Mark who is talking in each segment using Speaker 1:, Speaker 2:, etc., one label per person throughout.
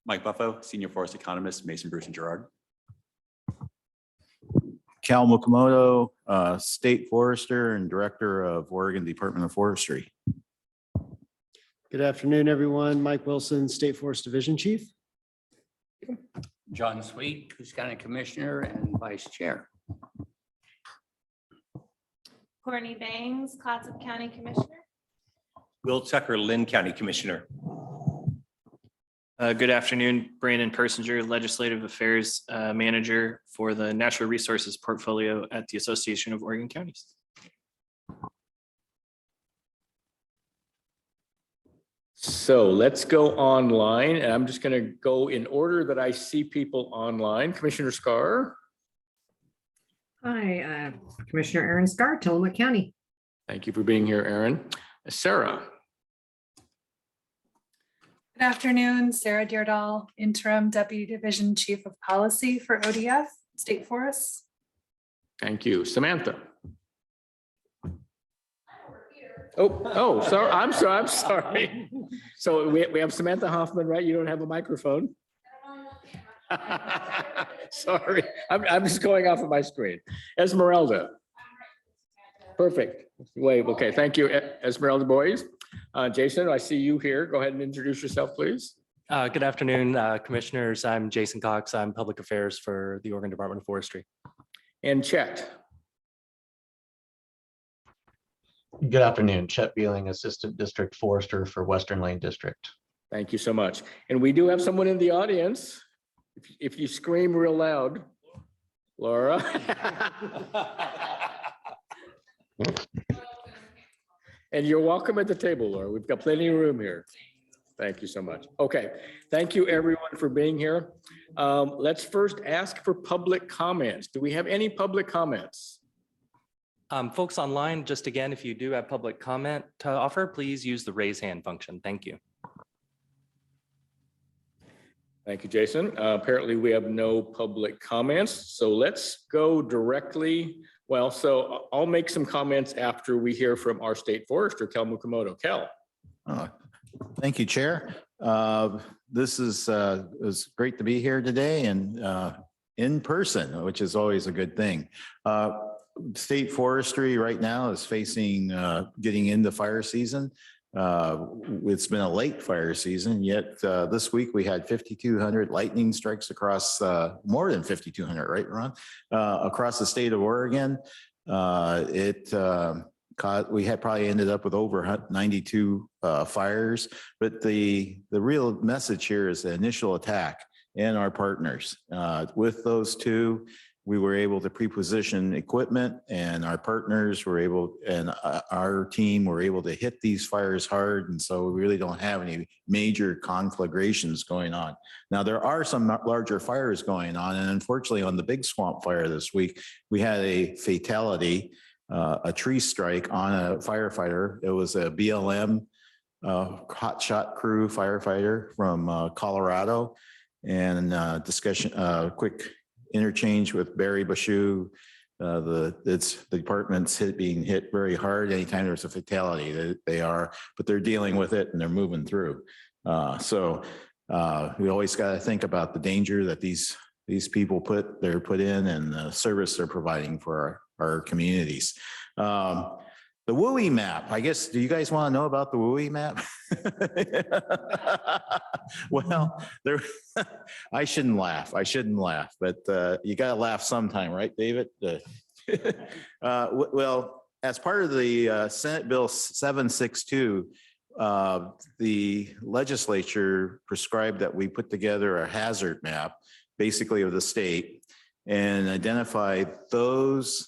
Speaker 1: Mike Buffo, Senior Forest Economist, Mason, Bruce, and Gerard.
Speaker 2: Cal Mukamoto, State Forester and Director of Oregon Department of Forestry.
Speaker 3: Good afternoon, everyone. Mike Wilson, State Forest Division Chief.
Speaker 4: John Sweet, Coos County Commissioner and Vice Chair.
Speaker 5: Courtney Bangs, Clatsop County Commissioner.
Speaker 6: Will Tucker, Lynn County Commissioner.
Speaker 7: Good afternoon, Brandon Persinger, Legislative Affairs Manager for the Natural Resources Portfolio at the Association of Oregon Counties.
Speaker 8: So let's go online, and I'm just going to go in order that I see people online. Commissioner Scar.
Speaker 9: Hi, Commissioner Aaron Scar, Tillamook County.
Speaker 8: Thank you for being here, Aaron. Sarah.
Speaker 10: Good afternoon, Sarah Deardahl, Interim Deputy Division Chief of Policy for ODF, State Forests.
Speaker 8: Thank you. Samantha. Oh, sorry. I'm sorry. So we have Samantha Hoffman, right? You don't have a microphone. Sorry, I'm just going off of my screen. Esmeralda. Perfect. Wait, okay, thank you, Esmeralda Boys. Jason, I see you here. Go ahead and introduce yourself, please.
Speaker 11: Good afternoon, Commissioners. I'm Jason Cox. I'm Public Affairs for the Oregon Department of Forestry.
Speaker 8: And Chet.
Speaker 12: Good afternoon, Chet Beeling, Assistant District Forester for Western Lane District.
Speaker 8: Thank you so much. And we do have someone in the audience. If you scream real loud, Laura. And you're welcome at the table, Laura. We've got plenty of room here. Thank you so much. Okay, thank you everyone for being here. Let's first ask for public comments. Do we have any public comments?
Speaker 11: Folks online, just again, if you do have public comment to offer, please use the raise hand function. Thank you.
Speaker 8: Thank you, Jason. Apparently we have no public comments, so let's go directly. Well, so I'll make some comments after we hear from our state forester, Cal Mukamoto. Cal.
Speaker 2: Thank you, Chair. This is great to be here today and in person, which is always a good thing. State forestry right now is facing getting into fire season. It's been a late fire season, yet this week we had 5,200 lightning strikes across more than 5,200, right, Ron? Across the state of Oregon. We had probably ended up with over 92 fires, but the real message here is the initial attack and our partners. With those two, we were able to pre-position equipment, and our partners were able, and our team were able to hit these fires hard. And so we really don't have any major conflagrations going on. Now, there are some larger fires going on. And unfortunately, on the Big Swamp fire this week, we had a fatality, a tree strike on a firefighter. It was a BLM hotshot crew firefighter from Colorado. And quick interchange with Barry Bashu. The department's being hit very hard anytime there's a fatality. But they're dealing with it and they're moving through. So we always got to think about the danger that these people they're put in and the service they're providing for our communities. The Wui Map, I guess, do you guys want to know about the Wui Map? Well, I shouldn't laugh, but you got to laugh sometime, right, David? Well, as part of the Senate Bill 762, the legislature prescribed that we put together a hazard map, basically of the state, and identify those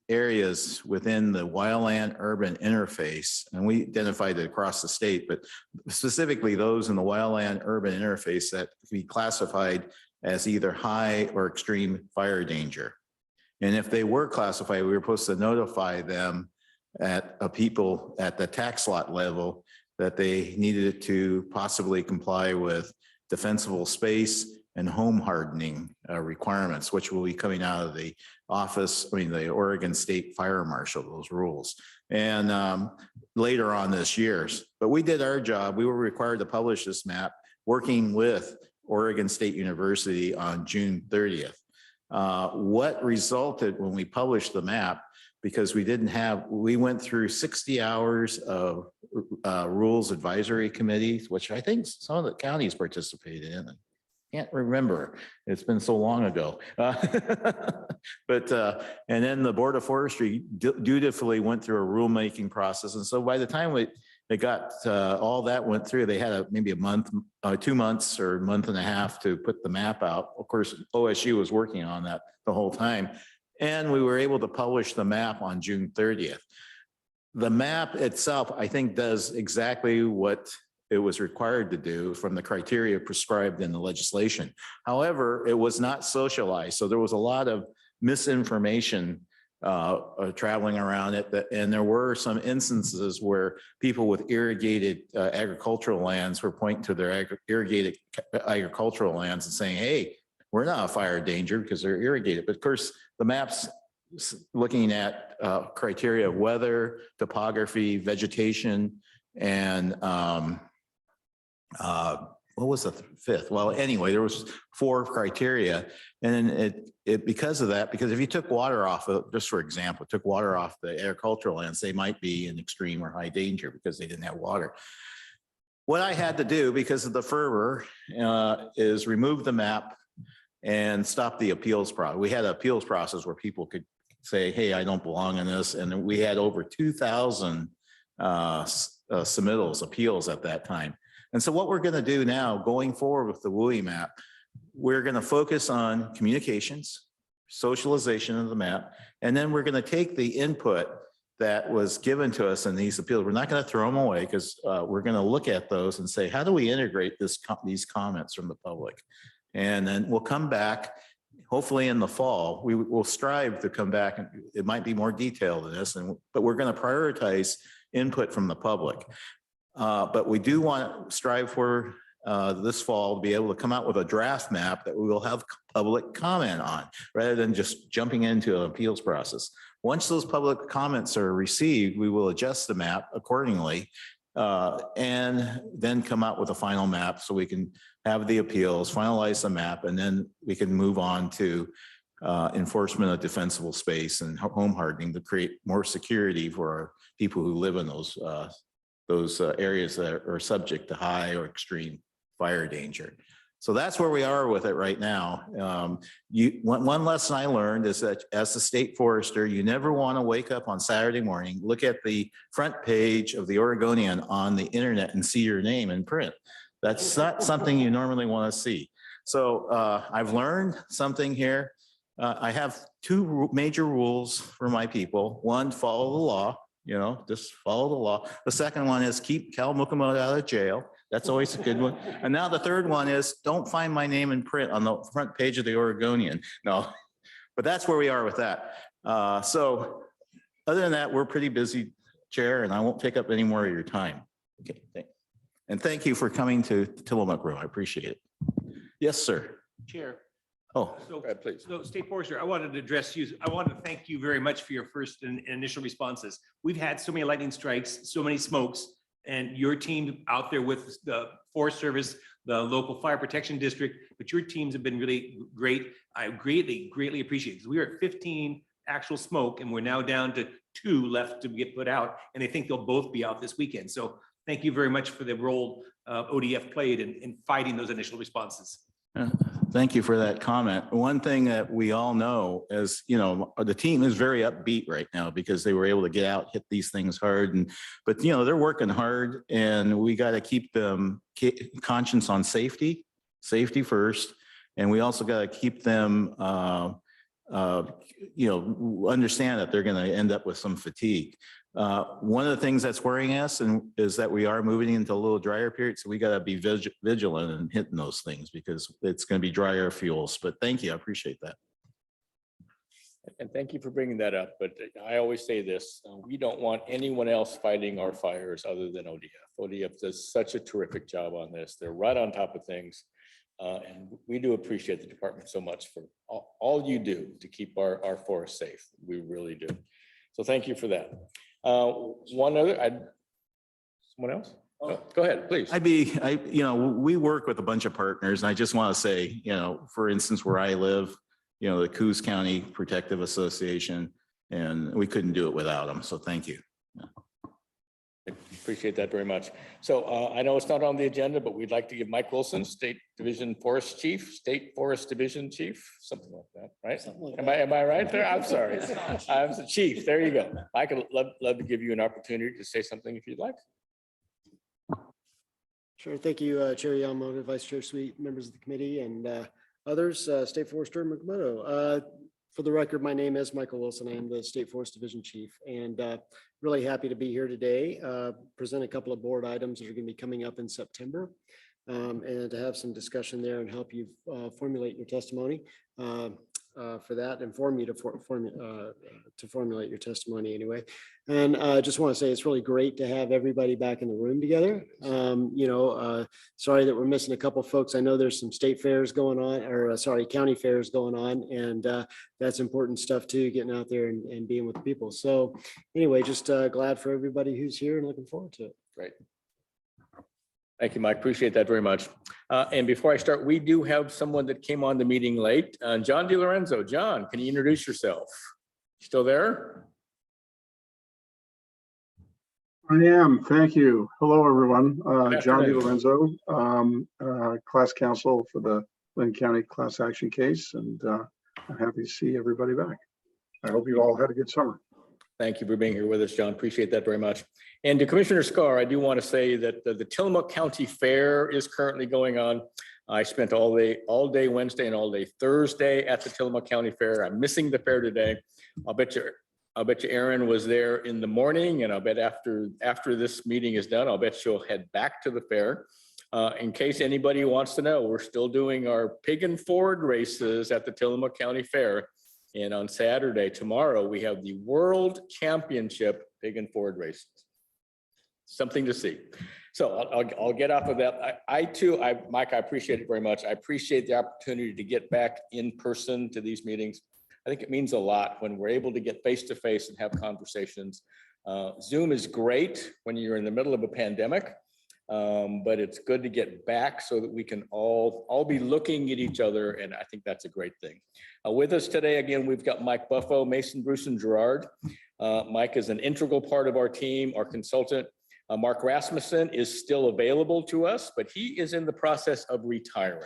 Speaker 2: areas within the wildland urban interface, and we identified it across the state, but specifically those in the wildland urban interface that we classified as either high or extreme fire danger. And if they were classified, we were supposed to notify them people at the tax lot level that they needed to possibly comply with defensible space and home hardening requirements, which will be coming out of the the Oregon State Fire Marshal, those rules. and later on this year. But we did our job. We were required to publish this map working with Oregon State University on June 30th. What resulted when we published the map, because we went through 60 hours of rules advisory committees, which I think some of the counties participated in. Can't remember. It's been so long ago. But and then the Board of Forestry dutifully went through a rulemaking process. And so by the time they got all that went through, they had maybe a month, 2 months or a month and a half to put the map out. Of course, OSU was working on that the whole time. And we were able to publish the map on June 30th. The map itself, I think, does exactly what it was required to do from the criteria prescribed in the legislation. However, it was not socialized. So there was a lot of misinformation traveling around it. And there were some instances where people with irrigated agricultural lands were pointing to their irrigated agricultural lands and saying, hey, we're not a fire danger because they're irrigated. But of course, the map's looking at criteria of weather, topography, vegetation, and what was the fifth? Well, anyway, there was 4 criteria. And it because of that, because if you took water off of, just for example, took water off the agricultural lands, they might be in extreme or high danger because they didn't have water. What I had to do because of the fervor is remove the map and stop the appeals process. We had an appeals process where people could say, hey, I don't belong in this. And we had over 2,000 submittals, appeals at that time. And so what we're going to do now going forward with the Wui map, we're going to focus on communications, socialization of the map, and then we're going to take the input that was given to us in these appeals. We're not going to throw them away because we're going to look at those and say, how do we integrate these comments from the public? And then we'll come back, hopefully in the fall. We will strive to come back, and it might be more detailed than this, but we're going to prioritize input from the public. But we do want to strive for this fall to be able to come out with a draft map that we will have public comment on, rather than just jumping into an appeals process. Once those public comments are received, we will adjust the map accordingly and then come out with a final map so we can have the appeals, finalize the map, and then we can move on to enforcement of defensible space and home hardening to create more security for our people who live in those areas that are subject to high or extreme fire danger. So that's where we are with it right now. One lesson I learned is that as a state forester, you never want to wake up on Saturday morning, look at the front page of the Oregonian on the internet and see your name in print. That's not something you normally want to see. So I've learned something here. I have 2 major rules for my people. One, follow the law. Just follow the law. The second one is keep Cal Mukamoto out of jail. That's always a good one. And now the third one is don't find my name in print on the front page of the Oregonian. No, but that's where we are with that. So other than that, we're pretty busy, Chair, and I won't take up any more of your time. Okay, and thank you for coming to Tillamook Room. I appreciate it. Yes, sir.
Speaker 6: Chair.
Speaker 2: Oh,
Speaker 8: Go ahead, please.
Speaker 6: So State Forester, I wanted to address you. I wanted to thank you very much for your first and initial responses. We've had so many lightning strikes, so many smokes, and your team out there with the Forest Service, the local fire protection district, but your teams have been really great. I greatly appreciate it, because we are at 15 actual smoke and we're now down to 2 left to get put out, and I think they'll both be out this weekend. So thank you very much for the role ODF played in fighting those initial responses.
Speaker 2: Thank you for that comment. One thing that we all know is, the team is very upbeat right now because they were able to get out, hit these things hard. But they're working hard, and we got to keep them conscious on safety first. And we also got to keep them, understand that they're going to end up with some fatigue. One of the things that's worrying us is that we are moving into a little drier period. So we got to be vigilant and hitting those things because it's going to be drier fuels. But thank you. I appreciate that.
Speaker 8: And thank you for bringing that up. But I always say this, we don't want anyone else fighting our fires other than ODF. ODF does such a terrific job on this. They're right on top of things. And we do appreciate the department so much for all you do to keep our forests safe. We really do. So thank you for that. One other, someone else? Oh, go ahead, please.
Speaker 2: We work with a bunch of partners, and I just want to say, for instance, where I live, the Coos County Protective Association, and we couldn't do it without them. So thank you.
Speaker 8: Appreciate that very much. So I know it's not on the agenda, but we'd like to give Mike Wilson, State Division Forest Chief, State Forest Division Chief, something like that, right? Am I right there? I'm sorry. I'm the chief. There you go. I could love to give you an opportunity to say something if you'd like.
Speaker 3: Sure. Thank you, Chair Yamamoto, Vice Chair Sweet, members of the committee, and others, State Forester Mukomoto. For the record, my name is Michael Wilson. I am the State Forest Division Chief, and really happy to be here today, present a couple of board items that are going to be coming up in September, and to have some discussion there and help you formulate your testimony for that, inform you to formulate your testimony anyway. And I just want to say it's really great to have everybody back in the room together. Sorry that we're missing a couple folks. I know there's some state fairs going on, or county fairs going on, and that's important stuff too, getting out there and being with the people. So anyway, just glad for everybody who's here and looking forward to it.
Speaker 8: Great. Thank you, Mike. Appreciate that very much. And before I start, we do have someone that came on the meeting late. John DiLorenzo. John, can you introduce yourself? Still there?
Speaker 13: I am. Thank you. Hello, everyone. John DiLorenzo, class counsel for the Lynn County class action case, and I'm happy to see everybody back. I hope you all had a good summer.
Speaker 8: Thank you for being here with us, John. Appreciate that very much. And to Commissioner Scar, I do want to say that the Tillamook County Fair is currently going on. I spent all day Wednesday and all day Thursday at the Tillamook County Fair. I'm missing the fair today. I'll bet you Erin was there in the morning, and I'll bet after this meeting is done, I'll bet she'll head back to the fair. In case anybody wants to know, we're still doing our pig and Ford races at the Tillamook County Fair. And on Saturday, tomorrow, we have the World Championship pig and Ford races. Something to see. So I'll get off of that. Mike, I appreciate it very much. I appreciate the opportunity to get back in person to these meetings. I think it means a lot when we're able to get face-to-face and have conversations. Zoom is great when you're in the middle of a pandemic, but it's good to get back so that we can all be looking at each other, and I think that's a great thing. With us today, again, we've got Mike Buffo, Mason, Bruce, and Gerard. Mike is an integral part of our team, our consultant. Mark Rasmussen is still available to us, but he is in the process of retiring.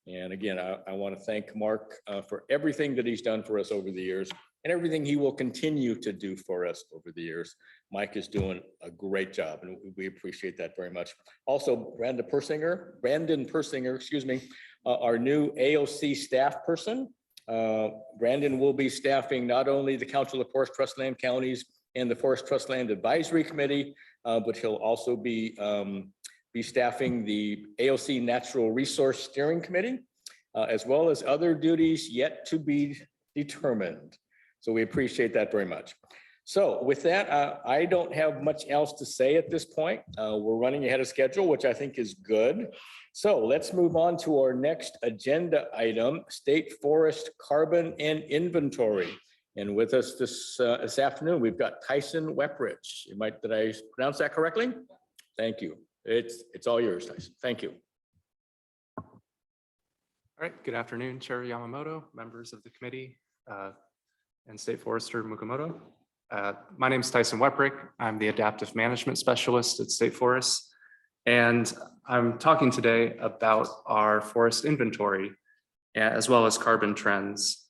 Speaker 8: And again, I want to thank Mark for everything that he's done for us over the years and everything he will continue to do for us over the years. Mike is doing a great job, and we appreciate that very much. Also, Brandon Persinger, excuse me, our new AOC staff person. Brandon will be staffing not only the Council of Forest Trust Land Counties and the Forest Trust Land Advisory Committee, but he'll also be staffing the AOC Natural Resource Steering Committee, as well as other duties yet to be determined. So we appreciate that very much. So with that, I don't have much else to say at this point. We're running ahead of schedule, which I think is good. So let's move on to our next agenda item, State Forest Carbon and Inventory. And with us this afternoon, we've got Tyson Wepridge. Did I pronounce that correctly? Thank you. It's all yours, Tyson. Thank you.
Speaker 11: All right. Good afternoon, Chair Yamamoto, members of the committee, and State Forester Mukomoto. My name is Tyson Wepridge. I'm the Adaptive Management Specialist at State Forests, and I'm talking today about our forest inventory as well as carbon trends.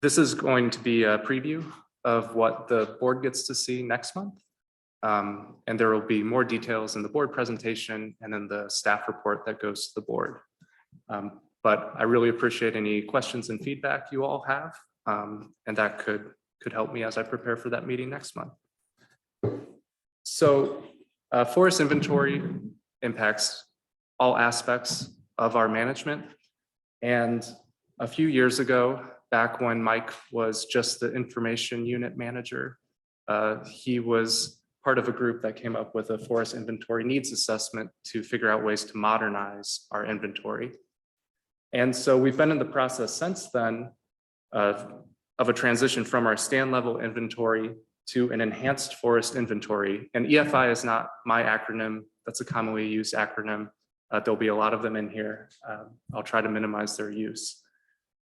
Speaker 11: This is going to be a preview of what the board gets to see next month. And there will be more details in the board presentation and in the staff report that goes to the board. But I really appreciate any questions and feedback you all have, and that could help me as I prepare for that meeting next month. So forest inventory impacts all aspects of our management. And a few years ago, back when Mike was just the information unit manager, he was part of a group that came up with a forest inventory needs assessment to figure out ways to modernize our inventory. And so we've been in the process since then of a transition from our stand level inventory to an enhanced forest inventory. And EFI is not my acronym. That's a commonly used acronym. There'll be a lot of them in here. I'll try to minimize their use.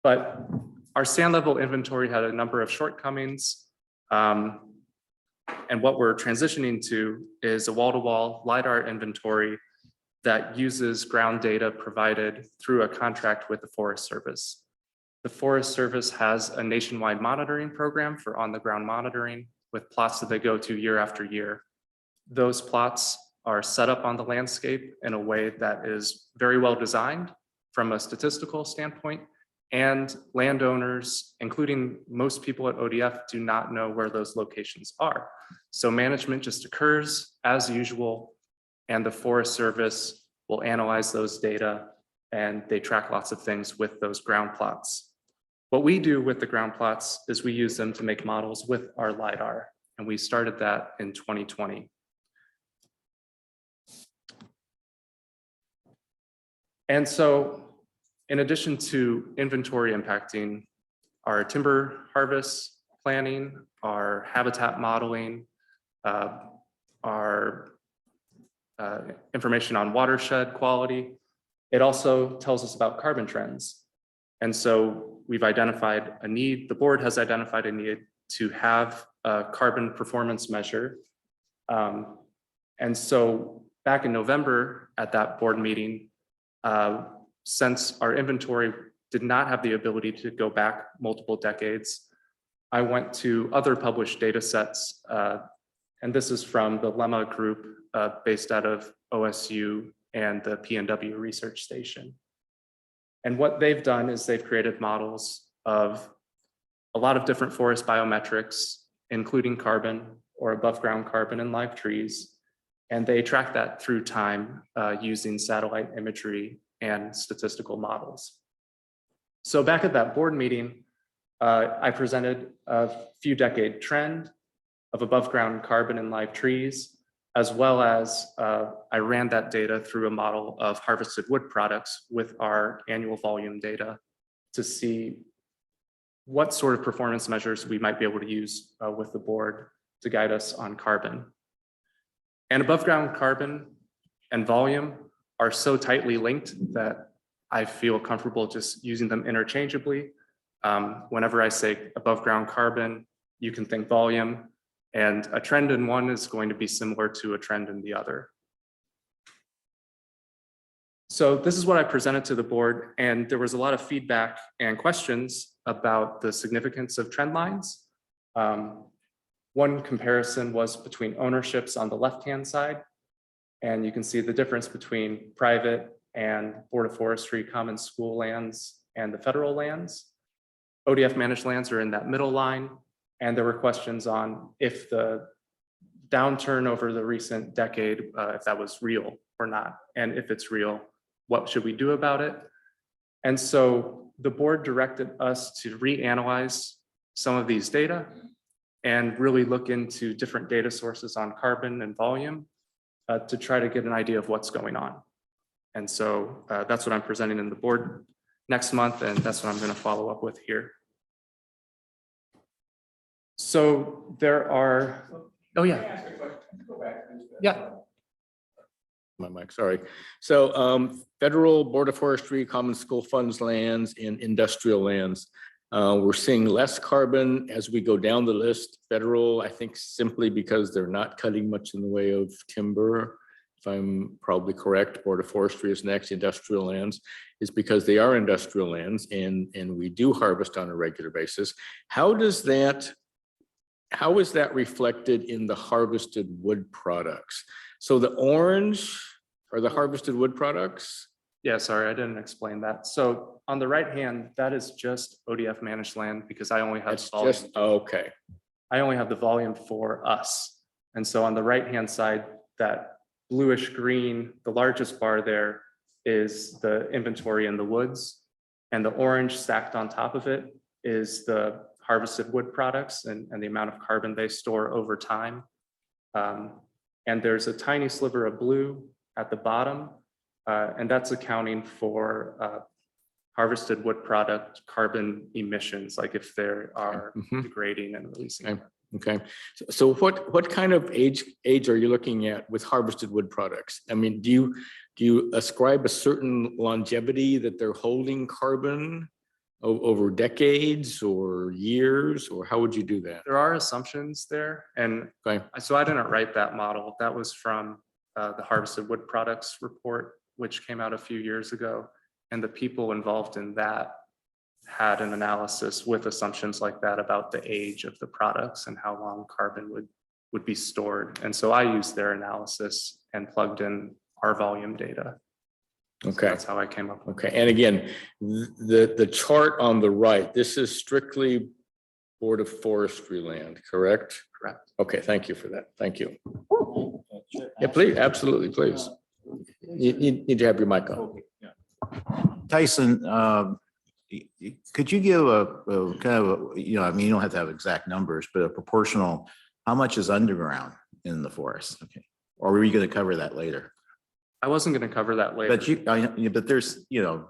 Speaker 11: But our stand level inventory had a number of shortcomings. And what we're transitioning to is a wall-to-wall LiDAR inventory that uses ground data provided through a contract with the Forest Service. The Forest Service has a nationwide monitoring program for on-the-ground monitoring with plots that they go to year after year. Those plots are set up on the landscape in a way that is very well designed from a statistical standpoint, and landowners, including most people at ODF, do not know where those locations are. So management just occurs as usual, and the Forest Service will analyze those data, and they track lots of things with those ground plots. What we do with the ground plots is we use them to make models with our LiDAR, and we started that in 2020. And so in addition to inventory impacting our timber harvest planning, our habitat modeling, our information on watershed quality, it also tells us about carbon trends. And so we've identified a need, the board has identified a need to have a carbon performance measure. And so back in November at that board meeting, since our inventory did not have the ability to go back multiple decades, I went to other published data sets, and this is from the Lemma group based out of OSU and the PNW Research Station. And what they've done is they've created models of a lot of different forest biometrics, including carbon or above ground carbon in live trees. And they track that through time using satellite imagery and statistical models. So back at that board meeting, I presented a few decade trend of above ground carbon in live trees, as well as I ran that data through a model of harvested wood products with our annual volume data to see what sort of performance measures we might be able to use with the board to guide us on carbon. And above ground carbon and volume are so tightly linked that I feel comfortable just using them interchangeably. Whenever I say above ground carbon, you can think volume, and a trend in one is going to be similar to a trend in the other. So this is what I presented to the board, and there was a lot of feedback and questions about the significance of trend lines. One comparison was between ownerships on the left-hand side, and you can see the difference between private and Board of Forestry common school lands and the federal lands. ODF managed lands are in that middle line, and there were questions on if the downturn over the recent decade, if that was real or not, and if it's real, what should we do about it? And so the board directed us to reanalyze some of these data and really look into different data sources on carbon and volume to try to get an idea of what's going on. And so that's what I'm presenting in the board next month, and that's what I'm going to follow up with here. So there are, oh yeah. Yeah.
Speaker 8: My mic, sorry. So Federal Board of Forestry, Common School Funds lands, and industrial lands. We're seeing less carbon as we go down the list. Federal, I think simply because they're not cutting much in the way of timber. If I'm probably correct, Board of Forestry is next. Industrial lands is because they are industrial lands, and we do harvest on a regular basis. How is that reflected in the harvested wood products? So the orange are the harvested wood products?
Speaker 11: Yeah, sorry, I didn't explain that. So on the right hand, that is just ODF managed land because I only have
Speaker 8: It's just, okay.
Speaker 11: I only have the volume for us. And so on the right hand side, that bluish green, the largest bar there is the inventory in the woods, and the orange stacked on top of it is the harvested wood products and the amount of carbon they store over time. And there's a tiny sliver of blue at the bottom, and that's accounting for harvested wood product carbon emissions, like if they are degrading and releasing.
Speaker 8: Okay. Okay, so what kind of age are you looking at with harvested wood products? I mean, do you ascribe a certain longevity that they're holding carbon over decades or years, or how would you do that?
Speaker 11: There are assumptions there. And
Speaker 8: Okay.
Speaker 11: so I didn't write that model. That was from the Harvested Wood Products report, which came out a few years ago. And the people involved in that had an analysis with assumptions like that about the age of the products and how long carbon would be stored. And so I used their analysis and plugged in our volume data. So
Speaker 8: Okay.
Speaker 11: that's how I came up with it.
Speaker 8: Okay, and again, the chart on the right, this is strictly Board of Forestry land, correct?
Speaker 11: Correct.
Speaker 8: Okay, thank you for that. Thank you. Yeah, please, absolutely, please. You need to have your mic on.
Speaker 2: Tyson, could you give a kind of, I mean, you don't have to have exact numbers, but a proportional, how much is underground in the forest? Okay. Or were you going to cover that later?
Speaker 11: I wasn't going to cover that later.
Speaker 2: But there's,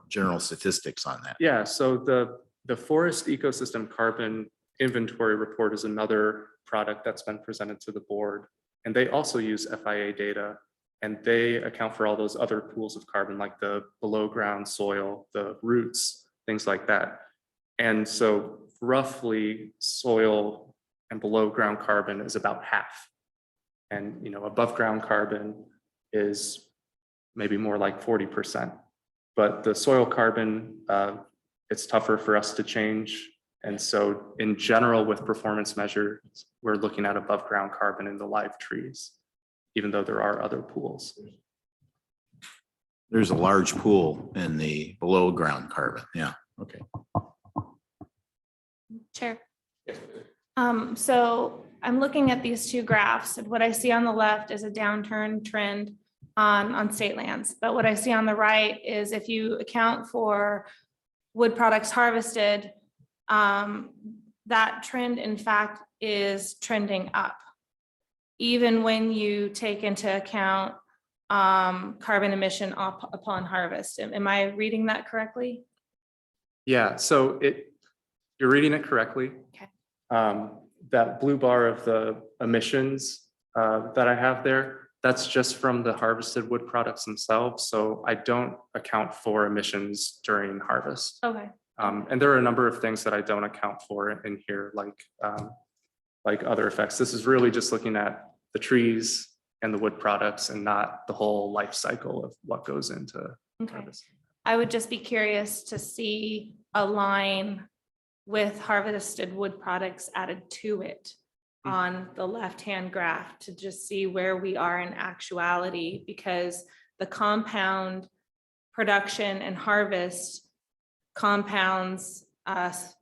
Speaker 2: general statistics on that.
Speaker 11: Yeah, so the Forest Ecosystem Carbon Inventory Report is another product that's been presented to the board. And they also use FIA data, and they account for all those other pools of carbon, like the below ground soil, the roots, things like that. And so roughly soil and below ground carbon is about half. And above ground carbon is maybe more like 40%. But the soil carbon, it's tougher for us to change. And so in general, with performance measures, we're looking at above ground carbon in the live trees, even though there are other pools.
Speaker 2: There's a large pool in the below ground carbon. Yeah. Okay.
Speaker 5: Chair. So I'm looking at these two graphs, and what I see on the left is a downturn trend on state lands. But what I see on the right is if you account for wood products harvested, that trend in fact is trending up. Even when you take into account carbon emission upon harvest. Am I reading that correctly?
Speaker 11: Yeah, so you're reading it correctly.
Speaker 5: Okay.
Speaker 11: That blue bar of the emissions that I have there, that's just from the harvested wood products themselves. So I don't account for emissions during harvest.
Speaker 5: Okay.
Speaker 11: And there are a number of things that I don't account for in here, like other effects. This is really just looking at the trees and the wood products and not the whole life cycle of what goes into harvest.
Speaker 5: I would just be curious to see a line with harvested wood products added to it on the left-hand graph to just see where we are in actuality, because the compound production and harvest compounds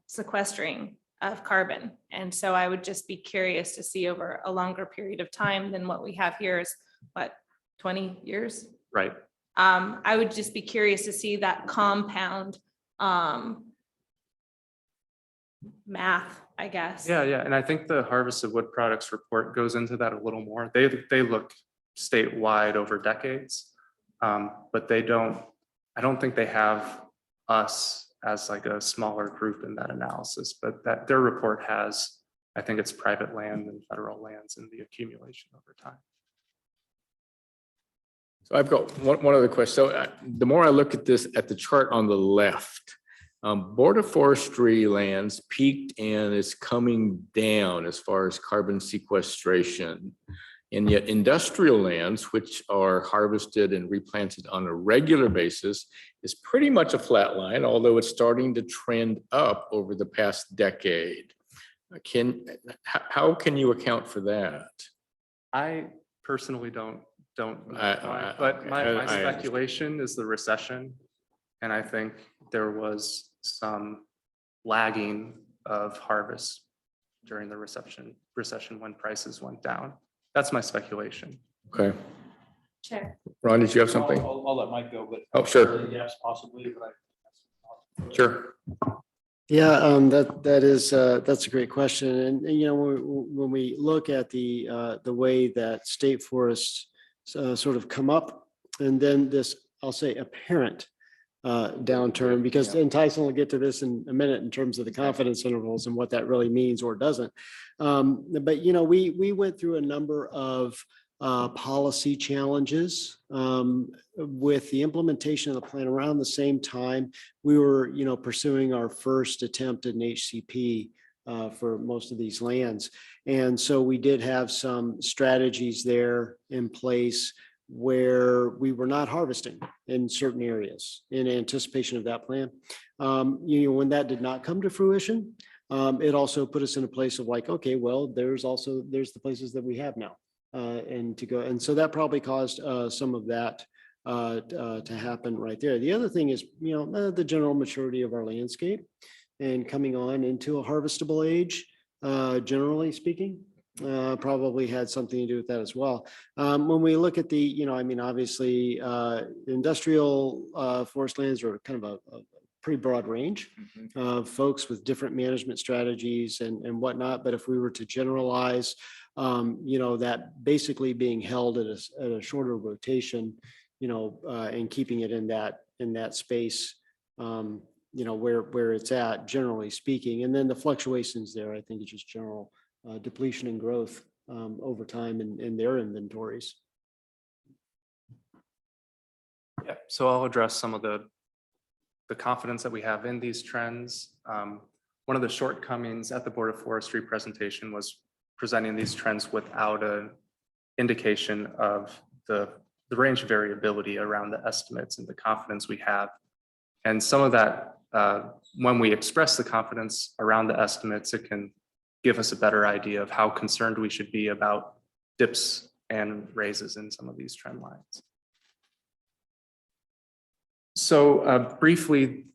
Speaker 5: sequestering of carbon. And so I would just be curious to see over a longer period of time than what we have here is what, 20 years?
Speaker 11: Right.
Speaker 5: I would just be curious to see that compound math, I guess.
Speaker 11: Yeah, and I think the harvested wood products report goes into that a little more. They look statewide over decades, but I don't think they have us as like a smaller group in that analysis, but that their report has, I think it's private land and federal lands and the accumulation over time.
Speaker 8: So I've got one other question. So the more I look at this, at the chart on the left, Board of Forestry lands peaked and is coming down as far as carbon sequestration. And yet industrial lands, which are harvested and replanted on a regular basis, is pretty much a flat line, although it's starting to trend up over the past decade. How can you account for that?
Speaker 11: I personally don't know why, but my speculation is the recession. And I think there was some lagging of harvest during the recession when prices went down. That's my speculation.
Speaker 8: Okay.
Speaker 5: Sure.
Speaker 8: Ron, did you have something?
Speaker 14: I'll let Mike go, but.
Speaker 8: Oh, sure.
Speaker 14: Yes, possibly, but
Speaker 8: Sure.
Speaker 3: Yeah, that's a great question. And when we look at the way that state forests sort of come up, and then this, I'll say, apparent downturn, because and Tyson will get to this in a minute in terms of the confidence intervals and what that really means or doesn't. But we went through a number of policy challenges with the implementation of the plan. Around the same time, we were pursuing our first attempt at an HCP for most of these lands. And so we did have some strategies there in place where we were not harvesting in certain areas in anticipation of that plan. When that did not come to fruition, it also put us in a place of like, okay, well, there's the places that we have now and to go. And so that probably caused some of that to happen right there. The other thing is, the general maturity of our landscape and coming on into a harvestable age, generally speaking. Probably had something to do with that as well. When we look at the, obviously industrial forest lands are kind of a pretty broad range of folks with different management strategies and whatnot. But if we were to generalize, that basically being held at a shorter rotation, and keeping it in that space, where it's at, generally speaking. And then the fluctuations there, I think, is just general depletion and growth over time in their inventories.
Speaker 11: Yeah, so I'll address some of the confidence that we have in these trends. One of the shortcomings at the Board of Forestry presentation was presenting these trends without an indication of the range of variability around the estimates and the confidence we have. And some of that, when we express the confidence around the estimates, it can give us a better idea of how concerned we should be about dips and raises in some of these trend lines. So briefly,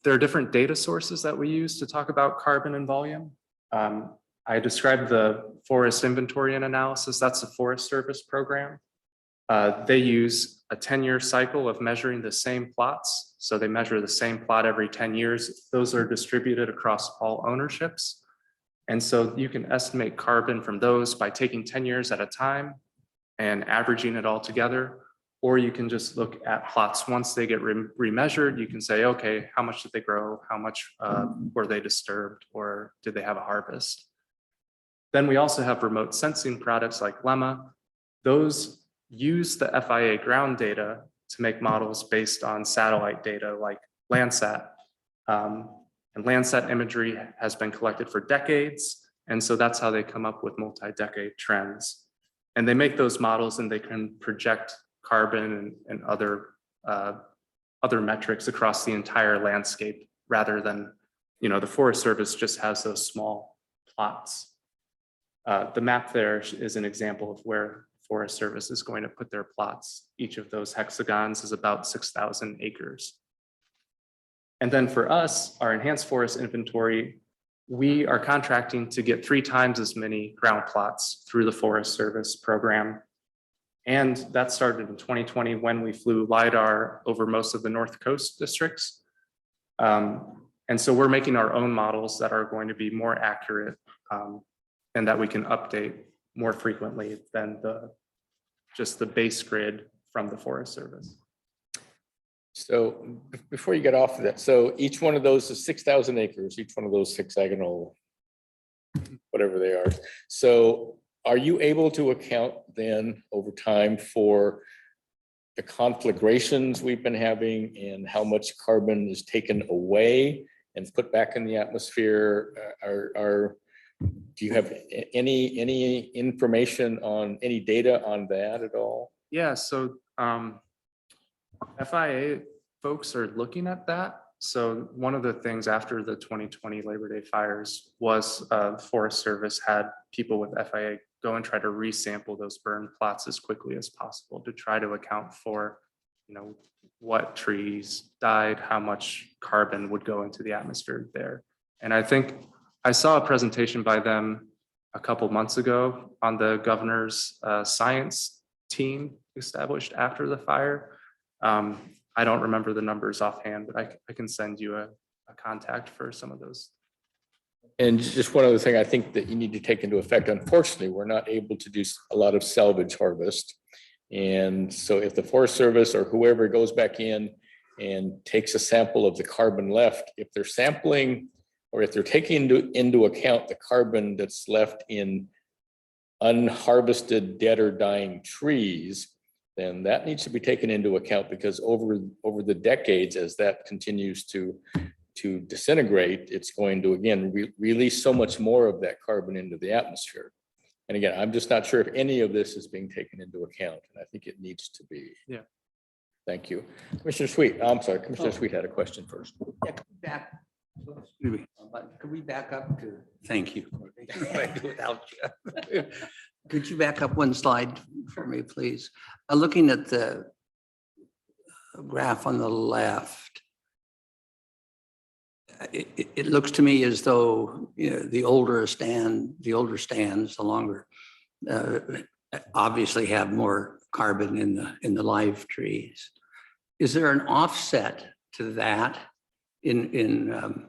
Speaker 11: there are different data sources that we use to talk about carbon and volume. I described the forest inventory and analysis. That's the Forest Service program. They use a 10-year cycle of measuring the same plots. So they measure the same plot every 10 years. Those are distributed across all ownerships. And so you can estimate carbon from those by taking 10 years at a time and averaging it all together. Or you can just look at plots once they get remeasured. You can say, okay, how much did they grow? How much were they disturbed? Or did they have a harvest? Then we also have remote sensing products like Lemma. Those use the FIA ground data to make models based on satellite data like Landsat. And Landsat imagery has been collected for decades. And so that's how they come up with multi-decade trends. And they make those models and they can project carbon and other metrics across the entire landscape rather than, the Forest Service just has those small plots. The map there is an example of where Forest Service is going to put their plots. Each of those hexagons is about 6,000 acres. And then for us, our enhanced forest inventory, we are contracting to get 3 times as many ground plots through the Forest Service program. And that started in 2020 when we flew LiDAR over most of the North Coast districts. And so we're making our own models that are going to be more accurate and that we can update more frequently than just the base grid from the Forest Service.
Speaker 8: So before you get off of that, so each one of those is 6,000 acres, each one of those hexagonal, whatever they are. So are you able to account then over time for the conflagrations we've been having and how much carbon is taken away and put back in the atmosphere? Do you have any information on any data on that at all?
Speaker 11: Yeah, so FIA folks are looking at that. So one of the things after the 2020 Labor Day fires was Forest Service had people with FIA go and try to resample those burn plots as quickly as possible to try to account for, what trees died, how much carbon would go into the atmosphere there. And I think I saw a presentation by them a couple months ago on the governor's science team established after the fire. I don't remember the numbers offhand, but I can send you a contact for some of those.
Speaker 8: And just one other thing I think that you need to take into effect, unfortunately, we're not able to do a lot of salvage harvest. And so if the Forest Service or whoever goes back in and takes a sample of the carbon left, if they're sampling or if they're taking into account the carbon that's left in unharvested, dead or dying trees, then that needs to be taken into account, because over the decades, as that continues to disintegrate, it's going to again release so much more of that carbon into the atmosphere. And again, I'm just not sure if any of this is being taken into account, and I think it needs to be.
Speaker 11: Yeah.
Speaker 8: Thank you. Commissioner Sweet, I'm sorry, Commissioner Sweet had a question first.
Speaker 4: Yeah, back. Excuse me, but could we back up to, thank you. Without you. Could you back up one slide for me, please? Looking at the graph on the left, it looks to me as though, you know, the older stands, the longer, obviously have more carbon in the live trees. Is there an offset to that in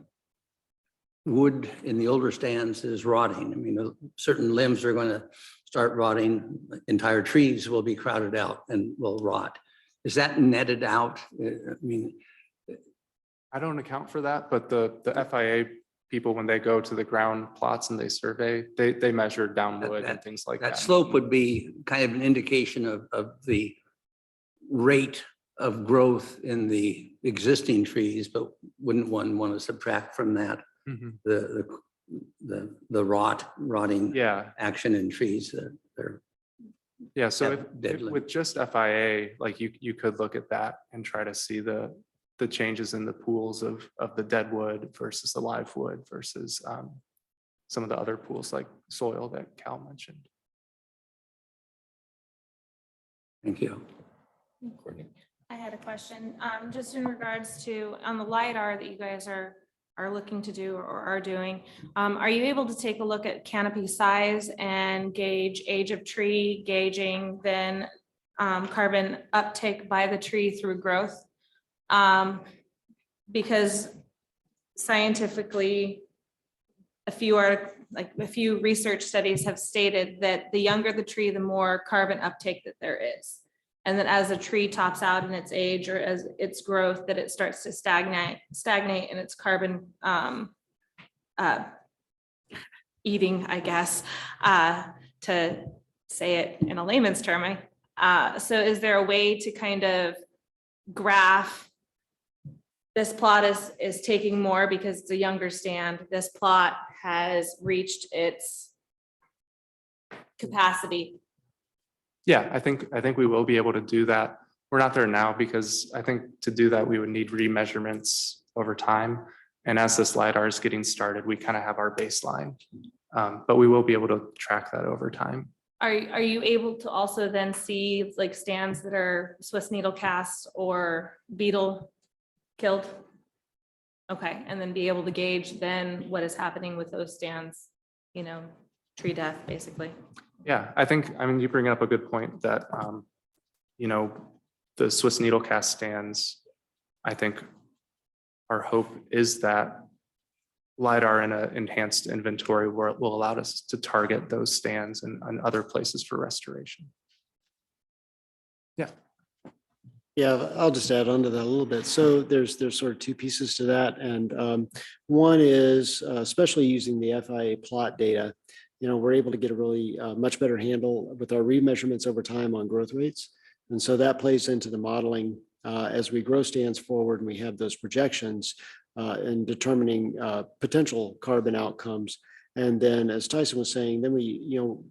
Speaker 4: wood in the older stands is rotting? I mean, certain limbs are going to start rotting. Entire trees will be crowded out and will rot. Is that netted out? I mean,
Speaker 11: I don't account for that, but the FIA people, when they go to the ground plots and they survey, they measure downwood and things like that.
Speaker 4: that slope would be kind of an indication of the rate of growth in the existing trees, but wouldn't one want to subtract from that the rotting action in trees that are
Speaker 11: so with just FIA, like you could look at that and try to see the changes in the pools of the dead wood versus the live wood versus some of the other pools like soil that Cal mentioned.
Speaker 4: Thank you.
Speaker 5: I had a question, just in regards to on the LiDAR that you guys are looking to do or are doing. Are you able to take a look at canopy size and gauge age of tree, gauging then carbon uptake by the tree through growth? Because scientifically, a few research studies have stated that the younger the tree, the more carbon uptake that there is. And that as a tree tops out in its age or as its growth, that it starts to stagnate in its carbon eating, I guess, to say it in a layman's term. So is there a way to kind of graph this plot is taking more because it's a younger stand, this plot has reached its capacity?
Speaker 11: Yeah, I think we will be able to do that. We're not there now because I think to do that, we would need remeasurements over time. And as this LiDAR is getting started, we kind of have our baseline, but we will be able to track that over time.
Speaker 5: Are you able to also then see like stands that are Swiss needle cast or beetle killed? Okay, and then be able to gauge then what is happening with those stands, you know, tree death, basically.
Speaker 11: Yeah, I mean, you bring up a good point that, you know, the Swiss needle cast stands, I think our hope is that LiDAR in an enhanced inventory will allow us to target those stands and other places for restoration. Yeah.
Speaker 3: Yeah, I'll just add on to that a little bit. So there's sort of two pieces to that. And one is especially using the FIA plot data, you know, we're able to get a really much better handle with our remeasurements over time on growth rates. And so that plays into the modeling as we grow stands forward and we have those projections and determining potential carbon outcomes. And then as Tyson was saying, then we, you know,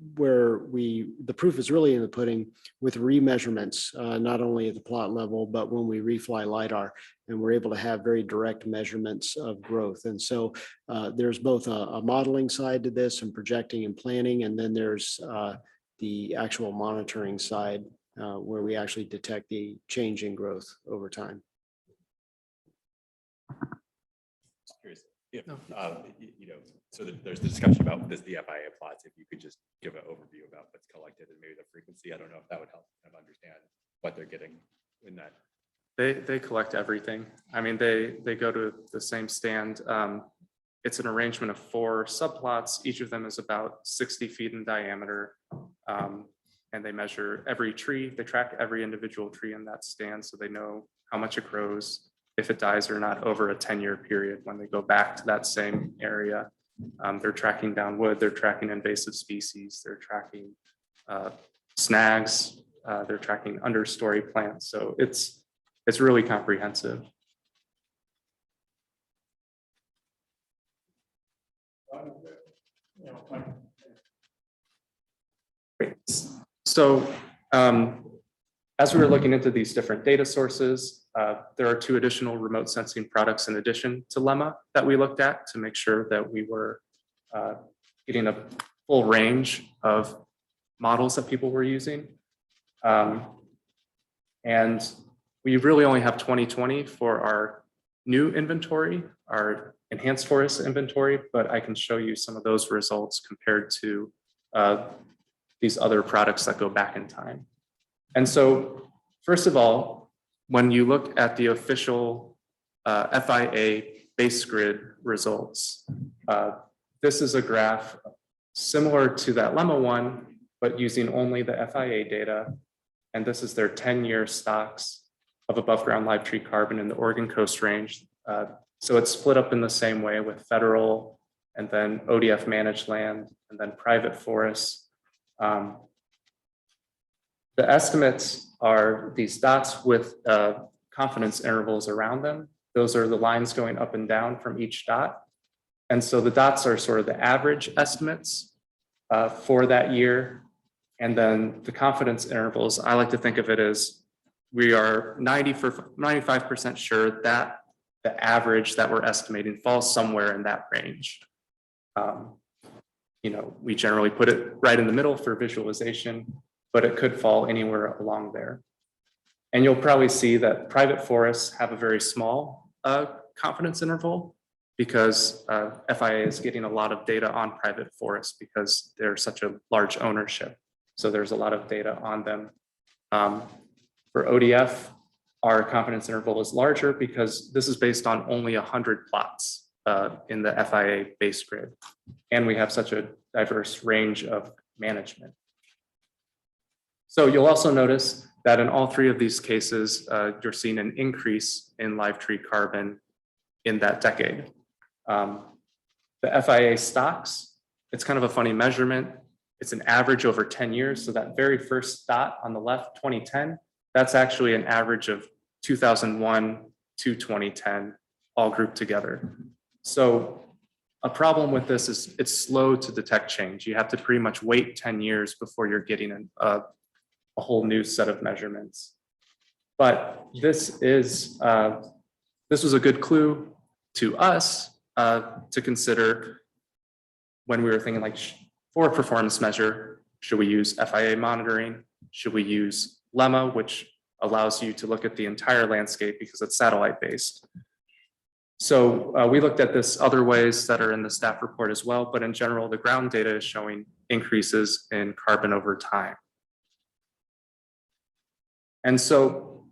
Speaker 3: the proof is really in the pudding with remeasurements, not only at the plot level, but when we refly LiDAR and we're able to have very direct measurements of growth. And so there's both a modeling side to this and projecting and planning, and then there's the actual monitoring side where we actually detect the change in growth over time.
Speaker 1: Curious if, you know, so there's the discussion about the FIA plots. If you could just give an overview about what's collected and maybe the frequency, I don't know if that would help kind of understand what they're getting in that.
Speaker 11: They collect everything. I mean, they go to the same stand. It's an arrangement of 4 subplots. Each of them is about 60 feet in diameter. And they measure every tree. They track every individual tree in that stand so they know how much it grows, if it dies or not over a 10-year period when they go back to that same area. They're tracking down wood, they're tracking invasive species, they're tracking snags, they're tracking understory plants. So it's really comprehensive. Great. So as we were looking into these different data sources, there are 2 additional remote sensing products in addition to Lemma that we looked at to make sure that we were getting a full range of models that people were using. And we really only have 2020 for our new inventory, our enhanced forest inventory, but I can show you some of those results compared to these other products that go back in time. And so, first of all, when you look at the official FIA base grid results, this is a graph similar to that Lemma one, but using only the FIA data. And this is their 10-year stocks of above ground live tree carbon in the Oregon Coast Range. So it's split up in the same way with federal and then ODF managed land and then private forests. The estimates are these dots with confidence intervals around them. Those are the lines going up and down from each dot. And so the dots are sort of the average estimates for that year. And then the confidence intervals, I like to think of it as we are 95% sure that the average that we're estimating falls somewhere in that range. You know, we generally put it right in the middle for visualization, but it could fall anywhere along there. And you'll probably see that private forests have a very small confidence interval because FIA is getting a lot of data on private forests because they're such a large ownership. So there's a lot of data on them. For ODF, our confidence interval is larger because this is based on only 100 plots in the FIA base grid. And we have such a diverse range of management. So you'll also notice that in all 3 of these cases, you're seeing an increase in live tree carbon in that decade. The FIA stocks, it's kind of a funny measurement. It's an average over 10 years. So that very first dot on the left, 2010, that's actually an average of 2001 to 2010, all grouped together. So a problem with this is it's slow to detect change. You have to pretty much wait 10 years before you're getting a whole new set of measurements. But this was a good clue to us to consider when we were thinking like, for a performance measure, should we use FIA monitoring? Should we use Lemma, which allows you to look at the entire landscape because it's satellite based? So we looked at this other ways that are in the staff report as well, but in general, the ground data is showing increases in carbon over time. And so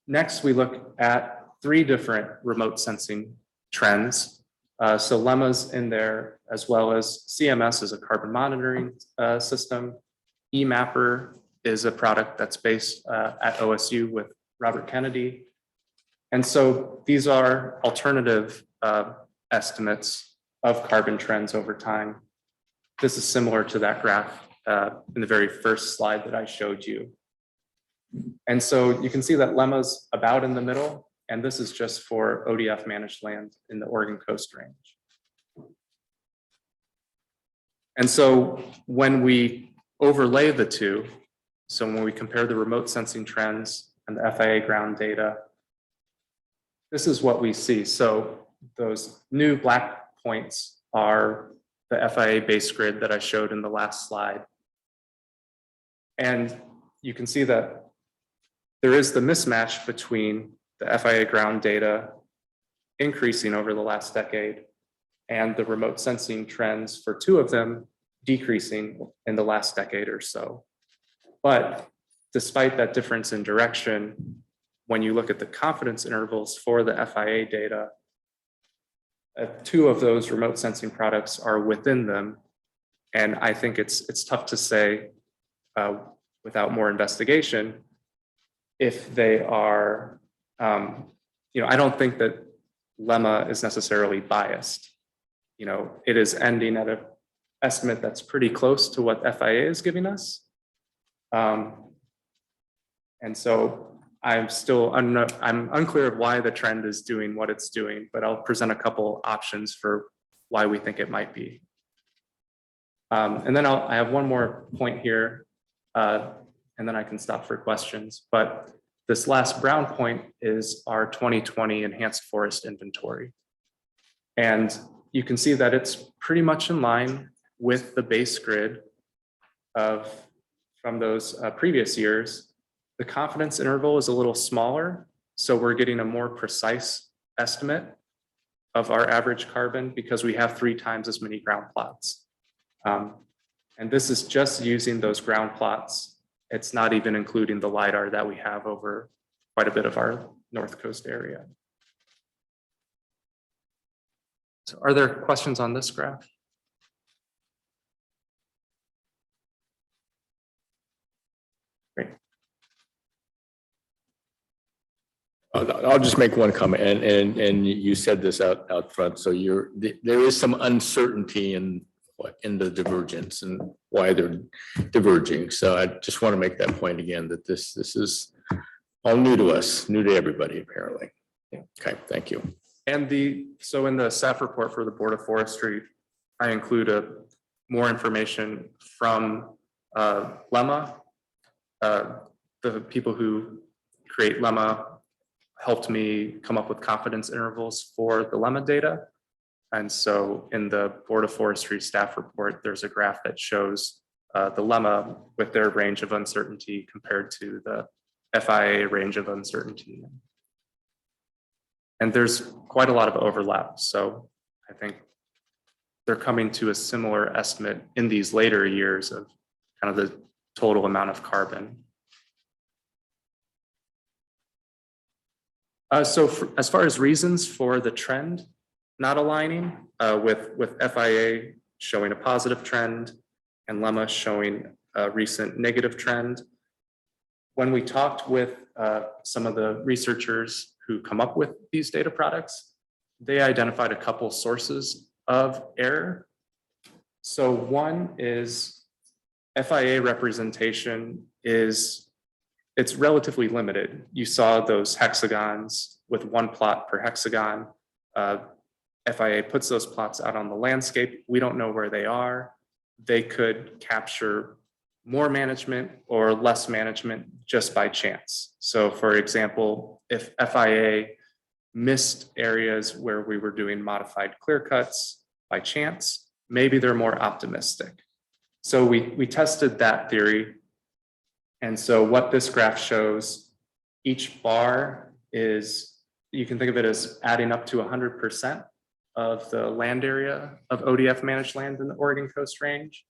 Speaker 11: next we look at 3 different remote sensing trends. So Lemma's in there, as well as CMS is a carbon monitoring system. eMapper is a product that's based at OSU with Robert Kennedy. And so these are alternative estimates of carbon trends over time. This is similar to that graph in the very first slide that I showed you. And so you can see that Lemma's about in the middle, and this is just for ODF managed land in the Oregon Coast Range. And so when we overlay the 2, so when we compare the remote sensing trends and the FIA ground data, this is what we see. So those new black points are the FIA base grid that I showed in the last slide. And you can see that there is the mismatch between the FIA ground data increasing over the last decade and the remote sensing trends for 2 of them decreasing in the last decade or so. But despite that difference in direction, when you look at the confidence intervals for the FIA data, 2 of those remote sensing products are within them. And I think it's tough to say without more investigation if they are I don't think that Lemma is necessarily biased. It is ending at an estimate that's pretty close to what FIA is giving us. And so I'm unclear of why the trend is doing what it's doing, but I'll present a couple options for why we think it might be. And then I have one more point here, and then I can stop for questions. But this last brown point is our 2020 enhanced forest inventory. And you can see that it's pretty much in line with the base grid from those previous years. The confidence interval is a little smaller, so we're getting a more precise estimate of our average carbon because we have 3 times as many ground plots. And this is just using those ground plots. It's not even including the LiDAR that we have over quite a bit of our North Coast area. So are there questions on this graph? Great.
Speaker 8: I'll just make one comment, and you said this out front. So there is some uncertainty in the divergence and why they're diverging. So I just want to make that point again, that this is all new to us, new to everybody apparently. Yeah. Okay, thank you.
Speaker 11: And so in the staff report for the Board of Forestry, I include more information from Lemma. The people who create Lemma helped me come up with confidence intervals for the Lemma data. And so in the Board of Forestry staff report, there's a graph that shows the Lemma with their range of uncertainty compared to the FIA range of uncertainty. And there's quite a lot of overlap. So I think they're coming to a similar estimate in these later years of kind of the total amount of carbon. So as far as reasons for the trend not aligning, with FIA showing a positive trend and Lemma showing a recent negative trend, when we talked with some of the researchers who come up with these data products, they identified a couple sources of error. So one is FIA representation it's relatively limited. You saw those hexagons with 1 plot per hexagon. FIA puts those plots out on the landscape. We don't know where they are. They could capture more management or less management just by chance. So for example, if FIA missed areas where we were doing modified clear cuts by chance, maybe they're more optimistic. So we tested that theory. And so what this graph shows, each bar you can think of it as adding up to 100% of the land area of ODF managed land in the Oregon Coast Range.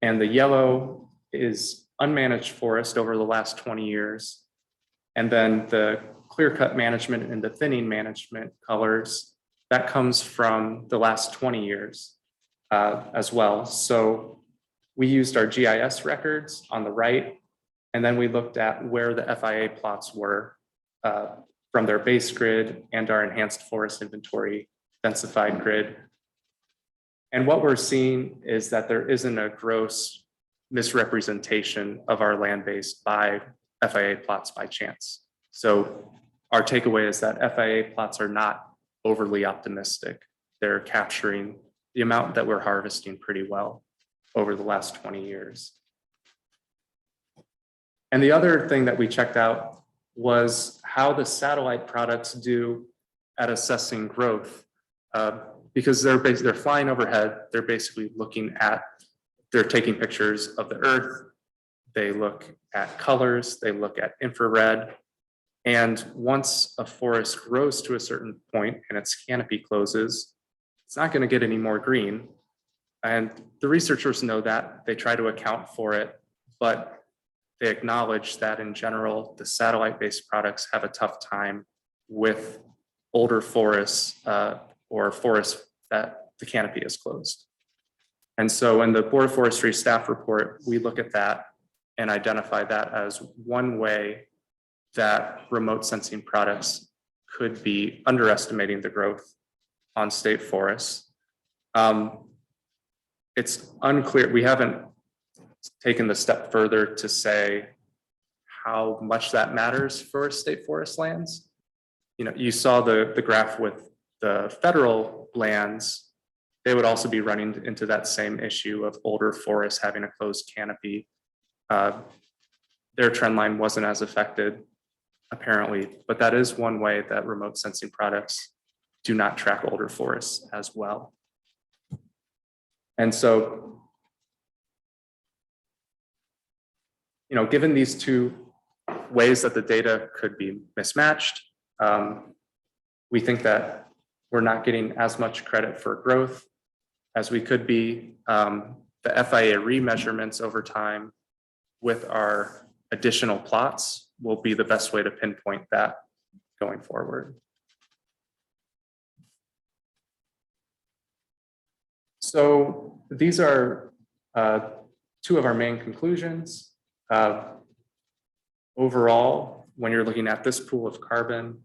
Speaker 11: And the yellow is unmanaged forest over the last 20 years. And then the clear cut management and the thinning management colors, that comes from the last 20 years as well. So we used our GIS records on the right, and then we looked at where the FIA plots were from their base grid and our enhanced forest inventory densified grid. And what we're seeing is that there isn't a gross misrepresentation of our land base by FIA plots by chance. So our takeaway is that FIA plots are not overly optimistic. They're capturing the amount that we're harvesting pretty well over the last 20 years. And the other thing that we checked out was how the satellite products do at assessing growth, because they're flying overhead. They're basically they're taking pictures of the earth. They look at colors, they look at infrared. And once a forest grows to a certain point and its canopy closes, it's not going to get any more green. And the researchers know that. They try to account for it, but they acknowledge that in general, the satellite-based products have a tough time with older forests or forests that the canopy is closed. And so in the Board of Forestry staff report, we look at that and identify that as one way that remote sensing products could be underestimating the growth on state forests. It's unclear. We haven't taken the step further to say how much that matters for state forest lands. You know, you saw the graph with the federal lands. They would also be running into that same issue of older forests having a closed canopy. Their trend line wasn't as affected, apparently, but that is one way that remote sensing products do not track older forests as well. And so, you know, given these two ways that the data could be mismatched, we think that we're not getting as much credit for growth as we could be. The FIA remeasurements over time with our additional plots will be the best way to pinpoint that going forward. So these are two of our main conclusions. Overall, when you're looking at this pool of carbon,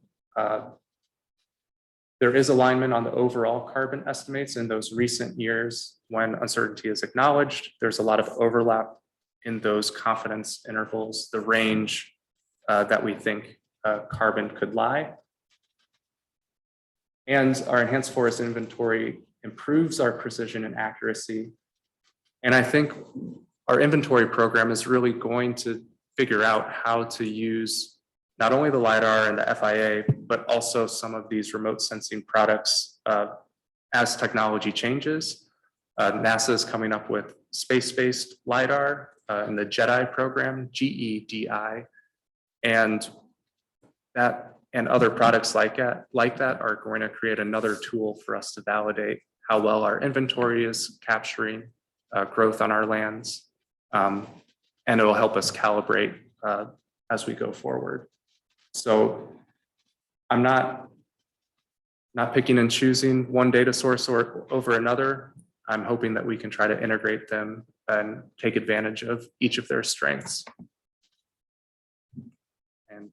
Speaker 11: there is alignment on the overall carbon estimates in those recent years when uncertainty is acknowledged. There's a lot of overlap in those confidence intervals, the range that we think carbon could lie. And our enhanced forest inventory improves our precision and accuracy. And I think our inventory program is really going to figure out how to use not only the LiDAR and the FIA, but also some of these remote sensing products as technology changes. NASA is coming up with space-based LiDAR in the JEDI program, GEDI, and that and other products like that are going to create another tool for us to validate how well our inventory is capturing growth on our lands, and it'll help us calibrate as we go forward. So I'm not picking and choosing one data source over another. I'm hoping that we can try to integrate them and take advantage of each of their strengths. And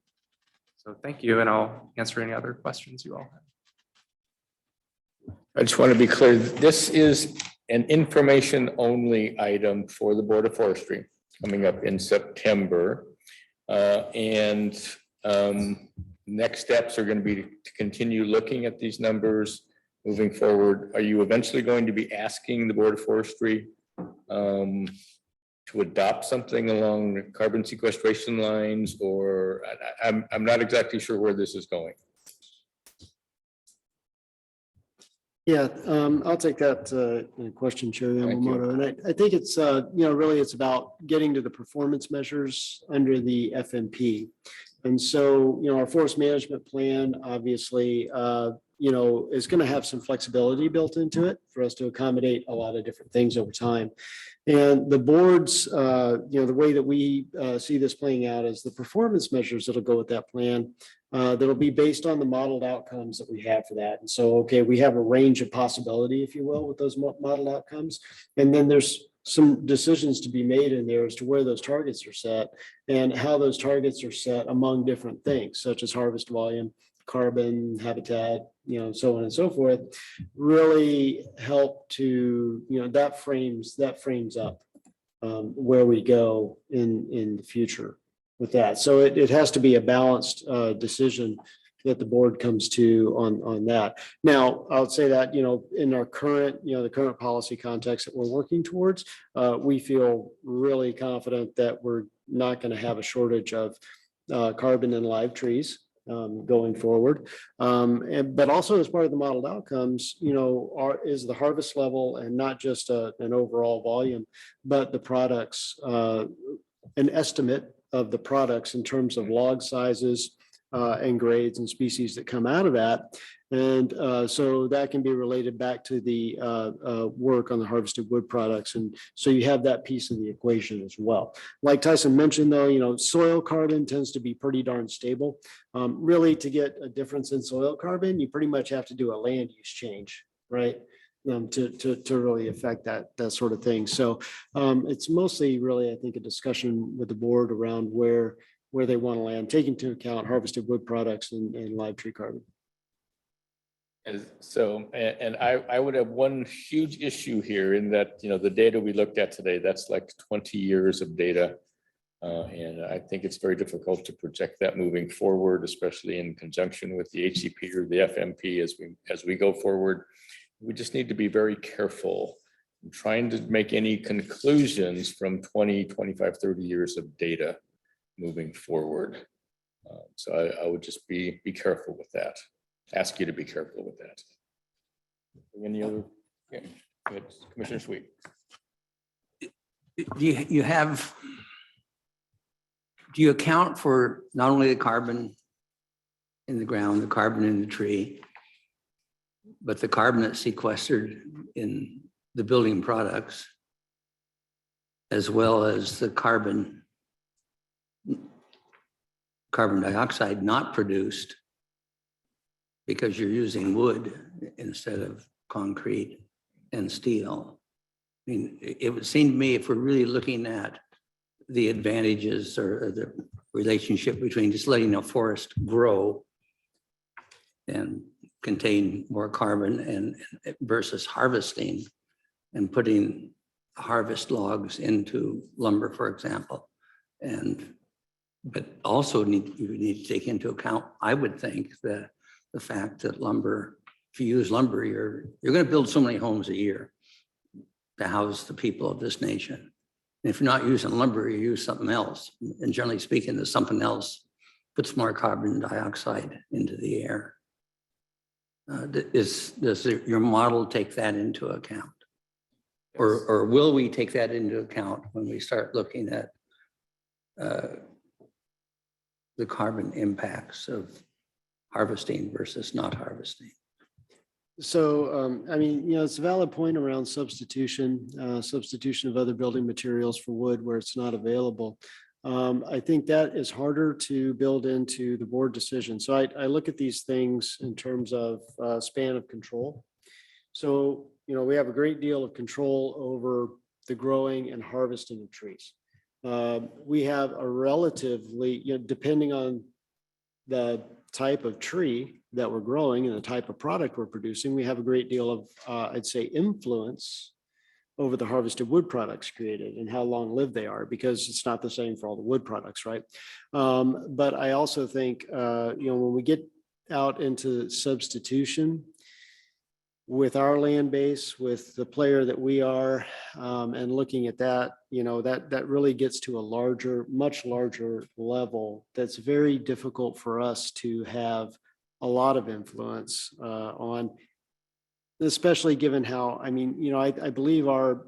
Speaker 11: so thank you, and I'll answer any other questions you all have.
Speaker 8: I just want to be clear, this is an information only item for the Board of Forestry coming up in September. Next steps are going to be to continue looking at these numbers moving forward. Are you eventually going to be asking the Board of Forestry to adopt something along the carbon sequestration lines, or I'm not exactly sure where this is going?
Speaker 3: Yeah, I'll take that question, Chair Yamamoto. And I think it's, really it's about getting to the performance measures under the FMP. And so, our forest management plan, obviously, is going to have some flexibility built into it for us to accommodate a lot of different things over time. And the boards, the way that we see this playing out is the performance measures that'll go with that plan that'll be based on the modeled outcomes that we have for that. And so, okay, we have a range of possibility, if you will, with those modeled outcomes. And then there's some decisions to be made in there as to where those targets are set and how those targets are set among different things, such as harvest volume, carbon, habitat, so on and so forth, really help to, that frames up where we go in the future with that. So it has to be a balanced decision that the board comes to on that. Now, I would say that, in our current, the current policy context that we're working towards, we feel really confident that we're not going to have a shortage of carbon in live trees going forward. But also as part of the modeled outcomes, is the harvest level and not just an overall volume, but the products, an estimate of the products in terms of log sizes, and grades and species that come out of that. And so that can be related back to the work on the harvested wood products. And so you have that piece of the equation as well. Like Tyson mentioned, though, soil carbon tends to be pretty darn stable. Really, to get a difference in soil carbon, you pretty much have to do a land use change, right? To really affect that sort of thing. So it's mostly really, I think, a discussion with the board around where where they want to land, taking into account harvested wood products and live tree carbon.
Speaker 8: And I would have one huge issue here in that, the data we looked at today, that's like 20 years of data. And I think it's very difficult to project that moving forward, especially in conjunction with the HCP or the FMP as we go forward. We just need to be very careful in trying to make any conclusions from 20, 25, 30 years of data moving forward. So I would just be careful with that. Ask you to be careful with that. Any other? Yeah, go ahead, Commissioner Sweet.
Speaker 4: Do you account for not only the carbon in the ground, the carbon in the tree, but the carbon that's sequestered in the building products, as well as the carbon dioxide not produced because you're using wood instead of concrete and steel? I mean, it would seem to me if we're really looking at the advantages or the relationship between just letting a forest grow and contain more carbon and versus harvesting and putting harvest logs into lumber, for example. But also you need to take into account, I would think, that the fact that lumber, if you use lumber, you're going to build so many homes a year to house the people of this nation. And if you're not using lumber, you use something else. And generally speaking, there's something else puts more carbon dioxide into the air. Does your model take that into account? Or will we take that into account when we start looking at the carbon impacts of harvesting versus not harvesting?
Speaker 3: So, I mean, it's a valid point around substitution of other building materials for wood where it's not available. I think that is harder to build into the board decision. So I look at these things in terms of span of control. So, we have a great deal of control over the growing and harvesting of trees. We have a relatively, depending on the type of tree that we're growing and the type of product we're producing, we have a great deal of, I'd say, influence over the harvested wood products created and how long lived they are, because it's not the same for all the wood products, right? But I also think, when we get out into substitution with our land base, with the player that we are, and looking at that, that really gets to a much larger level that's very difficult for us to have a lot of influence on, especially given how, I believe our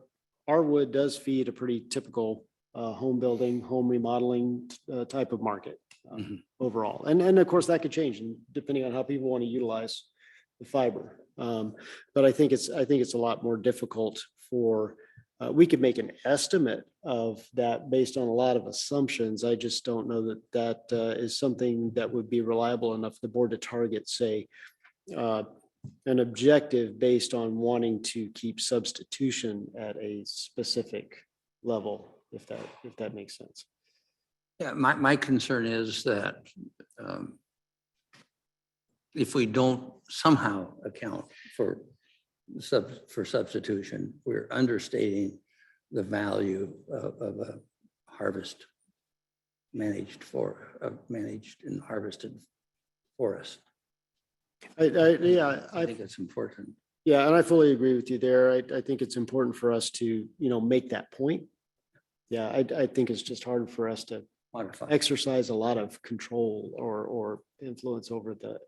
Speaker 3: wood does feed a pretty typical home building, home remodeling type of market overall. And of course that could change depending on how people want to utilize the fiber. But I think it's a lot more difficult for, we could make an estimate of that based on a lot of assumptions. I just don't know that is something that would be reliable enough for the board to target, say, an objective based on wanting to keep substitution at a specific level, if that makes sense.
Speaker 4: Yeah, my concern is that if we don't somehow account for substitution, we're understating the value of a harvest managed and harvested forest.
Speaker 3: I
Speaker 4: think it's important.
Speaker 3: Yeah, and I fully agree with you there. I think it's important for us to, make that point. Yeah, I think it's just hard for us to exercise a lot of control or influence over the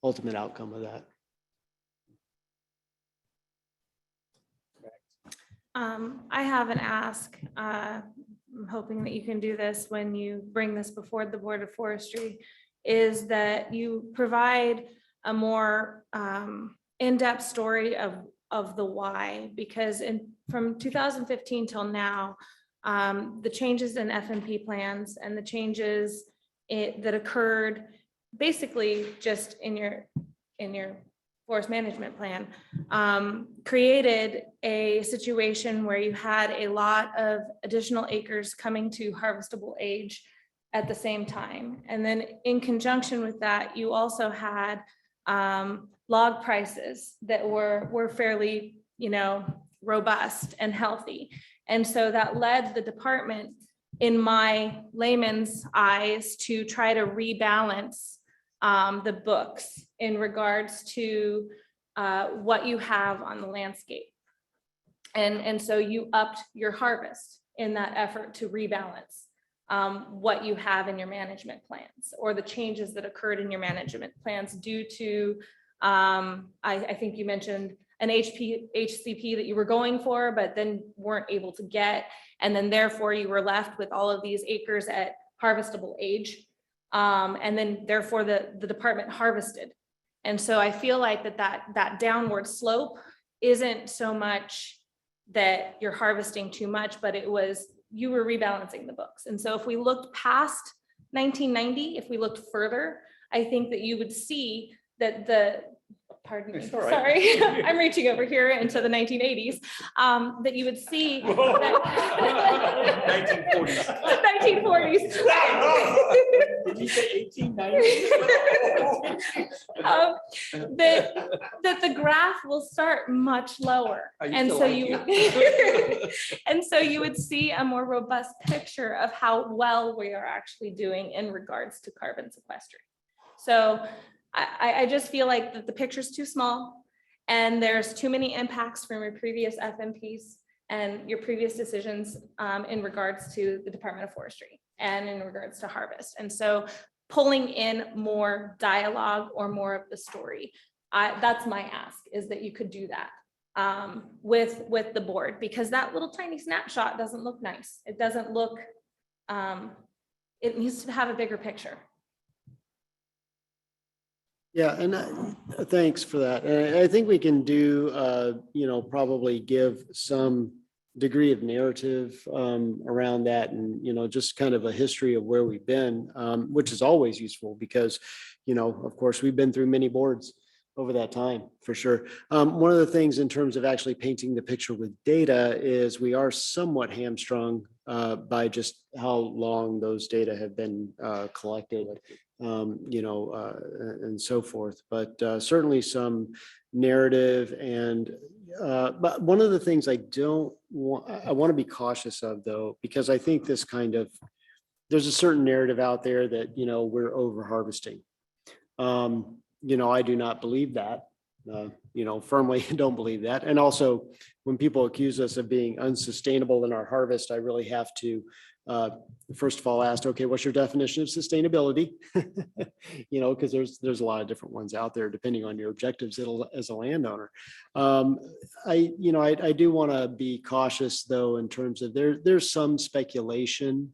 Speaker 3: ultimate outcome of that.
Speaker 5: I have an ask. I'm hoping that you can do this when you bring this before the Board of Forestry, is that you provide a more in-depth story of the why, because from 2015 till now, the changes in FMP plans and the changes that occurred basically just in your forest management plan created a situation where you had a lot of additional acres coming to harvestable age at the same time. And then in conjunction with that, you also had log prices that were fairly, robust and healthy. And so that led the department, in my layman's eyes, to try to rebalance the books in regards to what you have on the landscape. And so you upped your harvest in that effort to rebalance what you have in your management plans, or the changes that occurred in your management plans due to, I think you mentioned an HCP that you were going for, but then weren't able to get. And then therefore you were left with all of these acres at harvestable age. And then therefore the department harvested. And so I feel like that downward slope isn't so much that you're harvesting too much, but it was, you were rebalancing the books. And so if we looked past 1990, if we looked further, I think that you would see that pardon me, sorry, I'm reaching over here into the 1980s, that you would see that 1940s.
Speaker 6: Did you say 1890s?
Speaker 5: That the graph will start much lower. And so and so you would see a more robust picture of how well we are actually doing in regards to carbon sequestration. So I just feel like that the picture's too small, and there's too many impacts from your previous FMPs and your previous decisions in regards to the Department of Forestry and in regards to harvest. And so pulling in more dialogue or more of the story, that's my ask, is that you could do that with the board, because that little tiny snapshot doesn't look nice. It doesn't look, it needs to have a bigger picture.
Speaker 3: Yeah, and thanks for that. And I think we can do, probably give some degree of narrative around that, and, just kind of a history of where we've been, which is always useful because, of course, we've been through many boards over that time, for sure. One of the things in terms of actually painting the picture with data is we are somewhat hamstrung by just how long those data have been collected, and so forth. But certainly some narrative, and but one of the things I want to be cautious of, though, because I think this there's a certain narrative out there that, we're over harvesting. I do not believe that, firmly don't believe that. And also, when people accuse us of being unsustainable in our harvest, I really have to, first of all, ask, okay, what's your definition of sustainability? Because there's a lot of different ones out there, depending on your objectives as a landowner. I do want to be cautious, though, in terms of there's some speculation,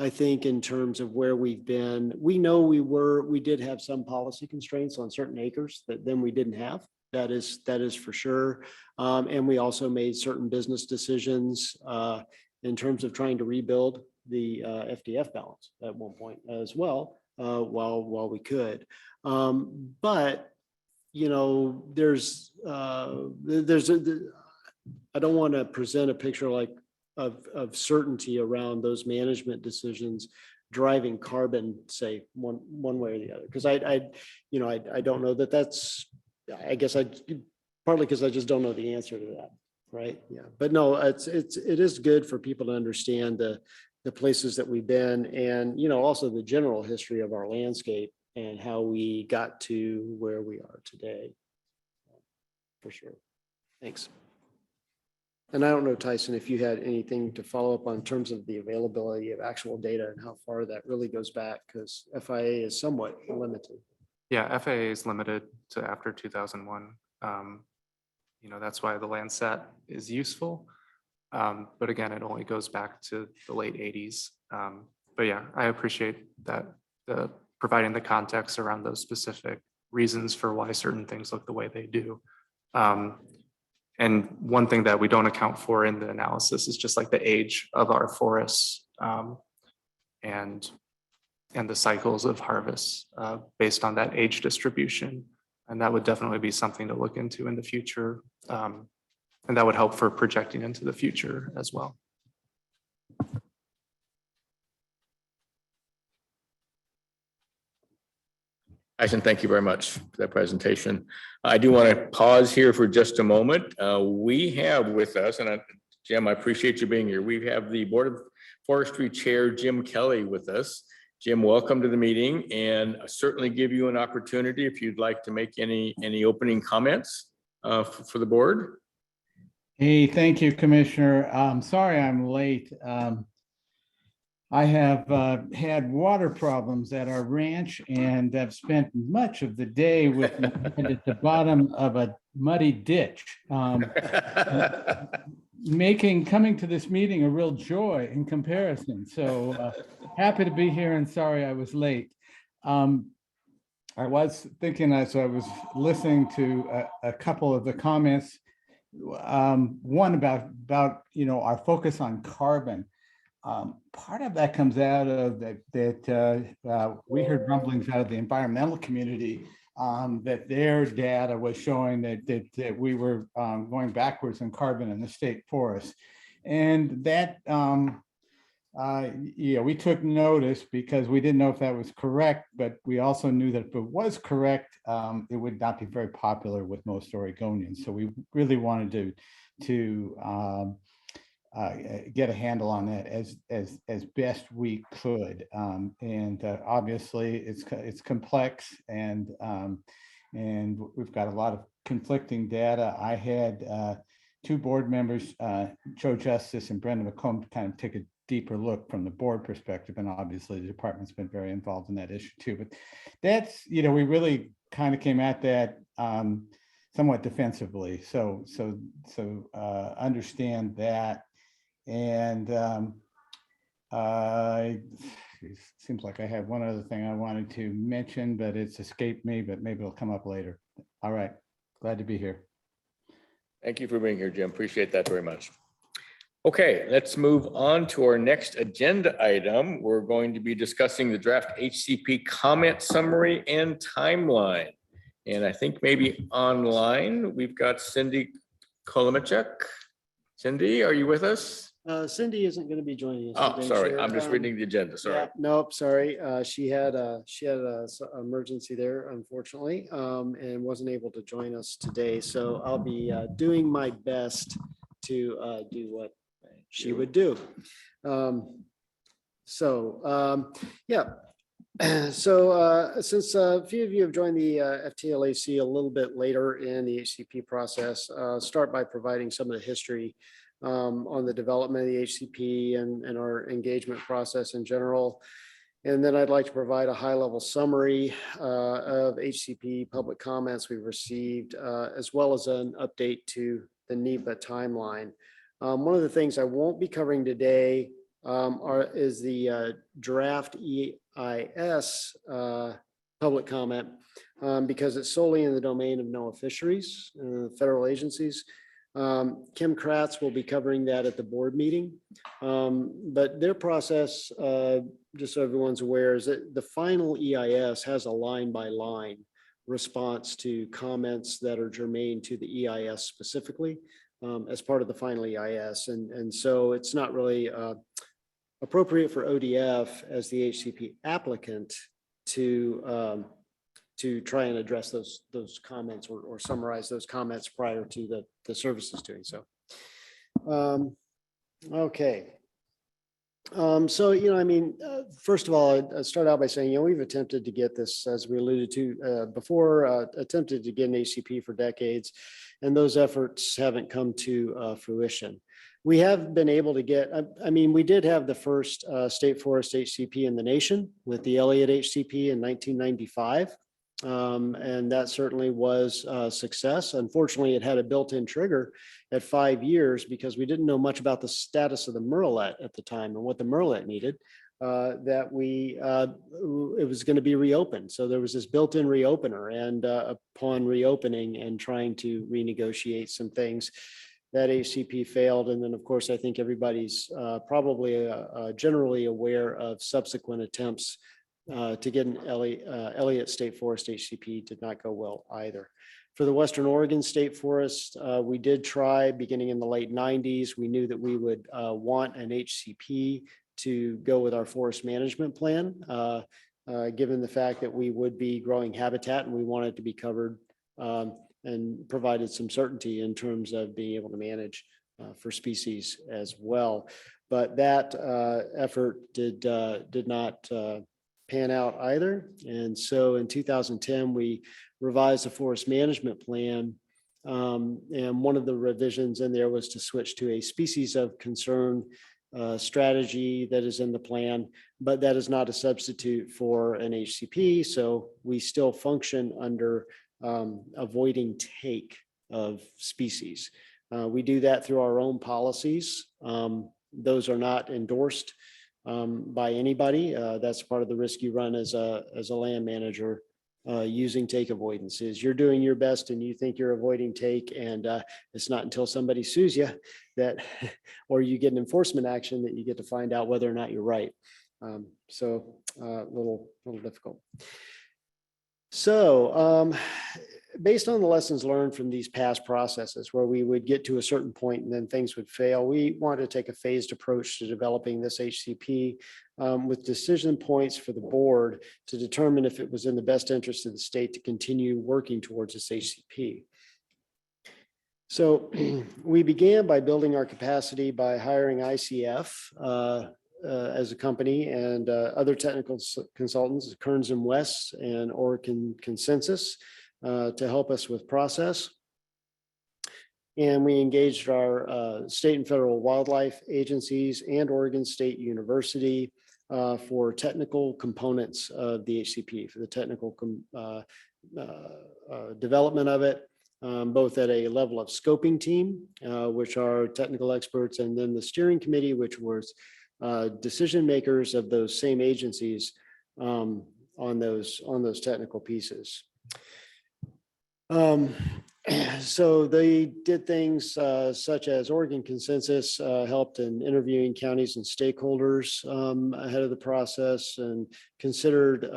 Speaker 3: I think, in terms of where we've been. We know we did have some policy constraints on certain acres that then we didn't have. That is for sure. And we also made certain business decisions in terms of trying to rebuild the FDF balance at one point as well, while we could. But there's I don't want to present a picture like of certainty around those management decisions driving carbon, say one way or the other, because I don't know that's, I guess partly because I just don't know the answer to that, right? Yeah, but no, it is good for people to understand the places that we've been, and also the general history of our landscape and how we got to where we are today, for sure. Thanks. And I don't know, Tyson, if you had anything to follow up on in terms of the availability of actual data and how far that really goes back, because FIA is somewhat limited.
Speaker 11: Yeah, FAA is limited to after 2001. That's why the Landsat is useful. But again, it only goes back to the late 80s. But yeah, I appreciate that, providing the context around those specific reasons for why certain things look the way they do. And one thing that we don't account for in the analysis is just like the age of our forests, and the cycles of harvest based on that age distribution. And that would definitely be something to look into in the future. And that would help for projecting into the future as well.
Speaker 8: Tyson, thank you very much for that presentation. I do want to pause here for just a moment. We have with us, and Jim, I appreciate you being here. We have the Board of Forestry Chair, Jim Kelly, with us. Jim, welcome to the meeting, and I certainly give you an opportunity if you'd like to make any opening comments for the board.
Speaker 15: Hey, thank you, Commissioner. Sorry I'm late. I have had water problems at our ranch and I've spent much of the day with my head at the bottom of a muddy ditch. Coming to this meeting a real joy in comparison. So happy to be here and sorry I was late. I was thinking as I was listening to a couple of the comments, one about our focus on carbon. Part of that comes out of that we heard rumblings out of the environmental community that their data was showing that we were going backwards in carbon in the state forest. And that, we took notice because we didn't know if that was correct, but we also knew that if it was correct, it would not be very popular with most Oregonians. So we really wanted to get a handle on that as best we could, and obviously it's complex, and we've got a lot of conflicting data. I had two board members, Joe Justice and Brenda McComb, kind of take a deeper look from the board perspective, and obviously the department's been very involved in that issue too. But that's, we really kind of came at that somewhat defensively. So understand that. And it seems like I have one other thing I wanted to mention, but it's escaped me, but maybe it'll come up later. All right. Glad to be here.
Speaker 8: Thank you for being here, Jim. Appreciate that very much. Okay, let's move on to our next agenda item. We're going to be discussing the draft HCP comment summary and timeline. And I think maybe online, we've got Cindy Kolomachuk. Cindy, are you with us?
Speaker 3: Cindy isn't going to be joining us.
Speaker 8: Oh,
Speaker 3: today,
Speaker 8: sorry.
Speaker 3: Chair.
Speaker 8: I'm just reading the agenda. Sorry.
Speaker 3: Yeah, nope, sorry. She had a emergency there, unfortunately, and wasn't able to join us today. So I'll be doing my best to do what she would do. Yeah. So since a few of you have joined the FTLAC a little bit later in the HCP process, start by providing some of the history on the development of the HCP and our engagement process in general. And then I'd like to provide a high-level summary of HCP public comments we've received, as well as an update to the NEPA timeline. One of the things I won't be covering today is the draft EIS public comment, because it's solely in the domain of NOAA fisheries, federal agencies. Kim Kratz will be covering that at the board meeting. But their process, just so everyone's aware, is that the final EIS has a line-by-line response to comments that are germane to the EIS specifically, as part of the final EIS. And so it's not really appropriate for ODF as the HCP applicant to try and address those comments or summarize those comments prior to the services doing so. Okay. So, first of all, I'd start out by saying, we've attempted to get this, as we alluded to before, attempted to get an HCP for decades, and those efforts haven't come to fruition. We have been able to get, we did have the first state forest HCP in the nation with the Elliott HCP in 1995. And that certainly was a success. Unfortunately, it had a built-in trigger at 5 years because we didn't know much about the status of the murrelet at the time and what the murrelet needed, it was going to be reopened. So there was this built-in reopener, and upon reopening and trying to renegotiate some things, that HCP failed. And then, of course, I think everybody's probably generally aware of subsequent attempts to get an Elliott State Forest HCP did not go well either. For the Western Oregon State Forest, we did try beginning in the late 90s. We knew that we would want an HCP to go with our forest management plan. given the fact that we would be growing habitat and we want it to be covered, and provided some certainty in terms of being able to manage for species as well. But that effort did not pan out either. And so in 2010, we revised the forest management plan. And one of the revisions in there was to switch to a species of concern strategy that is in the plan, but that is not a substitute for an HCP. So we still function under avoiding take of species. We do that through our own policies. Those are not endorsed by anybody. That's part of the risk you run as a land manager using take avoidance. Is you're doing your best and you think you're avoiding take, and it's not until somebody sues you that, or you get an enforcement action, that you get to find out whether or not you're right. So a little difficult. So based on the lessons learned from these past processes where we would get to a certain point and then things would fail, we wanted to take a phased approach to developing this HCP with decision points for the board to determine if it was in the best interest of the state to continue working towards this HCP. So we began by building our capacity by hiring ICF as a company and other technical consultants, Kearns and West and Oregon Consensus, to help us with process. And we engaged our state and federal wildlife agencies and Oregon State University for technical components of the HCP, for the technical development of it, both at a level of scoping team, which are technical experts, and then the steering committee, which was decision makers of those same agencies on those technical pieces. So they did things such as Oregon Consensus helped in interviewing counties and stakeholders ahead of the process, and considered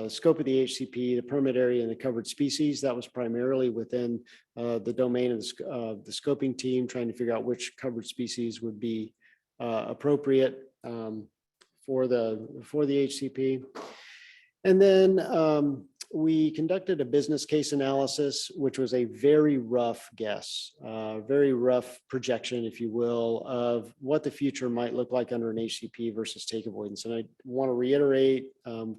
Speaker 3: scope of the HCP, the permit area, and the covered species. That was primarily within the domain of the scoping team, trying to figure out which covered species would be appropriate for the HCP. And then we conducted a business case analysis, which was a very rough guess, very rough projection, if you will, of what the future might look like under an HCP versus take avoidance. And I want to reiterate,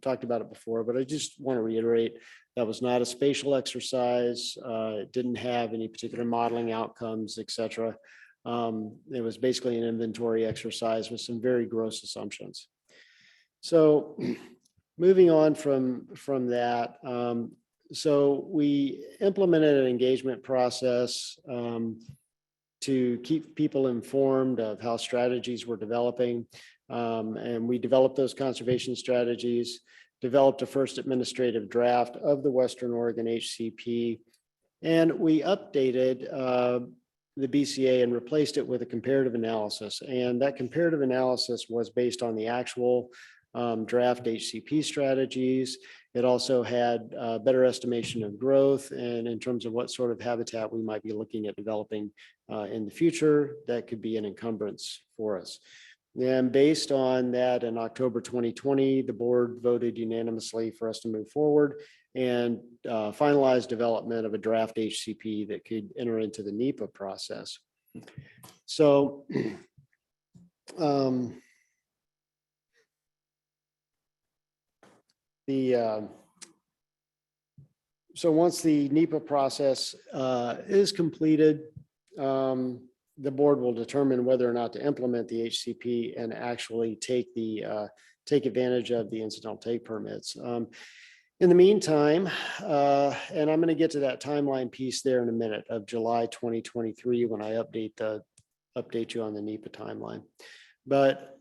Speaker 3: talked about it before, but I just want to reiterate that was not a spatial exercise. It didn't have any particular modeling outcomes, et cetera. It was basically an inventory exercise with some very gross assumptions. So moving on from that, so we implemented an engagement process to keep people informed of how strategies were developing. And we developed those conservation strategies, developed a first administrative draft of the Western Oregon HCP, and we updated the BCA and replaced it with a comparative analysis. And that comparative analysis was based on the actual draft HCP strategies. It also had better estimation of growth and in terms of what sort of habitat we might be looking at developing in the future that could be an encumbrance for us. And based on that, in October 2020, the board voted unanimously for us to move forward and finalize development of a draft HCP that could enter into the NEPA process. So so once the NEPA process is completed, the board will determine whether or not to implement the HCP and actually take advantage of the incidental take permits. In the meantime, and I'm going to get to that timeline piece there in a minute of July 2023 when I update you on the NEPA timeline. But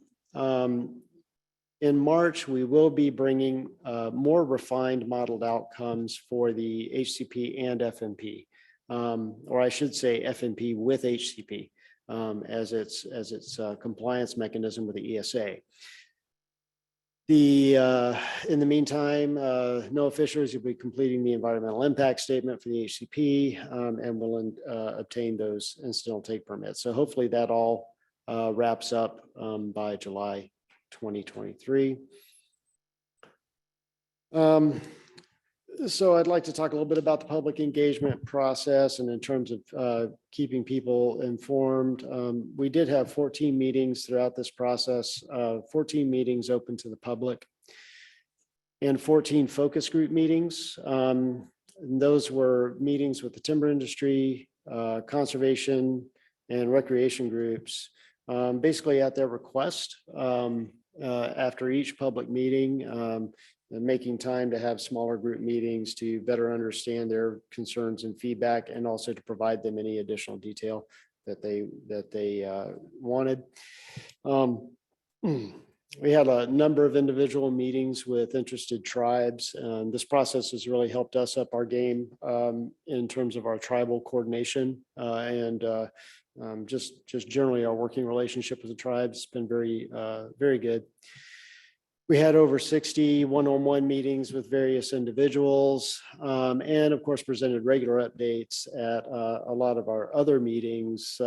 Speaker 3: in March, we will be bringing more refined modeled outcomes for the HCP and FMP, or I should say FMP with HCP as its compliance mechanism with the ESA. In the meantime, NOAA Fisheries will be completing the environmental impact statement for the HCP and will obtain those incidental take permits. So hopefully that all wraps up by July 2023. So I'd like to talk a little bit about the public engagement process and in terms of keeping people informed. We did have 14 meetings throughout this process, 14 meetings open to the public and 14 focus group meetings. And those were meetings with the timber industry, conservation and recreation groups, basically at their request. After each public meeting, and making time to have smaller group meetings to better understand their concerns and feedback, and also to provide them any additional detail that they wanted. We had a number of individual meetings with interested tribes, and this process has really helped us up our game in terms of our tribal coordination and just generally our working relationship with the tribes has been very good. We had over 60 one-on-one meetings with various individuals, and of course presented regular updates at a lot of our other meetings,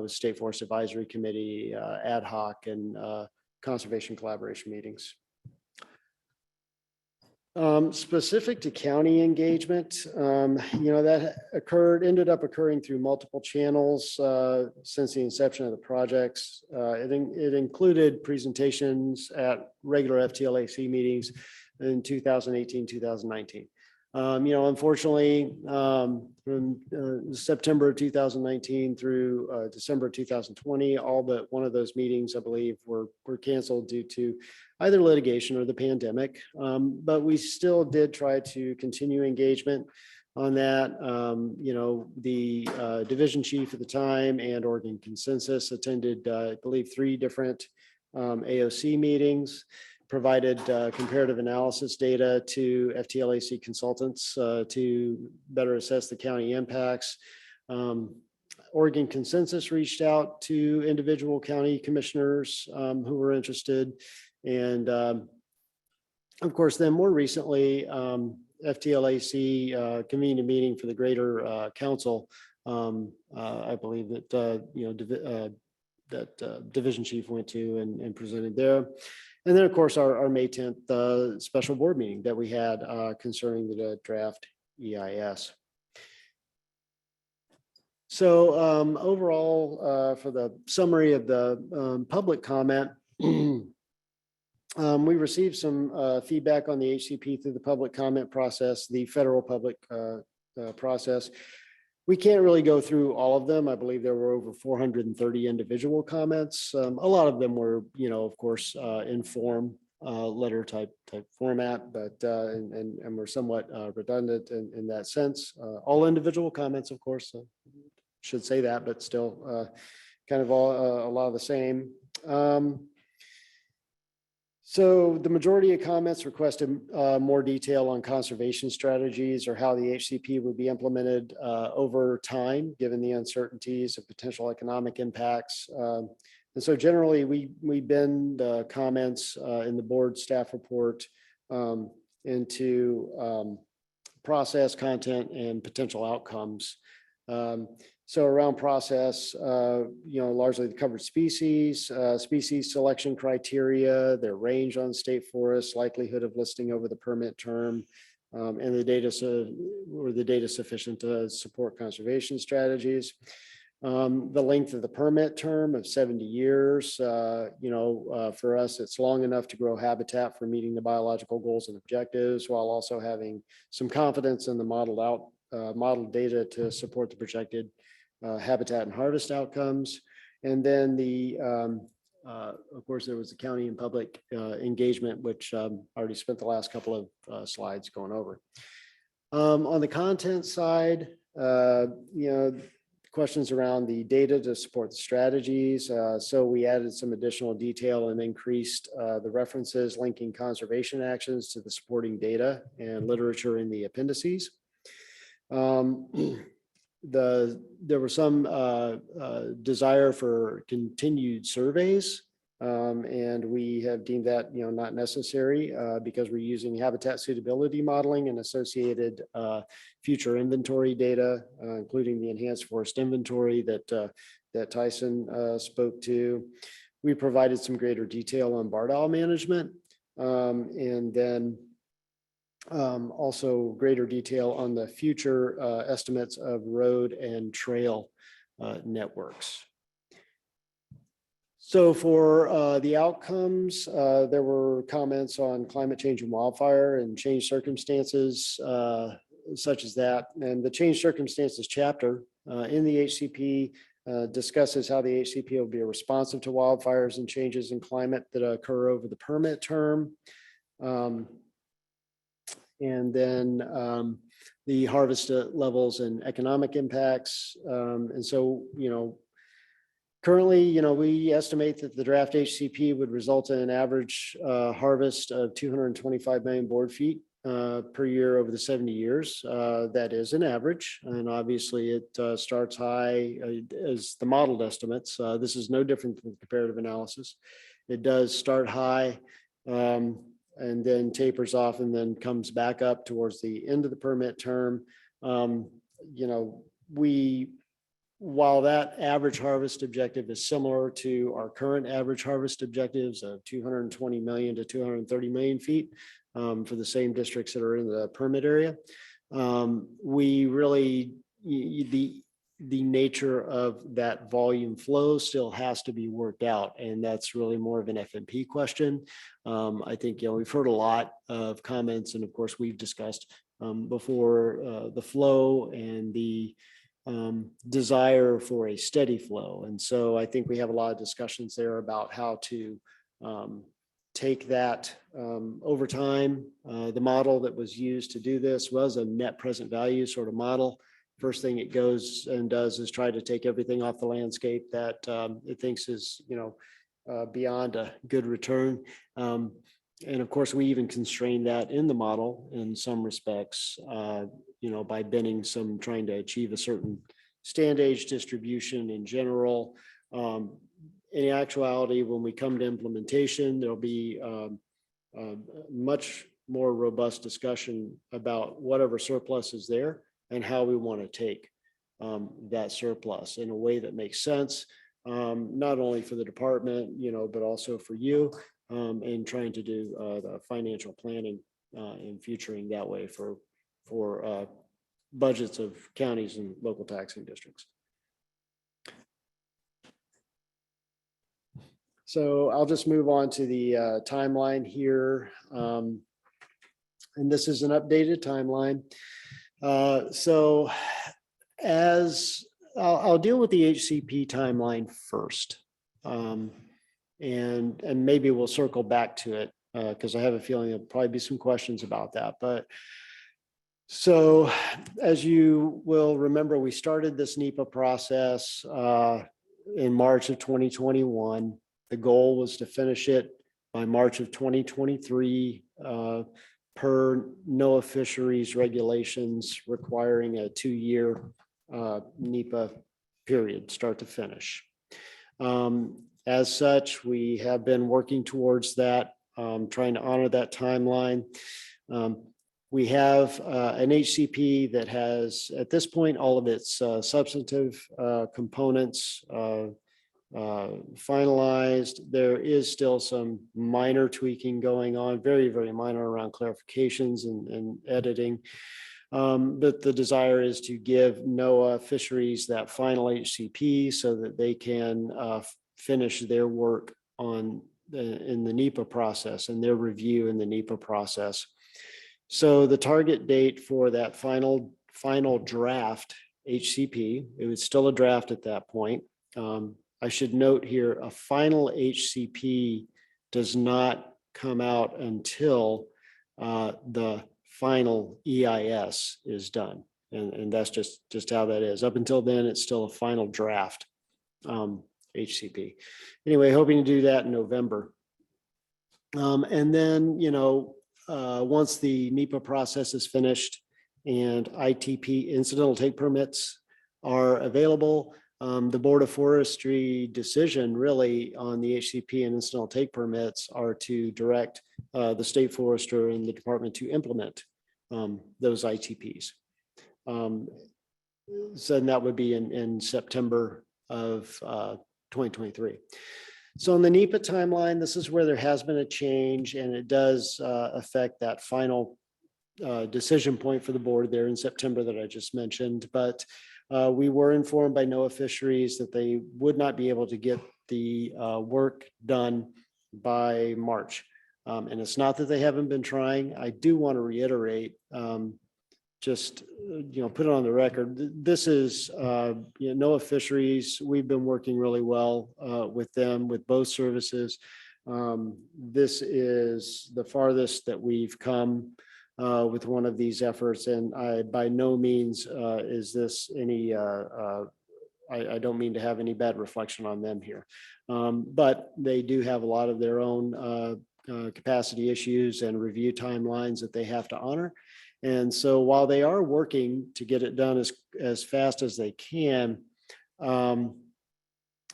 Speaker 3: State Forest Advisory Committee, ad hoc, and conservation collaboration meetings. Specific to county engagement, that ended up occurring through multiple channels since the inception of the projects. It included presentations at regular FTLAC meetings in 2018, 2019. Unfortunately, from September of 2019 through December of 2020, all but one of those meetings, I believe, were canceled due to either litigation or the pandemic. But we still did try to continue engagement on that. The division chief at the time and Oregon Consensus attended, I believe, 3 different AOC meetings, provided comparative analysis data to FTLAC consultants to better assess the county impacts. Oregon Consensus reached out to individual county commissioners who were interested. And of course, then more recently, FTLAC convened a meeting for the greater council. I believe that, division chief went to and presented there. And then, of course, our May 10th special board meeting that we had concerning the draft EIS. So overall, for the summary of the public comment, we received some feedback on the HCP through the public comment process, the federal public process. We can't really go through all of them. I believe there were over 430 individual comments. A lot of them were, of course, in form letter type format, but and were somewhat redundant in that sense. All individual comments, of course, should say that, but still kind of a lot of the same. So the majority of comments requested more detail on conservation strategies or how the HCP would be implemented over time, given the uncertainties of potential economic impacts. And so generally, we bend the comments in the board staff report into process, content, and potential outcomes. So around process, largely the covered species, species selection criteria, their range on state forests, likelihood of listing over the permit term, and the data sufficient to support conservation strategies. The length of the permit term of 70 years, for us, it's long enough to grow habitat for meeting the biological goals and objectives, while also having some confidence in the modeled data to support the projected habitat and harvest outcomes. And then of course, there was the county and public engagement, which I already spent the last couple of slides going over. On the content side, questions around the data to support the strategies. So we added some additional detail and increased the references linking conservation actions to the supporting data and literature in the appendices. There was some desire for continued surveys, and we have deemed that not necessary because we're using habitat suitability modeling and associated future inventory data, including the enhanced forest inventory that Tyson spoke to. We provided some greater detail on barred owl management, and then Also greater detail on the future estimates of road and trail networks. So for the outcomes, there were comments on climate change and wildfire and change circumstances such as that. And the change circumstances chapter in the HCP discusses how the HCP will be responsive to wildfires and changes in climate that occur over the permit term. And then the harvest levels and economic impacts. And so, currently, we estimate that the draft HCP would result in an average harvest of 225 million board feet per year over the 70 years. That is an average, and obviously it starts high as the modeled estimates. This is no different than comparative analysis. It does start high and then tapers off and then comes back up towards the end of the permit term. While that average harvest objective is similar to our current average harvest objectives of 220 million to 230 million feet for the same districts that are in the permit area, we really, the nature of that volume flow still has to be worked out. And that's really more of an FMP question. I think, we've heard a lot of comments, and of course we've discussed before the flow and the desire for a steady flow. And so I think we have a lot of discussions there about how to take that over time. The model that was used to do this was a net present value sort of model. First thing it goes and does is try to take everything off the landscape that it thinks is, beyond a good return. And of course, we even constrain that in the model in some respects, by bending some, trying to achieve a certain stand age distribution in general. In actuality, when we come to implementation, there'll be much more robust discussion about whatever surplus is there and how we want to take that surplus in a way that makes sense, not only for the department, but also for you, and trying to do the financial planning and futuring that way for budgets of counties and local taxing districts. So I'll just move on to the timeline here. And this is an updated timeline. So as I'll deal with the HCP timeline first. And maybe we'll circle back to it because I have a feeling there'll probably be some questions about that. But so as you will remember, we started this NEPA process in March of 2021. The goal was to finish it by March of 2023 per NOAA fisheries regulations requiring a 2-year NEPA period, start to finish. As such, we have been working towards that, trying to honor that timeline. We have an HCP that has, at this point, all of its substantive components finalized. There is still some minor tweaking going on, very, very minor around clarifications and editing. But the desire is to give NOAA fisheries that final HCP so that they can finish their work in the NEPA process and their review in the NEPA process. So the target date for that final draft HCP, it was still a draft at that point. I should note here, a final HCP does not come out until the final EIS is done. And that's just how that is. Up until then, it's still a final draft HCP. Anyway, hoping to do that in November. And then, once the NEPA process is finished and ITP incidental take permits are available, the Board of Forestry decision really on the HCP and incidental take permits are to direct the state forester and the department to implement those ITPs. So that would be in September of 2023. So in the NEPA timeline, this is where there has been a change, and it does affect that final decision point for the board there in September that I just mentioned, but we were informed by NOAA Fisheries that they would not be able to get the work done by March. And it's not that they haven't been trying. I do want to reiterate, just, put it on the record. This is, NOAA Fisheries. We've been working really well with them, with both services. This is the farthest that we've come with one of these efforts. And I, by no means is this any, I don't mean to have any bad reflection on them here. But they do have a lot of their own capacity issues and review timelines that they have to honor. And so while they are working to get it done as fast as they can,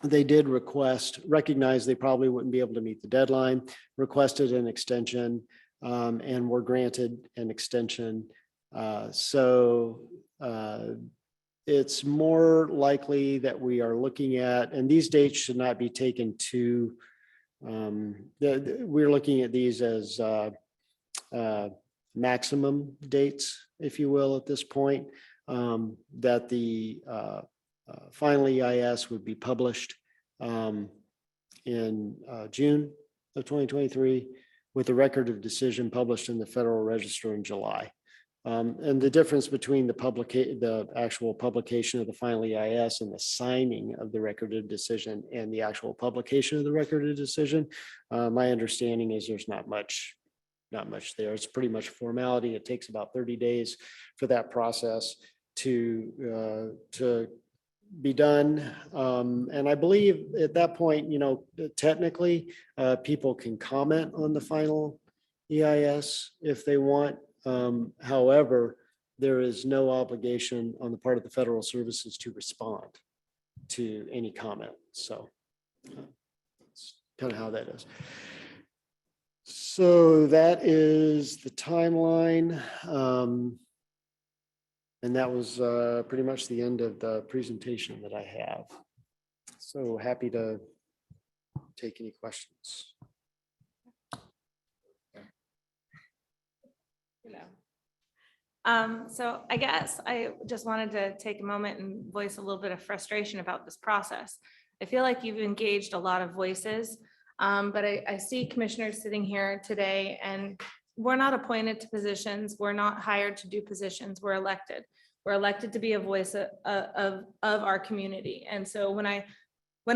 Speaker 3: they did recognize they probably wouldn't be able to meet the deadline, requested an extension, and were granted an extension. It's more likely that we are looking at, and these dates should not be taken too, we're looking at these as maximum dates, if you will, at this point, that the final EIS would be published in June of 2023, with the record of decision published in the Federal Register in July. And the difference between the actual publication of the final EIS and the signing of the record of decision and the actual publication of the record of decision, my understanding is there's not much there. It's pretty much formality. It takes about 30 days for that process to be done. And I believe at that point, technically, people can comment on the final EIS if they want. However, there is no obligation on the part of the federal services to respond to any comment. So that's kind of how that is. So that is the timeline. And that was pretty much the end of the presentation that I have. So happy to take any questions.
Speaker 5: So I guess I just wanted to take a moment and voice a little bit of frustration about this process. I feel like you've engaged a lot of voices, but I see commissioners sitting here today, and we're not appointed to positions. We're not hired to do positions. We're elected. We're elected to be a voice of our community. And so when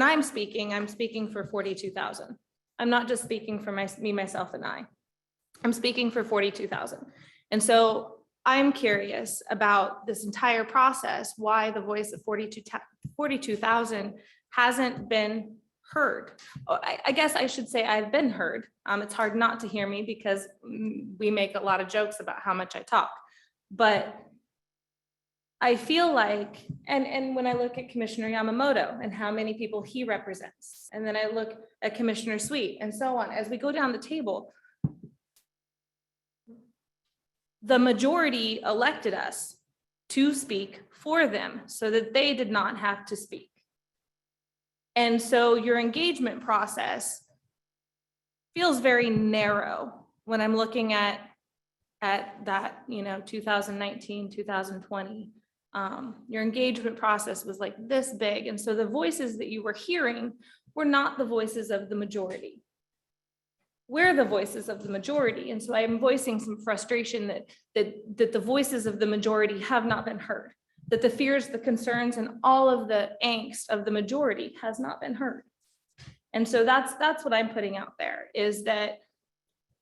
Speaker 5: I'm speaking for 42,000. I'm not just speaking for me, myself, and I. I'm speaking for 42,000. And so I'm curious about this entire process, why the voice of 42,000 hasn't been heard. I guess I should say I've been heard. It's hard not to hear me because we make a lot of jokes about how much I talk. But I feel like, and when I look at Commissioner Yamamoto and how many people he represents, and then I look at Commissioner Sweet and so on, as we go down the table, the majority elected us to speak for them so that they did not have to speak. And so your engagement process feels very narrow when I'm looking at that, 2019, 2020. Your engagement process was like this big. And so the voices that you were hearing were not the voices of the majority. We're the voices of the majority. And so I'm voicing some frustration that the voices of the majority have not been heard, that the fears, the concerns, and all of the angst of the majority has not been heard. And so that's what I'm putting out there, is that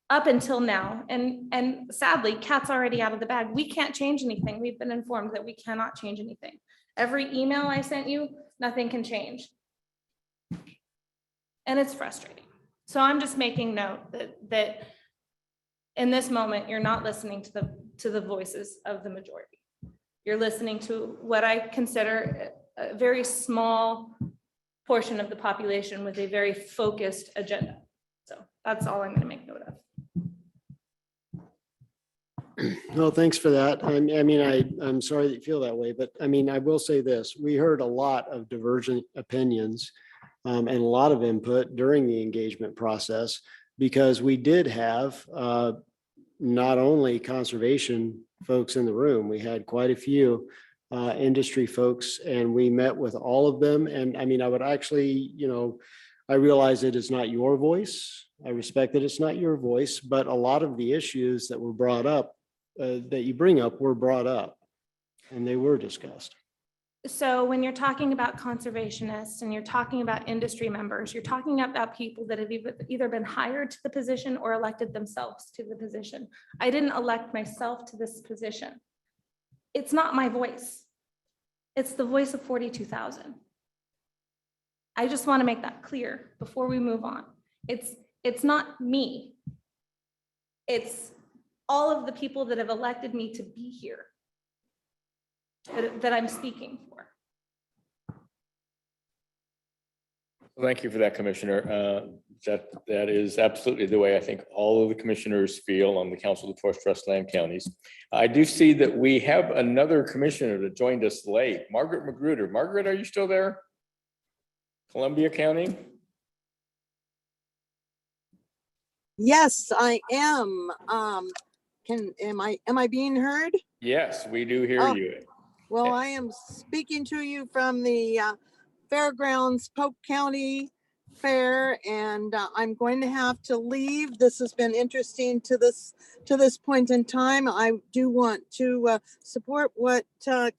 Speaker 5: up until now, and sadly, cat's already out of the bag. We can't change anything. We've been informed that we cannot change anything. Every email I sent you, nothing can change. And it's frustrating. So I'm just making note that in this moment, you're not listening to the voices of the majority. You're listening to what I consider a very small portion of the population with a very focused agenda. So that's all I'm going to make note of.
Speaker 3: No, thanks for that. I'm sorry that you feel that way, but I will say this. We heard a lot of divergent opinions and a lot of input during the engagement process, because we did have not only conservation folks in the room, we had quite a few industry folks, and we met with all of them. And I mean, I would actually, I realize it is not your voice. I respect that it's not your voice, but a lot of the issues that were brought up, that you bring up, were brought up, and they were discussed.
Speaker 5: So when you're talking about conservationists and you're talking about industry members, you're talking about people that have either been hired to the position or elected themselves to the position. I didn't elect myself to this position. It's not my voice. It's the voice of 42,000. I just want to make that clear before we move on. It's not me. It's all of the people that have elected me to be here that I'm speaking for.
Speaker 8: Thank you for that, Commissioner. That is absolutely the way I think all of the commissioners feel on the Council of Forest Trust Land Counties. I do see that we have another commissioner that joined us late, Margaret Magruder. Margaret, are you still there? Columbia County?
Speaker 16: Yes, I am. Am I being heard?
Speaker 8: Yes, we do hear
Speaker 16: Oh.
Speaker 8: you.
Speaker 16: Well, I am speaking to you from the Fairgrounds Polk County Fair, and I'm going to have to leave. This has been interesting to this point in time. I do want to support what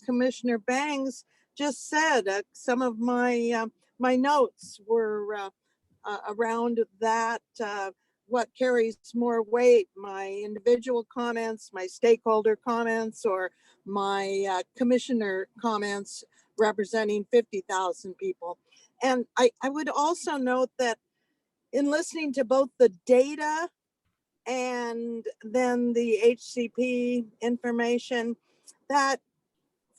Speaker 16: Commissioner Bangs just said. Some of my my notes were around that. What carries more weight, my individual comments, my stakeholder comments, or my commissioner comments representing 50,000 people. And I would also note that in listening to both the data and then the HCP information, that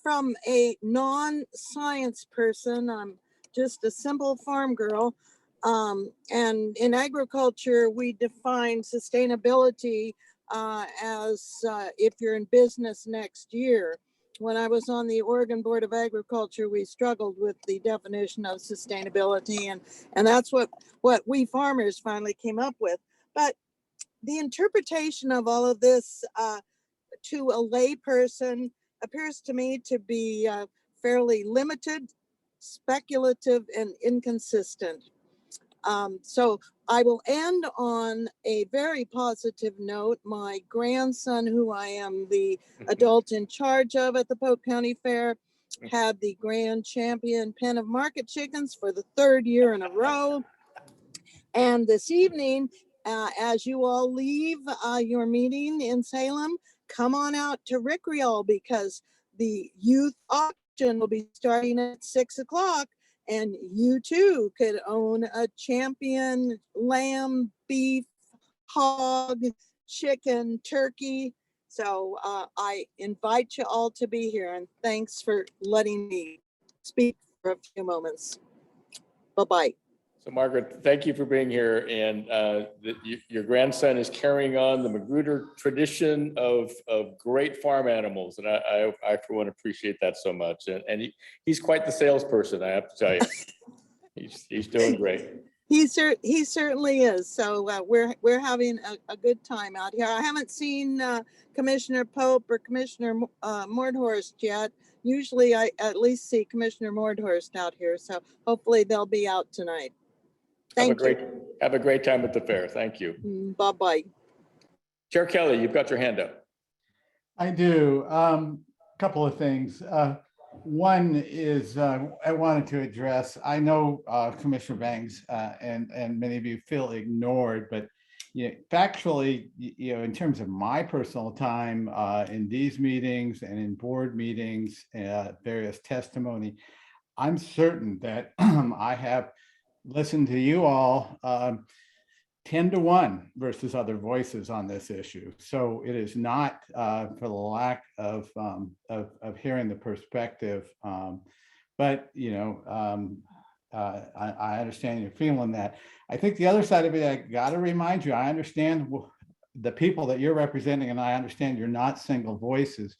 Speaker 16: from a non-science person, I'm just a simple farm girl, and in agriculture, we define sustainability as if you're in business next year. When I was on the Oregon Board of Agriculture, we struggled with the definition of sustainability, and that's what we farmers finally came up with. But the interpretation of all of this to a lay person appears to me to be fairly limited, speculative, and inconsistent. So I will end on a very positive note. My grandson, who I am the adult in charge of at the Polk County Fair, had the grand champion pen of market chickens for the 3rd year in a row. And this evening, as you all leave your meeting in Salem, come on out to Rick Riel, because the youth auction will be starting at 6 o'clock. And you too could own a champion lamb, beef, hog, chicken, turkey. So I invite you all to be here, and thanks for letting me speak for a few moments. Bye-bye.
Speaker 8: So Margaret, thank you for being here. And your grandson is carrying on the Magruder tradition of great farm animals. And I for one appreciate that so much. And he's quite the salesperson, I have to tell you. He's doing great.
Speaker 16: He certainly is. So we're having a good time out here. I haven't seen Commissioner Pope or Commissioner Mordhorst yet. Usually I at least see Commissioner Mordhorst out here. So hopefully they'll be out tonight. Have
Speaker 8: a great time at the fair. Thank you.
Speaker 16: Bye-bye.
Speaker 8: Chair Kelly, you've got your hand up.
Speaker 15: I do. Couple of things. One is I wanted to address, I know Commissioner Bangs and many of you feel ignored, but factually, in terms of my personal time in these meetings and in board meetings, various testimony, I'm certain that I have listened to you all 10-1 versus other voices on this issue. So it is not for the lack of hearing the perspective, but I understand you're feeling that. I think the other side of it, I got to remind you, I understand the people that you're representing, and I understand you're not single voices,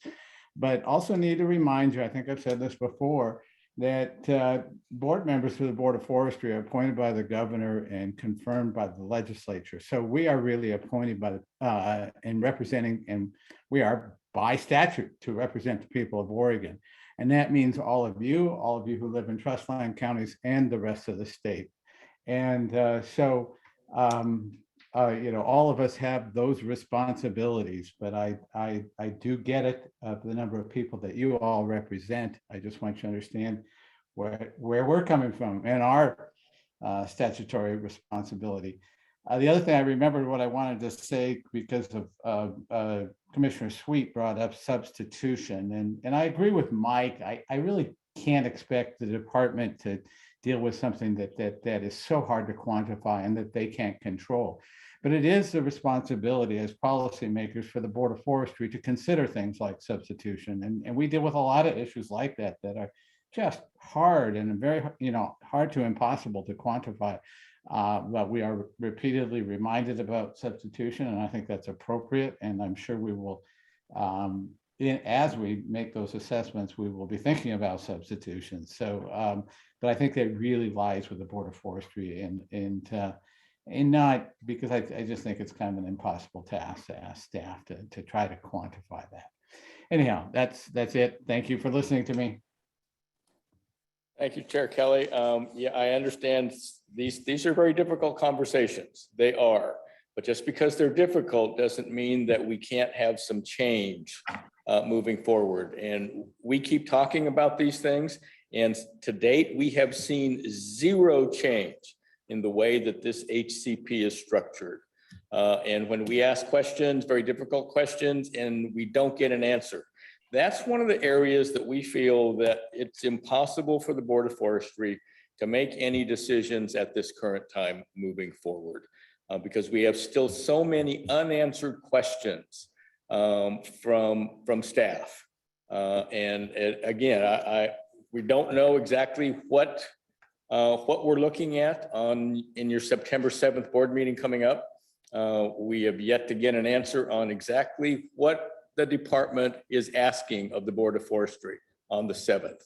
Speaker 15: but also need to remind you, I think I've said this before, that board members for the Board of Forestry are appointed by the governor and confirmed by the legislature. So we are really appointed by the and representing, and we are by statute to represent the people of Oregon. And that means all of you who live in trust line counties and the rest of the state. And you know, all of us have those responsibilities, but I do get it, the number of people that you all represent. I just want you to understand where we're coming from and our statutory responsibility. The other thing I remembered what I wanted to say because of Commissioner Sweet brought up substitution, and I agree with Mike. I really can't expect the department to deal with something that is so hard to quantify and that they can't control. But it is the responsibility as policymakers for the Board of Forestry to consider things like substitution. And we deal with a lot of issues like that are just hard and very, you know, hard to impossible to quantify. But we are repeatedly reminded about substitution, and I think that's appropriate. And I'm sure we will, as we make those assessments, we will be thinking about substitution. So, but I think that really lies with the Board of Forestry and not because I just think it's kind of an impossible task to ask staff to try to quantify that. Anyhow, that's it. Thank you for listening to me.
Speaker 8: Thank you, Chair Kelly. Yeah, I understand these are very difficult conversations. They are, but just because they're difficult doesn't mean that we can't have some change moving forward. And we keep talking about these things. And to date, we have seen zero change in the way that this HCP is structured. And when we ask questions, very difficult questions, and we don't get an answer, that's one of the areas that we feel that it's impossible for the Board of Forestry to make any decisions at this current time moving forward, because we have still so many unanswered questions from staff. And again, we don't know exactly what we're looking at in your September 7th board meeting coming up. We have yet to get an answer on exactly what the department is asking of the Board of Forestry on the 7th.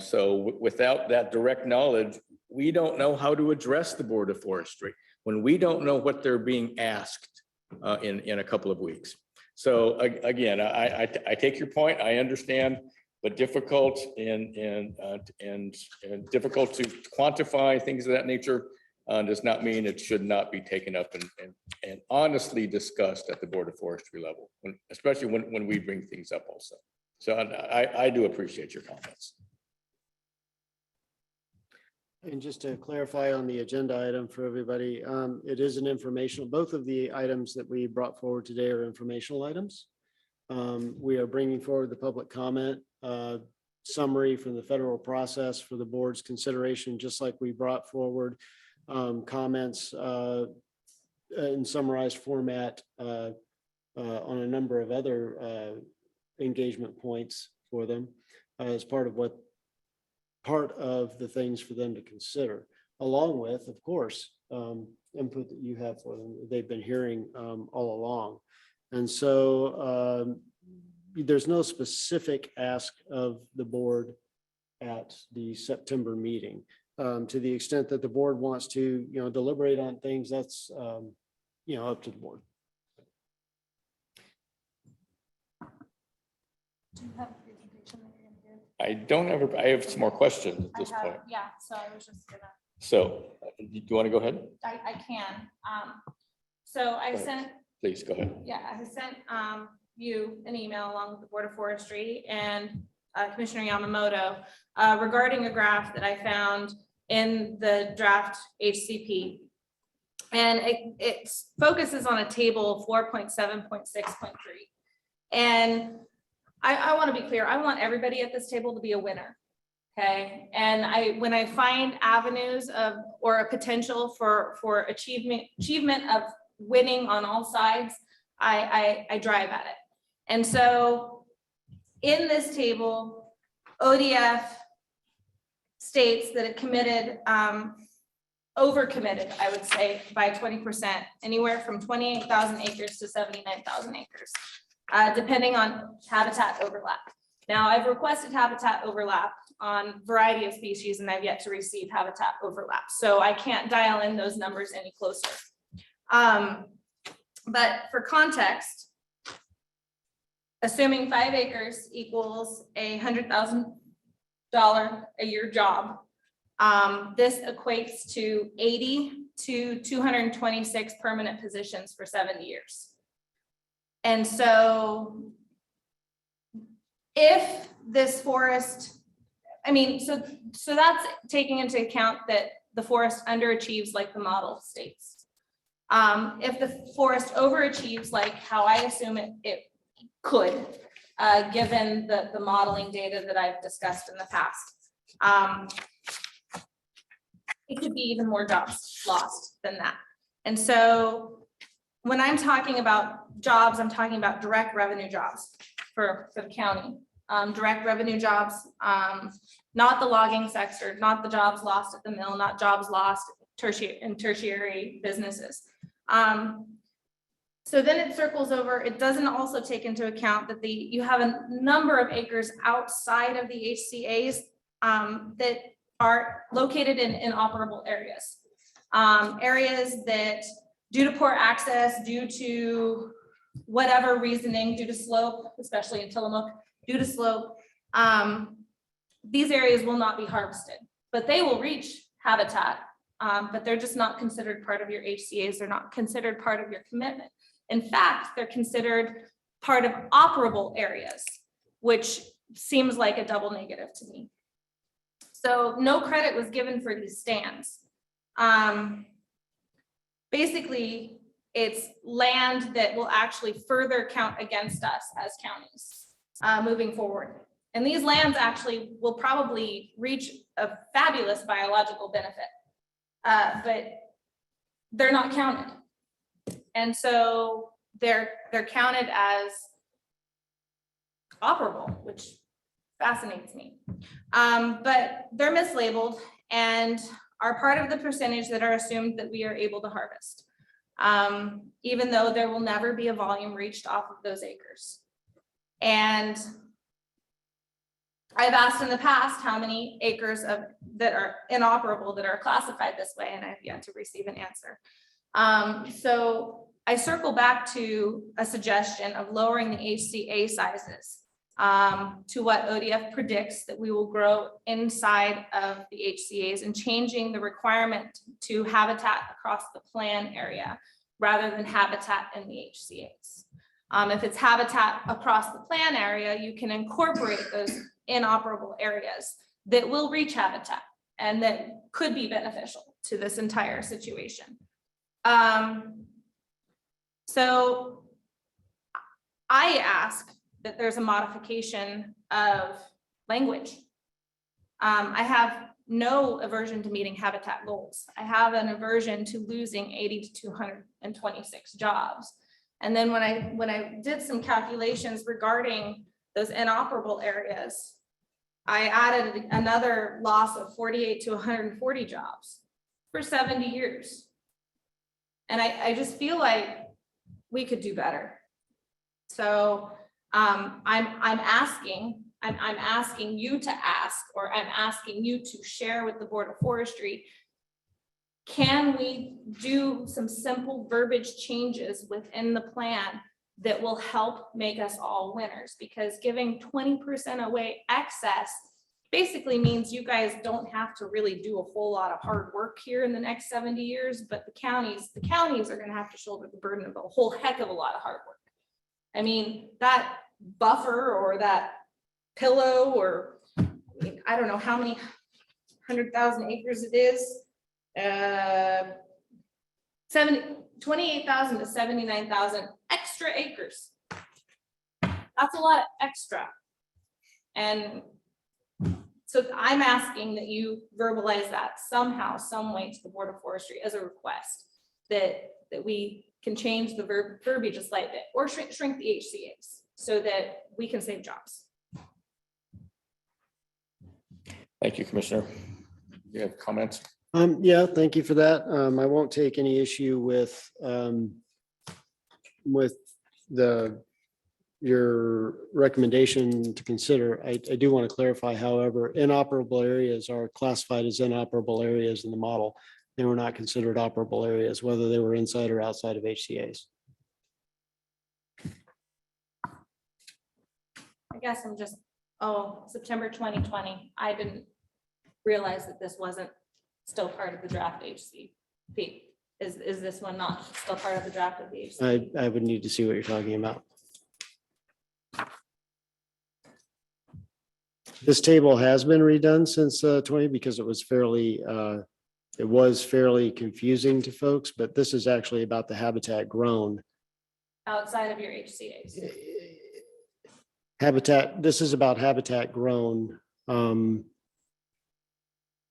Speaker 8: So without that direct knowledge, we don't know how to address the Board of Forestry when we don't know what they're being asked in a couple of weeks. So again, I take your point. I understand, but difficult and difficult to quantify things of that nature does not mean it should not be taken up and honestly discussed at the Board of Forestry level, especially when we bring things up also. So I do appreciate your comments.
Speaker 3: And just to clarify on the agenda item for everybody, it is an informational, both of the items that we brought forward today are informational items. We are bringing forward the public comment summary from the federal process for the board's consideration, just like we brought forward comments in summarized format on a number of other engagement points for them as part of the things for them to consider, along with, of course, input that you have for them. They've been hearing all along. And so there's no specific ask of the board at the September meeting. To the extent that the board wants to, deliberate on things, that's, up to the board.
Speaker 5: Do you have a presentation that you're gonna give?
Speaker 8: I don't ever, I have some more questions at this point.
Speaker 5: Yeah, so I was just gonna.
Speaker 8: So do you want to go ahead?
Speaker 5: I can. So I
Speaker 8: ahead.
Speaker 5: sent.
Speaker 8: Please go ahead.
Speaker 5: Yeah, I sent you an email along with the Board of Forestry and Commissioner Yamamoto regarding a graph that I found in the draft HCP. And it focuses on a table 4.7.6.3. And I want to be clear, I want everybody at this table to be a winner. Okay. And when I find avenues of or a potential for achievement of winning on all sides, I drive at it. And so in this table, ODF states that it committed, overcommitted, I would say, by 20%, anywhere from 28,000 acres to 79,000 acres, depending on habitat overlap. Now, I've requested habitat overlap on a variety of species and I've yet to receive habitat overlap. So I can't dial in those numbers any closer. But for context, assuming 5 acres equals $100,000 a year job, this equates to 80 to 226 permanent positions for 70 years. And so if this forest, I mean, so that's taking into account that the forest underachieves like the model states. If the forest overachieves like how I assume it could, given the modeling data that I've discussed in the past, it could be even more jobs lost than that. And so when I'm talking about jobs, I'm talking about direct revenue jobs for the county. Direct revenue jobs, not the logging sector, not the jobs lost at the mill, not jobs lost in tertiary businesses. So then it circles over. It doesn't also take into account that you have a number of acres outside of the HCAs that are located in inoperable areas. Areas that due to poor access, due to whatever reasoning, due to slope, especially in Tillamook, due to slope, these areas will not be harvested, but they will reach habitat, but they're just not considered part of your HCAs. They're not considered part of your commitment. In fact, they're considered part of operable areas, which seems like a double negative to me. So no credit was given for these stands. Basically, it's land that will actually further count against us as counties moving forward. And these lands actually will probably reach a fabulous biological benefit, but they're not counted. And so they're counted as operable, which fascinates me. But they're mislabeled and are part of the percentage that are assumed that we are able to harvest, even though there will never be a volume reached off of those acres. And I've asked in the past how many acres that are inoperable that are classified this way, and I've yet to receive an answer. So I circle back to a suggestion of lowering the HCA sizes to what ODF predicts that we will grow inside of the HCAs, and changing the requirement to habitat across the plan area rather than habitat in the HCAs. If it's habitat across the plan area, you can incorporate those inoperable areas that will reach habitat and that could be beneficial to this entire situation. So I ask that there's a modification of language. I have no aversion to meeting habitat goals. I have an aversion to losing 80 to 226 jobs. And then when I did some calculations regarding those inoperable areas, I added another loss of 48 to 140 jobs for 70 years. And I just feel like we could do better. So I'm asking you to ask, or I'm asking you to share with the Board of Forestry, can we do some simple verbiage changes within the plan that will help make us all winners? Because giving 20% away excess basically means you guys don't have to really do a whole lot of hard work here in the next 70 years, but the counties are going to have to shoulder the burden of a whole heck of a lot of hard work. I mean, that buffer or that pillow, or I don't know how many 100,000 acres it is, 28,000 to 79,000 extra acres. That's a lot of extra. And so I'm asking that you verbalize that somehow, some way to the Board of Forestry as a request, that we can change the verbiage a slight bit, or shrink the HCAs so that we can save jobs.
Speaker 8: Thank you, Commissioner. You have comments?
Speaker 3: Yeah, thank you for that. I won't take any issue with the your recommendation to consider. I do want to clarify, however, inoperable areas are classified as inoperable areas in the model. They were not considered operable areas, whether they were inside or outside of HCA's.
Speaker 5: I guess I'm just, September 2020. I didn't realize that this wasn't still part of the draft HCP. Is this one not still part of the draft of the HCP?
Speaker 3: I would need to see what you're talking about. This table has been redone since 20 because it was fairly confusing to folks, but this is actually about the habitat grown.
Speaker 5: Outside of your HCA's.
Speaker 3: This is about habitat grown.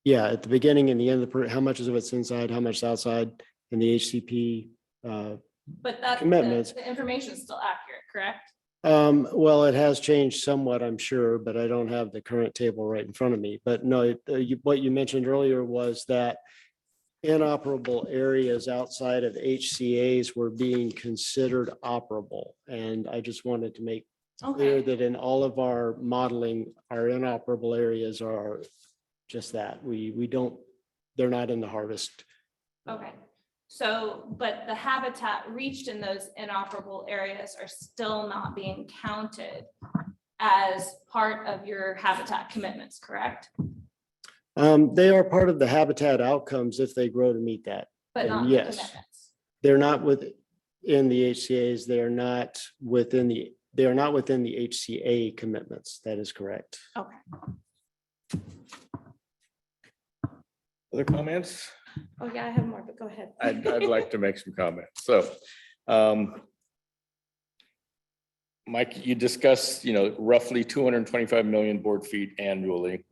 Speaker 3: Yeah, at the beginning and the end, how much of it's inside, how much is outside, and the HCP
Speaker 5: But that,
Speaker 3: commitments.
Speaker 5: the information is still accurate, correct?
Speaker 3: Well, it has changed somewhat, I'm sure, but I don't have the current table right in front of me. But no, what you mentioned earlier was that inoperable areas outside of HCA's were being considered operable. And I just wanted to make clear that in all of our modeling, our inoperable areas are just that. They're not in the harvest.
Speaker 5: Okay. So, but the habitat reached in those inoperable areas are still not being counted as part of your habitat commitments, correct?
Speaker 3: They are part of the habitat outcomes if they grow to meet that.
Speaker 5: But
Speaker 3: And
Speaker 5: not the
Speaker 3: yes,
Speaker 5: commitments.
Speaker 3: they're not within the HCA's. They are not within the HCA commitments. That is correct.
Speaker 5: Okay.
Speaker 8: Other comments?
Speaker 5: Oh, yeah, I have more, but go ahead.
Speaker 8: I'd like to make some comments. So, Mike, you discussed, roughly 225 million board feet annually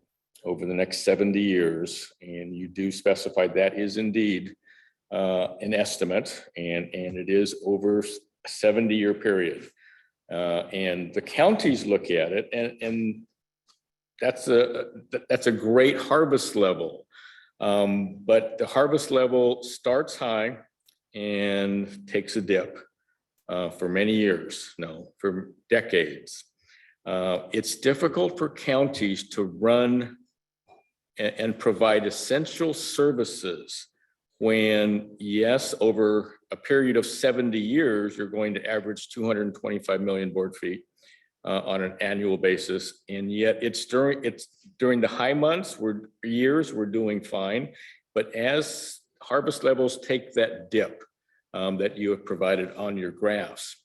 Speaker 8: over the next 70 years. And you do specify that is indeed an estimate, and it is over a 70-year period. And the counties look at it, and that's a great harvest level. But the harvest level starts high and takes a dip for many years, for decades. It's difficult for counties to run and provide essential services when, yes, over a period of 70 years, you're going to average 225 million board feet on an annual basis. And yet it's during the high months, we're doing fine. But as harvest levels take that dip that you have provided on your graphs,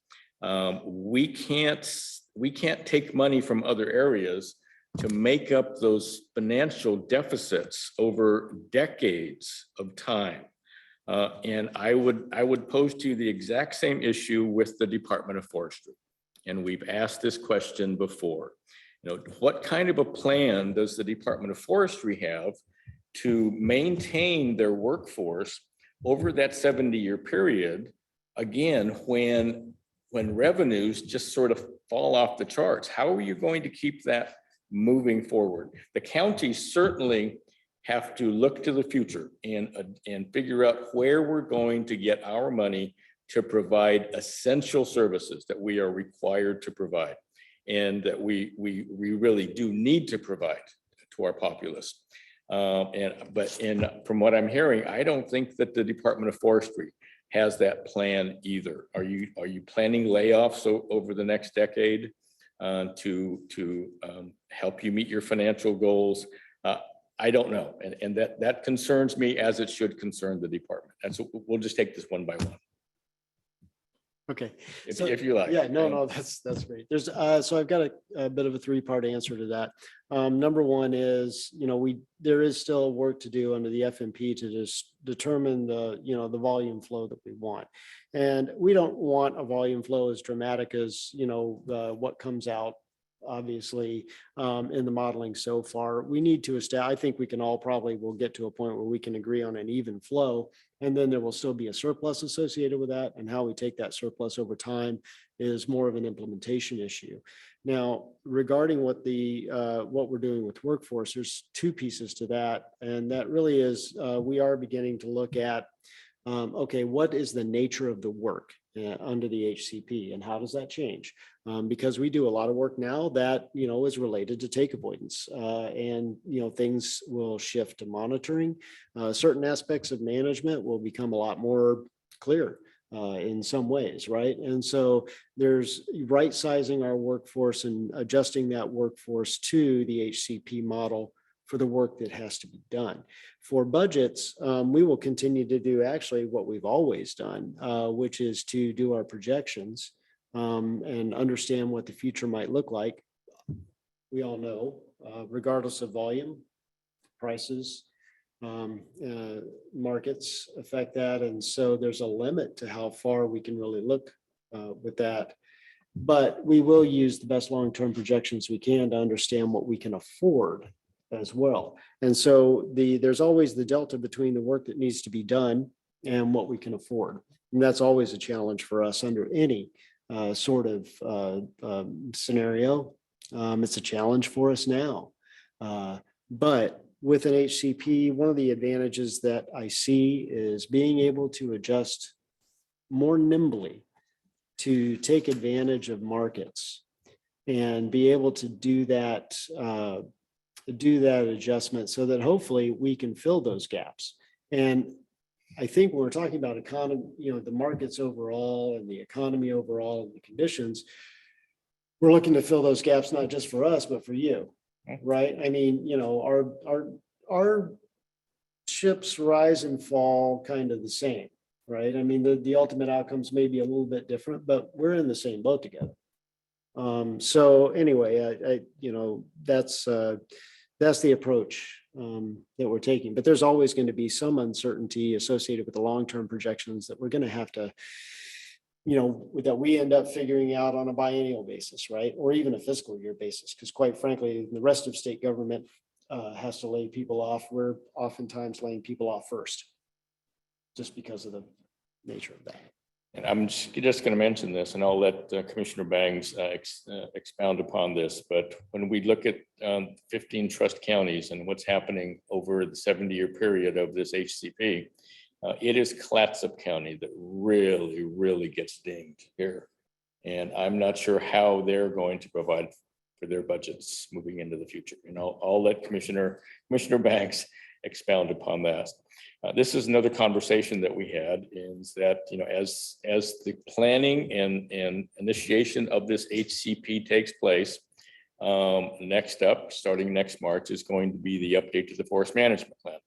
Speaker 8: we can't take money from other areas to make up those financial deficits over decades of time. And I would pose to you the exact same issue with the Department of Forestry. And we've asked this question before. What kind of a plan does the Department of Forestry have to maintain their workforce over that 70-year period? Again, when revenues just sort of fall off the charts, how are you going to keep that moving forward? The counties certainly have to look to the future and figure out where we're going to get our money to provide essential services that we are required to provide and that we really do need to provide to our populace. But from what I'm hearing, I don't think that the Department of Forestry has that plan either. Are you planning layoffs over the next decade to help you meet your financial goals? I don't know, and that concerns me, as it should concern the department. And so we'll just take this one by one.
Speaker 3: Okay.
Speaker 8: If you like.
Speaker 3: Yeah, no, that's great. So I've got a bit of a three-part answer to that. Number one is, there is still work to do under the FMP to just determine the volume flow that we want. And we don't want a volume flow as dramatic as, what comes out, obviously, in the modeling so far. We need to establish, I think we can all probably will get to a point where we can agree on an even flow, and then there will still be a surplus associated with that. And how we take that surplus over time is more of an implementation issue. Now, regarding what we're doing with workforce, there's two pieces to that. And that really is, we are beginning to look at, okay, what is the nature of the work? under the HCP. And how does that change? Because we do a lot of work now that, is related to take avoidance. And, things will shift to monitoring. Certain aspects of management will become a lot more clear in some ways, right? And so there's right sizing our workforce and adjusting that workforce to the HCP model for the work that has to be done. For budgets, we will continue to do actually what we've always done, which is to do our projections and understand what the future might look like. We all know, regardless of volume, prices, markets affect that. And so there's a limit to how far we can really look with that. But we will use the best long-term projections we can to understand what we can afford as well. And so there's always the delta between the work that needs to be done and what we can afford. And that's always a challenge for us under any sort of scenario. It's a challenge for us now. But with an HCP, one of the advantages that I see is being able to adjust more nimbly to take advantage of markets and be able to do that adjustment so that hopefully we can fill those gaps. And I think when we're talking about economy, the markets overall and the economy overall and the conditions, we're looking to fill those gaps, not just for us, but for you, right? I mean, our ships rise and fall kind of the same, right? I mean, the ultimate outcomes may be a little bit different, but we're in the same boat together. So anyway, that's the approach that we're taking. But there's always going to be some uncertainty associated with the long-term projections that we're going to have to, that we end up figuring out on a biennial basis, right? Or even a fiscal year basis, because quite frankly, the rest of state government has to lay people off. We're oftentimes laying people off first, just because of the nature of that.
Speaker 17: And I'm just going to mention this, and I'll let Commissioner Bangs expound upon this. But when we look at 15 trust counties and what's happening over the 70-year period of this HCP, it is Clatsop County that really gets dinged here. And I'm not sure how they're going to provide for their budgets moving into the future. And I'll let Commissioner Banks expound upon that. This is another conversation that we had, is that, as the planning and initiation of this HCP takes place, next up, starting next March, is going to be the update to the forest management plan.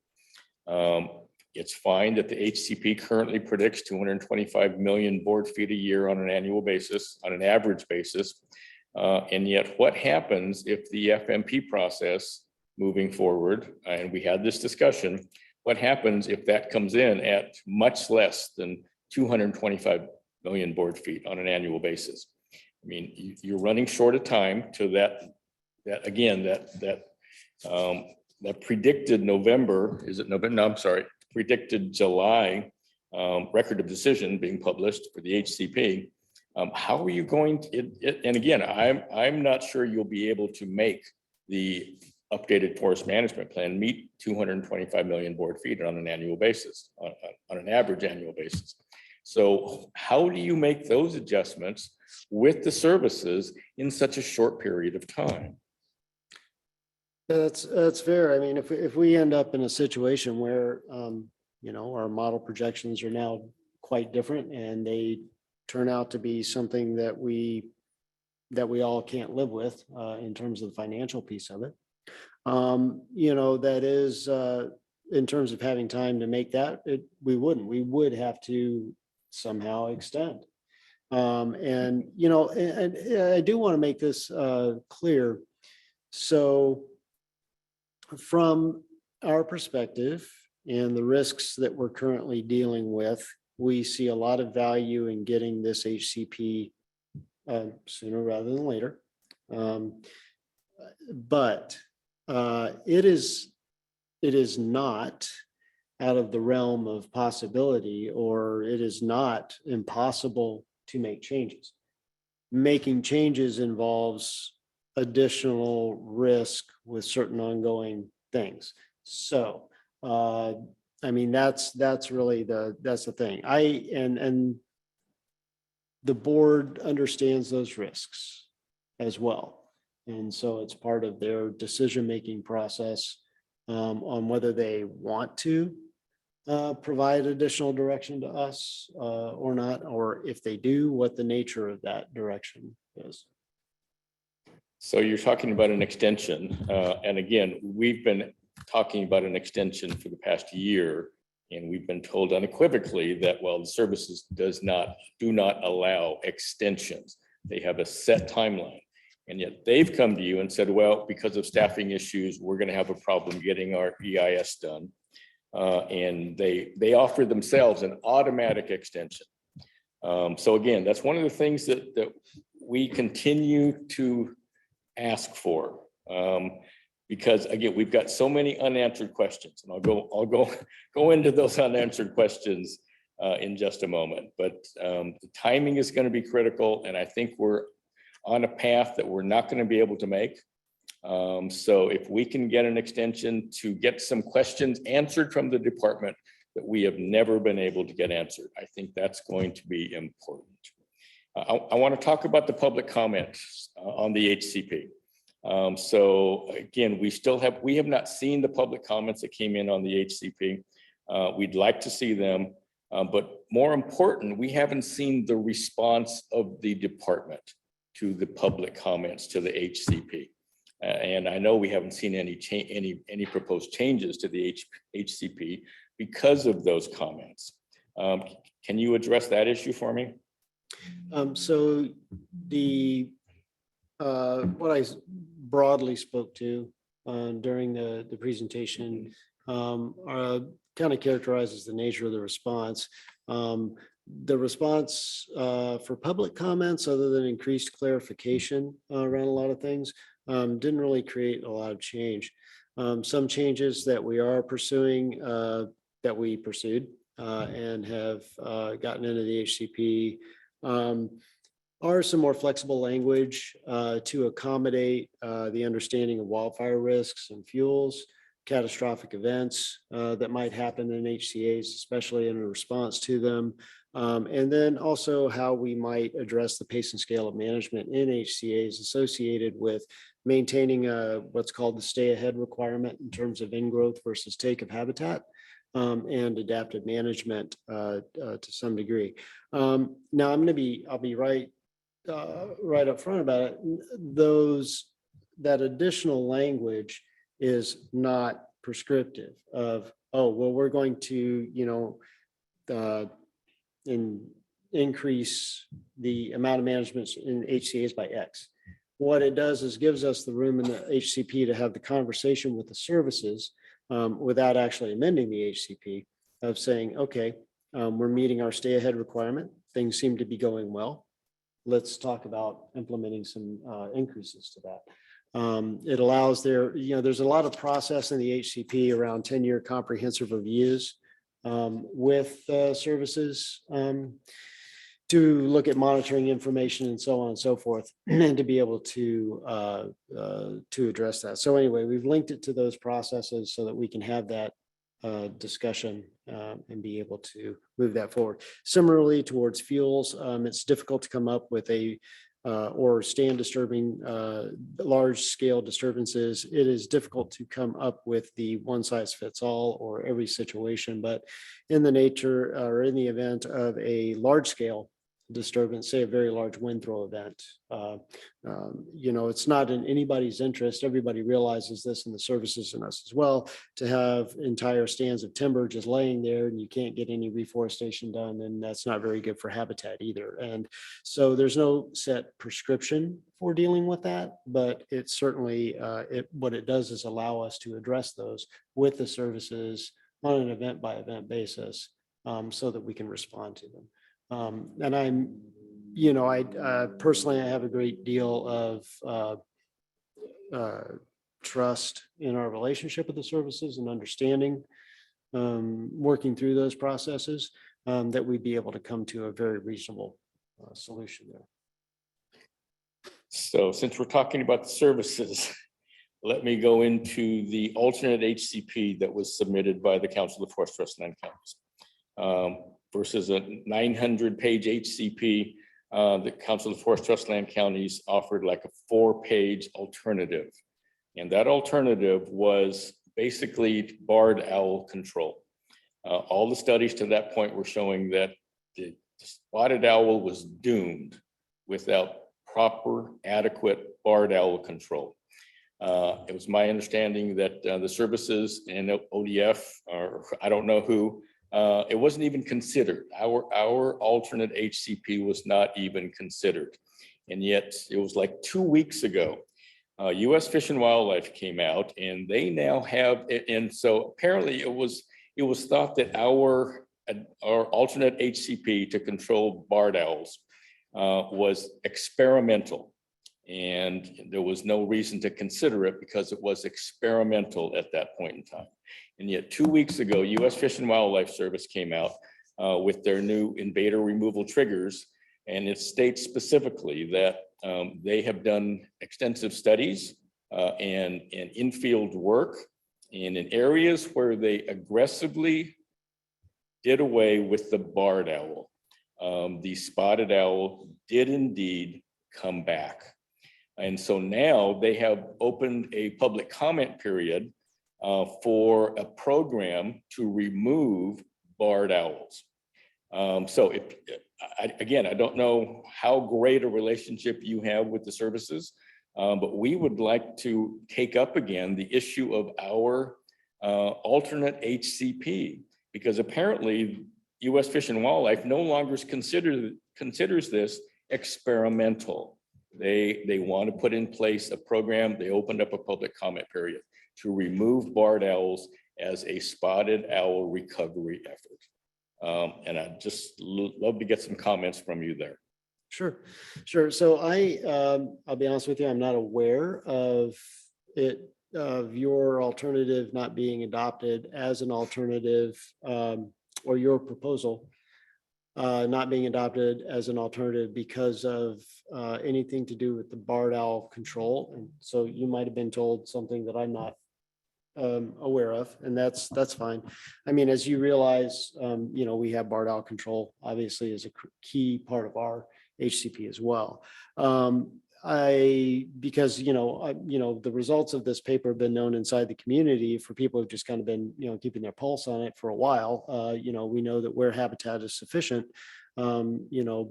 Speaker 17: It's fine that the HCP currently predicts 225 million board feet a year on an annual basis, on an average basis. And yet what happens if the FMP process moving forward, and we had this discussion, what happens if that comes in at much less than 225 million board feet on an annual basis? I mean, you're running short of time to that predicted November, is it November? No, I'm sorry, predicted July record of decision being published for the HCP. How are you going to, and again, I'm not sure you'll be able to make the updated forest management plan meet 225 million board feet on an annual basis, on an average annual basis. So how do you make those adjustments with the services in such a short period of time?
Speaker 3: That's fair. I mean, if we end up in a situation where, our model projections are now quite different and they turn out to be something that we all can't live with in terms of the financial piece of it, that is, in terms of having time to make that, we would have to somehow extend. And I do want to make this clear. So from our perspective and the risks that we're currently dealing with, we see a lot of value in getting this HCP sooner rather than later. But it is not out of the realm of possibility, or it is not impossible to make changes. Making changes involves additional risk with certain ongoing things. So, I mean, that's really the thing. And the board understands those risks as well. And so it's part of their decision-making process on whether they want to provide additional direction to us or not, or if they do, what the nature of that direction is.
Speaker 17: So you're talking about an extension. And again, we've been talking about an extension for the past year. And we've been told unequivocally that, well, the services do not allow extensions. They have a set timeline. And yet they've come to you and said, well, because of staffing issues, we're going to have a problem getting our EIS done. And they offer themselves an automatic extension. So again, that's one of the things that we continue to ask for. Because again, we've got so many unanswered questions, and I'll go into those unanswered questions in just a moment. But the timing is going to be critical, and I think we're on a path that we're not going to be able to make. So if we can get an extension to get some questions answered from the department that we have never been able to get answered, I think that's going to be important. I want to talk about the public comments on the HCP. So again, we have not seen the public comments that came in on the HCP. We'd like to see them, but more important, we haven't seen the response of the department to the public comments to the HCP. And I know we haven't seen any proposed changes to the HCP because of those comments. Can you address that issue for me?
Speaker 3: So what I broadly spoke to during the presentation kind of characterizes the nature of the response. The response for public comments, other than increased clarification around a lot of things, didn't really create a lot of change. Some changes that we are pursuing, that we pursued and have gotten into the HCP are some more flexible language to accommodate the understanding of wildfire risks and fuels, catastrophic events that might happen in HCAs, especially in response to them. And then also how we might address the pace and scale of management in HCAs associated with maintaining what's called the stay ahead requirement in terms of ingrowth versus take of habitat. And adaptive management to some degree. Now I'll be right up front about it. That additional language is not prescriptive of, oh, well, we're going to, increase the amount of management in HCAs by X. What it does is gives us the room in the HCP to have the conversation with the services without actually amending the HCP of saying, okay, we're meeting our stay ahead requirement. Things seem to be going well. Let's talk about implementing some increases to that. It allows there's a lot of process in the HCP around 10-year comprehensive reviews with services to look at monitoring information and so on and so forth, and to be able to address that. So anyway, we've linked it to those processes so that we can have that discussion and be able to move that forward. Similarly, towards fuels, it's difficult to come up with or stand disturbing large scale disturbances. It is difficult to come up with the one size fits all or every situation, but in the nature or in the event of a large scale disturbance, say a very large wind throw event, it's not in anybody's interest. Everybody realizes this in the services and us as well, to have entire stands of timber just laying there and you can't get any reforestation done, and that's not very good for habitat either. And so there's no set prescription for dealing with that, but it certainly what it does is allow us to address those with the services on an event by event basis, so that we can respond to them. And I personally have a great deal of trust in our relationship with the services and understanding, working through those processes, that we'd be able to come to a very reasonable solution there.
Speaker 17: So since we're talking about the services, let me go into the alternate HCP that was submitted by the Council of Forest Trust 9 counties. Versus a 900-page HCP the Council of Forest Trust Land Counties offered like a 4-page alternative. And that alternative was basically barred owl control. All the studies to that point were showing that the spotted owl was doomed without proper, adequate barred owl control. It was my understanding that the services and ODF, or I don't know who, it wasn't even considered. Our alternate HCP was not even considered. And yet it was like 2 weeks ago, US Fish and Wildlife came out and they now have, and so apparently it was thought that our alternate HCP to control barred owls was experimental. And there was no reason to consider it because it was experimental at that point in time. And yet 2 weeks ago, US Fish and Wildlife Service came out with their new invader removal triggers. And it states specifically that they have done extensive studies and in-field work. And in areas where they aggressively did away with the barred owl, the spotted owl did indeed come back. And so now they have opened a public comment period for a program to remove barred owls. So again, I don't know how great a relationship you have with the services, but we would like to take up again the issue of our alternate HCP, because apparently US Fish and Wildlife no longer considers this experimental. They want to put in place a program. They opened up a public comment period to remove barred owls as a spotted owl recovery effort. And I'd just love to get some comments from you there.
Speaker 3: Sure. So I'll be honest with you, I'm not aware of your alternative not being adopted as an alternative, or your proposal not being adopted as an alternative because of anything to do with the barred owl control. And so you might have been told something that I'm not aware of, and that's fine. I mean, as you realize, we have barred owl control obviously is a key part of our HCP as well. Because the results of this paper have been known inside the community for people who've just kind of been, keeping their pulse on it for a while. We know that where habitat is sufficient, the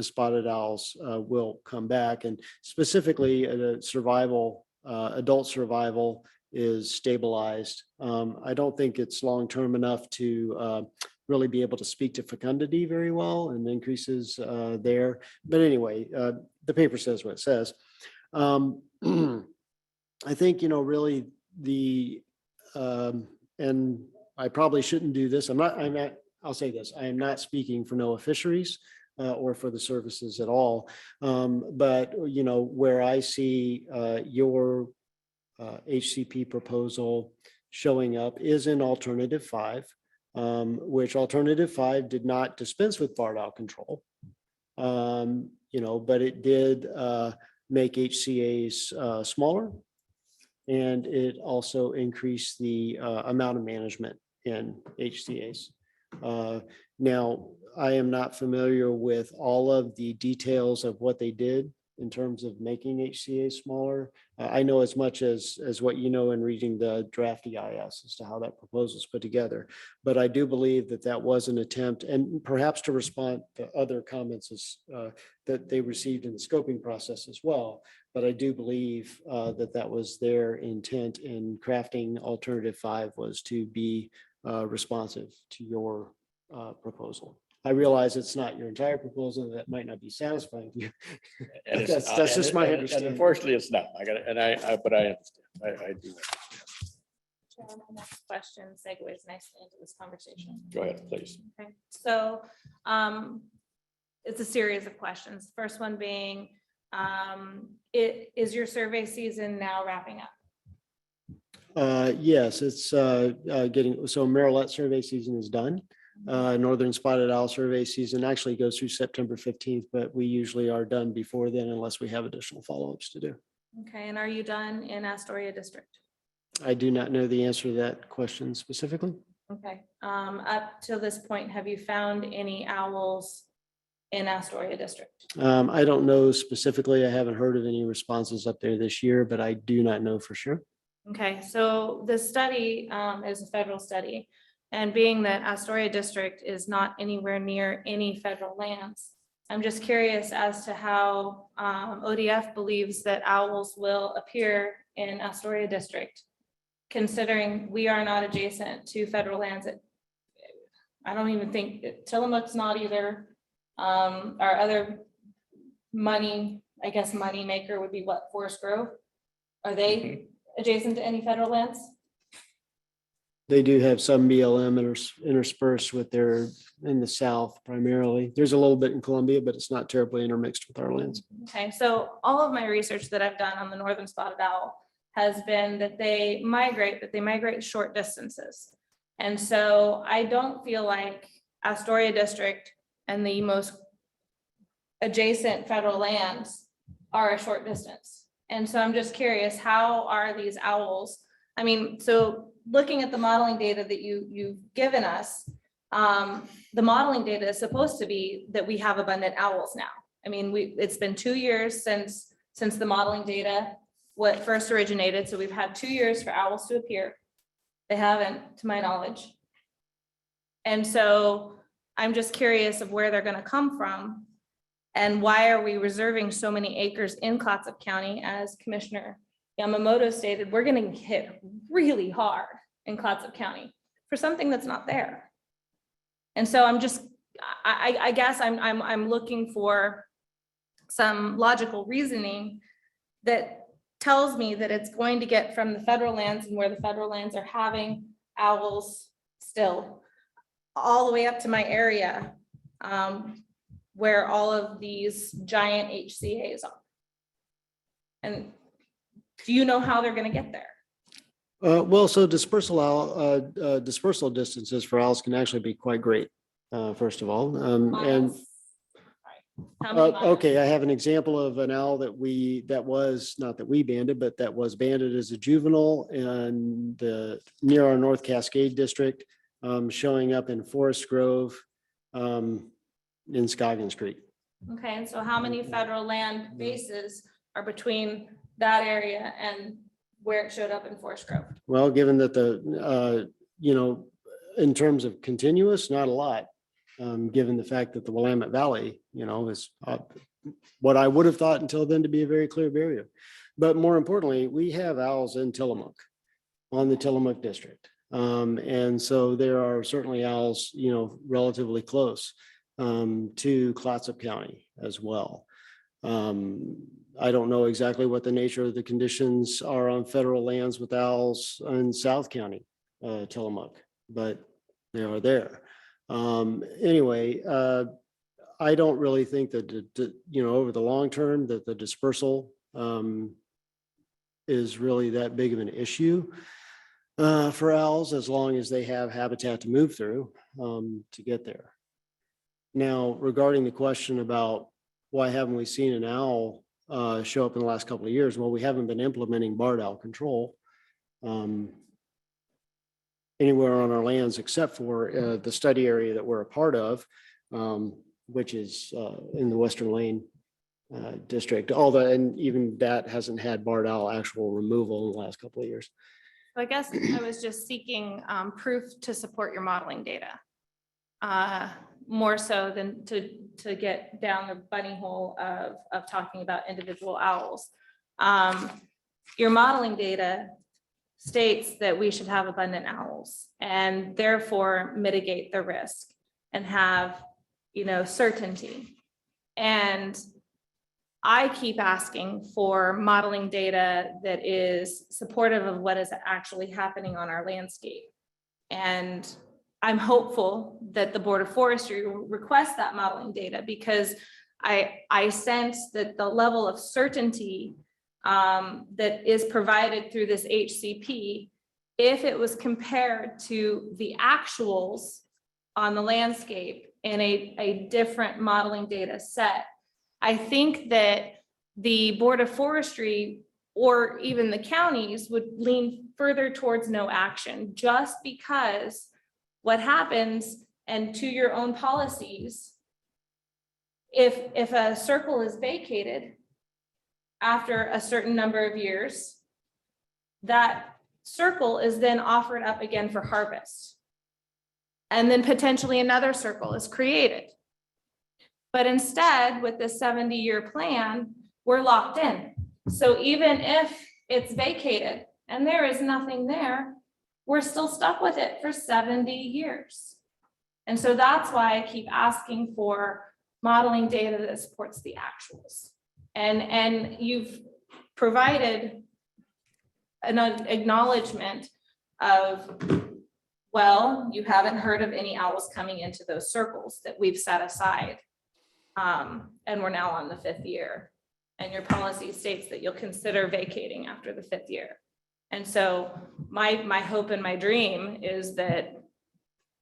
Speaker 3: spotted owls will come back, and specifically adult survival is stabilized. I don't think it's long-term enough to really be able to speak to fecundity very well and increases there. But anyway, the paper says what it says. I think, really and I probably shouldn't do this. I'll say this, I am not speaking for NOAA Fisheries or for the services at all. But, where I see your HCP proposal showing up is in alternative 5, which alternative 5 did not dispense with barred owl control, but it did make HCAs smaller, and it also increased the amount of management in HCAs. Now, I am not familiar with all of the details of what they did in terms of making HCA smaller. I know as much as what you know in reading the draft EIS as to how that proposal is put together. But I do believe that was an attempt, and perhaps to respond to other comments that they received in the scoping process as well. But I do believe that was their intent in crafting alternative 5, was to be responsive to your proposal. I realize it's not your entire proposal. That might not be satisfying to you.
Speaker 17: And
Speaker 3: That's just my understanding.
Speaker 17: And unfortunately, it's not. But I understand. I do.
Speaker 5: My next question segues nicely into this conversation.
Speaker 17: Go ahead, please.
Speaker 5: Okay, so it's a series of questions. First one being, is your survey season now wrapping up?
Speaker 3: Yes, it's getting, so Marilette survey season is done. Northern Spotted Owl survey season actually goes through September 15th, but we usually are done before then unless we have additional follow-ups to do.
Speaker 5: Okay, and are you done in Astoria District?
Speaker 3: I do not know the answer to that question specifically.
Speaker 5: Okay, up to this point, have you found any owls in Astoria District?
Speaker 3: I don't know specifically. I haven't heard of any responses up there this year, but I do not know for sure.
Speaker 5: Okay, so the study is a federal study. And being that Astoria District is not anywhere near any federal lands, I'm just curious as to how ODF believes that owls will appear in Astoria District, considering we are not adjacent to federal lands. I don't even think Tillamook's not either. Our other money maker would be what, Forest Grove? Are they adjacent to any federal lands?
Speaker 3: They do have some BLM interspersed with their in the south primarily. There's a little bit in Columbia, but it's not terribly intermixed with our lands.
Speaker 5: Okay, so all of my research that I've done on the northern spotted owl has been that they migrate short distances. And so I don't feel like Astoria District and the most adjacent federal lands are a short distance. And so I'm just curious, how are these owls? I mean, so looking at the modeling data that you've given us, the modeling data is supposed to be that we have abundant owls now. I mean, it's been 2 years since the modeling data what first originated. So we've had 2 years for owls to appear. They haven't, to my knowledge. And so I'm just curious of where they're going to come from and why are we reserving so many acres in Clatsop County? As Commissioner Yamamoto stated, we're going to hit really hard in Clatsop County for something that's not there. And so I guess I'm looking for some logical reasoning that tells me that it's going to get from the federal lands and where the federal lands are having owls still all the way up to my area, where all of these giant HCAs are. And do you know how they're going to get there?
Speaker 3: Well, so dispersal distances for owls can actually be quite great, first of all. Okay, I have an example of an owl that was not that we banded, but that was banded as a juvenile and near our North Cascade district, showing up in Forest Grove in Scoggins Creek.
Speaker 5: Okay, and so how many federal land bases are between that area and where it showed up in Forest Grove?
Speaker 3: Well, given that in terms of continuous, not a lot. Given the fact that the Willamette Valley, is what I would have thought until then to be a very clear barrier. But more importantly, we have owls in Tillamook, on the Tillamook district. And so there are certainly owls, relatively close to Clatsop County as well. I don't know exactly what the nature of the conditions are on federal lands with owls in South County, Tillamook, but they are there. Anyway, I don't really think that, over the long term that the dispersal is really that big of an issue for owls, as long as they have habitat to move through to get there. Now, regarding the question about why haven't we seen an owl show up in the last couple of years? Well, we haven't been implementing barred owl control anywhere on our lands except for the study area that we're a part of, which is in the Western Lane district. And even that hasn't had barred owl actual removal in the last couple of years.
Speaker 5: So I guess I was just seeking proof to support your modeling data, more so than to get down the bunny hole of talking about individual owls. Your modeling data states that we should have abundant owls and therefore mitigate the risk and have, certainty. And I keep asking for modeling data that is supportive of what is actually happening on our landscape. And I'm hopeful that the Board of Forestry will request that modeling data, because I sense that the level of certainty that is provided through this HCP, if it was compared to the actuals on the landscape in a different modeling data set, I think that the Board of Forestry or even the counties would lean further towards no action, just because what happens, and to your own policies, if a circle is vacated after a certain number of years, that circle is then offered up again for harvest. And then potentially another circle is created. But instead, with this 70-year plan, we're locked in. So even if it's vacated and there is nothing there, we're still stuck with it for 70 years. And so that's why I keep asking for modeling data that supports the actuals. And you've provided an acknowledgement of, well, you haven't heard of any owls coming into those circles that we've set aside. And we're now on the 5th year. And your policy states that you'll consider vacating after the 5th year. And so my hope and my dream is that,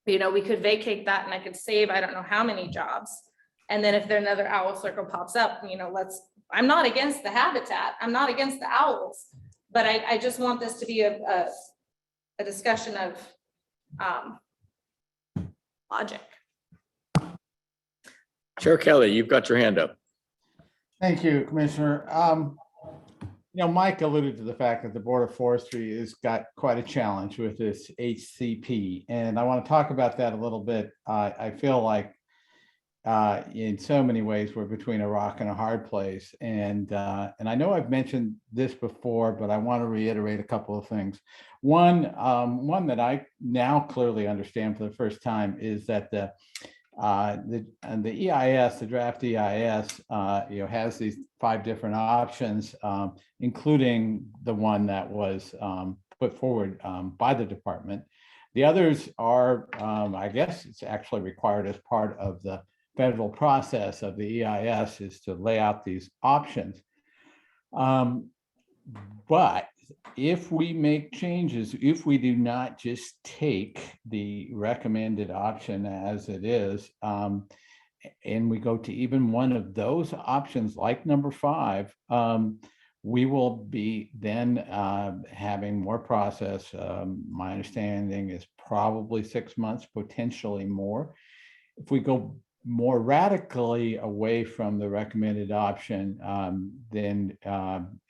Speaker 5: you know, we could vacate that and I could save, I don't know how many jobs. And then if there another owl circle pops up, you know, I'm not against the habitat. I'm not against the owls, but I just want this to be a discussion of logic.
Speaker 8: Chair Kelly, you've got your hand up.
Speaker 15: Thank you, Commissioner. You know, Mike alluded to the fact that the Board of Forestry has got quite a challenge with this HCP, and I want to talk about that a little bit. I feel like in so many ways we're between a rock and a hard place, and I know I've mentioned this before, but I want to reiterate a couple of things. One that I now clearly understand for the first time is that the EIS, the draft EIS, you know, has these 5 different options, including the one that was put forward by the department. The others are, I guess it's actually required as part of the federal process of the EIS is to lay out these options. But if we make changes, if we do not just take the recommended option as it is, and we go to even one of those options like number 5, we will be then having more process. My understanding is probably 6 months, potentially more. If we go more radically away from the recommended option, then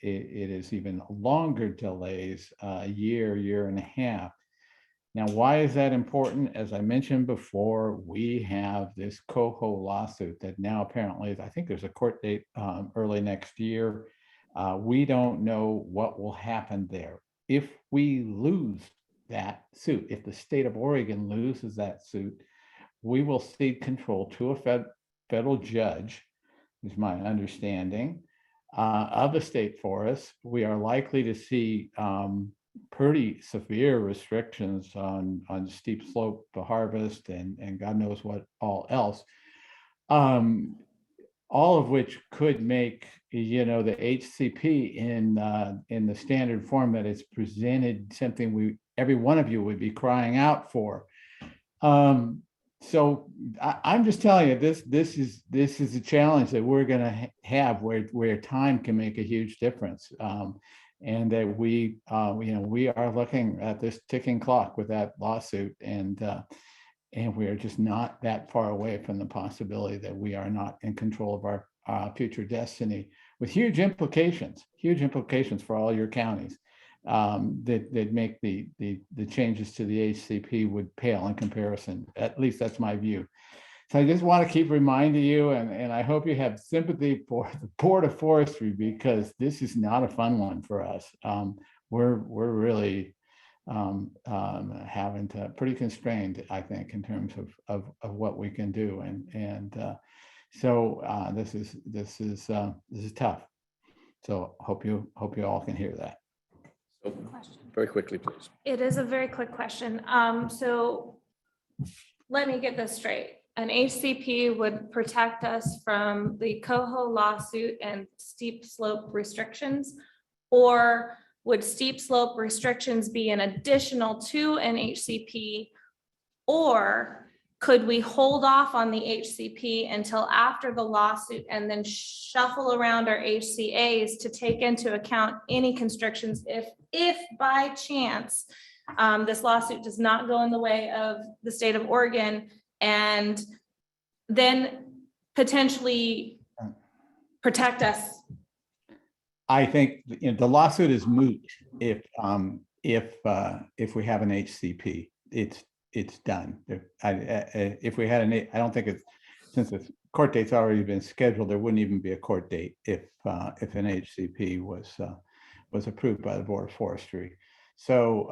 Speaker 15: it is even longer delays, a year and a half. Now, why is that important? As I mentioned before, we have this Coho lawsuit that now apparently, I think there's a court date early next year. We don't know what will happen there. If we lose that suit, if the state of Oregon loses that suit, we will cede control to a federal judge, is my understanding, of the state forest. We are likely to see pretty severe restrictions on steep slope to harvest and God knows what all else. All of which could make, you know, the HCP in the standard form that it's presented something every one of you would be crying out for. So I'm just telling you, this is a challenge that we're going to have where time can make a huge difference, and that we are looking at this ticking clock with that lawsuit, and we are just not that far away from the possibility that we are not in control of our future destiny, with huge implications for all your counties. That make the changes to the HCP would pale in comparison. At least that's my view. So I just want to keep reminding you, and I hope you have sympathy for the Board of Forestry, because this is not a fun one for us. We're really having to pretty constrained, I think, in terms of what we can do, so this is tough. So hope you all can hear that.
Speaker 8: Very quickly, please.
Speaker 5: It is a very quick question. So let me get this straight. An HCP would protect us from the Coho lawsuit and steep slope restrictions, or would steep slope restrictions be an additional to an HCP, or could we hold off on the HCP until after the lawsuit and then shuffle around our HCAs to take into account any constrictions if by chance this lawsuit does not go in the way of the state of Oregon, and then potentially protect us?
Speaker 15: I think the lawsuit is moot if we have an HCP. It's done. If we had I don't think it's, since the court date's already been scheduled, there wouldn't even be a court date if an HCP was approved by the Board of Forestry. So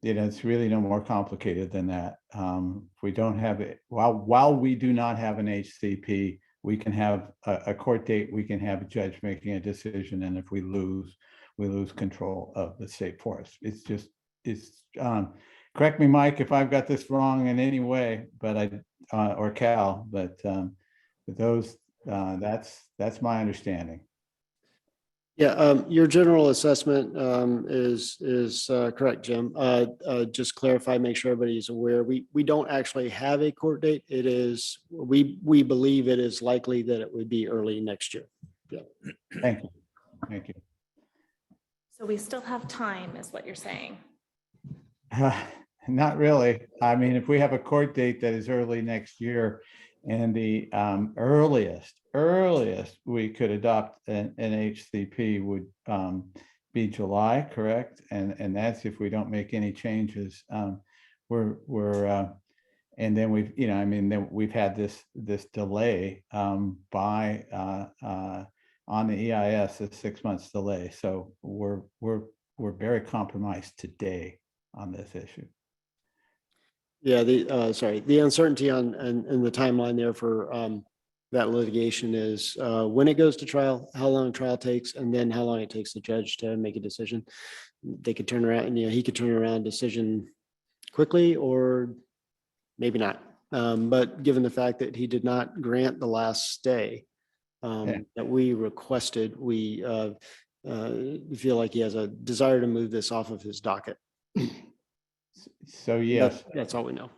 Speaker 15: it's really no more complicated than that. If we don't have it, while we do not have an HCP, we can have a court date, we can have a judge making a decision, and if we lose control of the state forest. It's correct me, Mike, if I've got this wrong in any way, but or Cal, but those that's my understanding.
Speaker 3: Yeah, your general assessment is correct, Jim. Just clarify, make sure everybody's aware. We don't actually have a court date. It is, we believe it is likely that it would be early next year. Yeah.
Speaker 15: Thank you. Thank you.
Speaker 5: So we still have time, is what you're saying?
Speaker 15: Not really. I mean, if we have a court date that is early next year, and the earliest we could adopt an HCP would be July, correct? And that's if we don't make any changes. And then we've had this delay by on the EIS, a 6 months delay. So we're very compromised today on this issue.
Speaker 3: Yeah, the uncertainty in the timeline there for that litigation is when it goes to trial, how long trial takes, and then how long it takes the judge to make a decision. They could turn around, and he could turn around decision quickly or maybe not. But given the fact that he did not grant the last stay that we requested, we feel like he has a desire to move this off of his docket.
Speaker 15: So yes,
Speaker 3: that's all we know.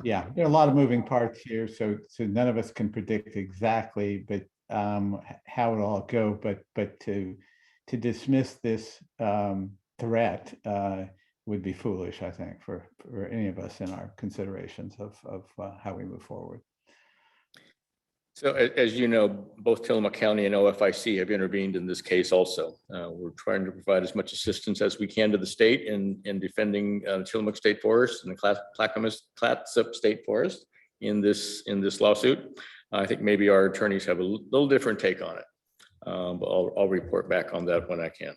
Speaker 15: Yeah, there are a lot of moving parts here, so none of us can predict exactly, but how it'll all go. But to dismiss this threat would be foolish, I think, for any of us in our considerations of how we move forward.
Speaker 17: So as you know, both Tillamook County and OFIC have intervened in this case also. We're trying to provide as much assistance as we can to the state in defending Tillamook State Forest and the Clatsop State Forest in this lawsuit. I think maybe our attorneys have a little different take on it, but I'll report back on that when I can.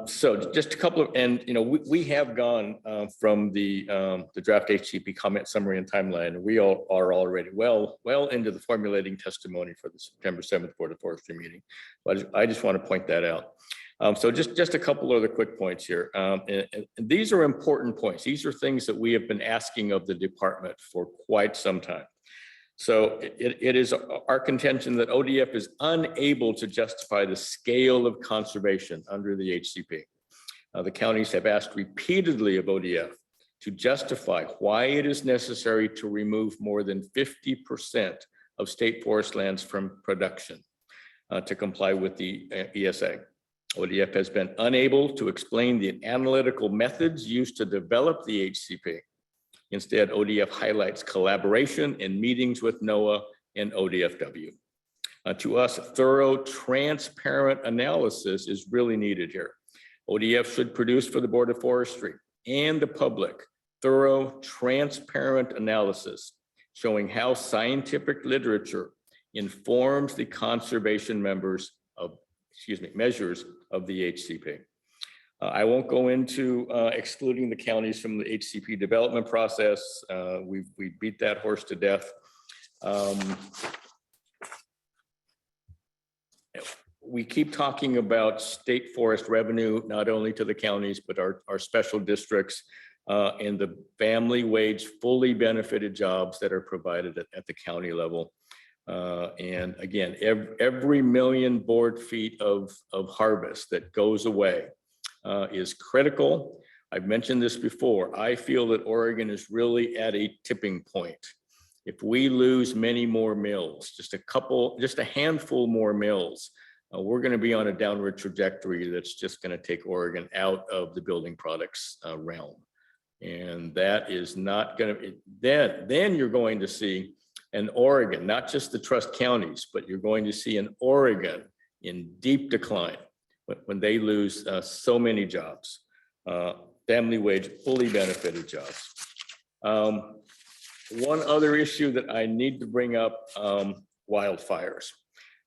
Speaker 17: So just a couple of, and we have gone from the draft HCP comment summary and timeline. We all are already well into the formulating testimony for the September 7th Board of Forestry meeting. But I just want to point that out. So just a couple other quick points here. And these are important points. These are things that we have been asking of the department for quite some time. So it is our contention that ODF is unable to justify the scale of conservation under the HCP. The counties have asked repeatedly of ODF to justify why it is necessary to remove more than 50% of state forest lands from production to comply with the ESA. ODF has been unable to explain the analytical methods used to develop the HCP. Instead, ODF highlights collaboration and meetings with NOAA and ODFW. To us, thorough, transparent analysis is really needed here. ODF should produce for the Board of Forestry and the public thorough, transparent analysis showing how scientific literature informs the conservation measures of the HCP. I won't go into excluding the counties from the HCP development process. We beat that horse to death. We keep talking about state forest revenue, not only to the counties, but our special districts and the family wage fully benefited jobs that are provided at the county level. And again, every million board feet of harvest that goes away is critical. I've mentioned this before. I feel that Oregon is really at a tipping point. If we lose many more mills, just a handful more mills, we're going to be on a downward trajectory that's just going to take Oregon out of the building products realm. And that is not going to, then you're going to see And Oregon, not just the trust counties, but you're going to see in Oregon in deep decline when they lose so many jobs, family wage, fully benefited jobs. One other issue that I need to bring up, wildfires.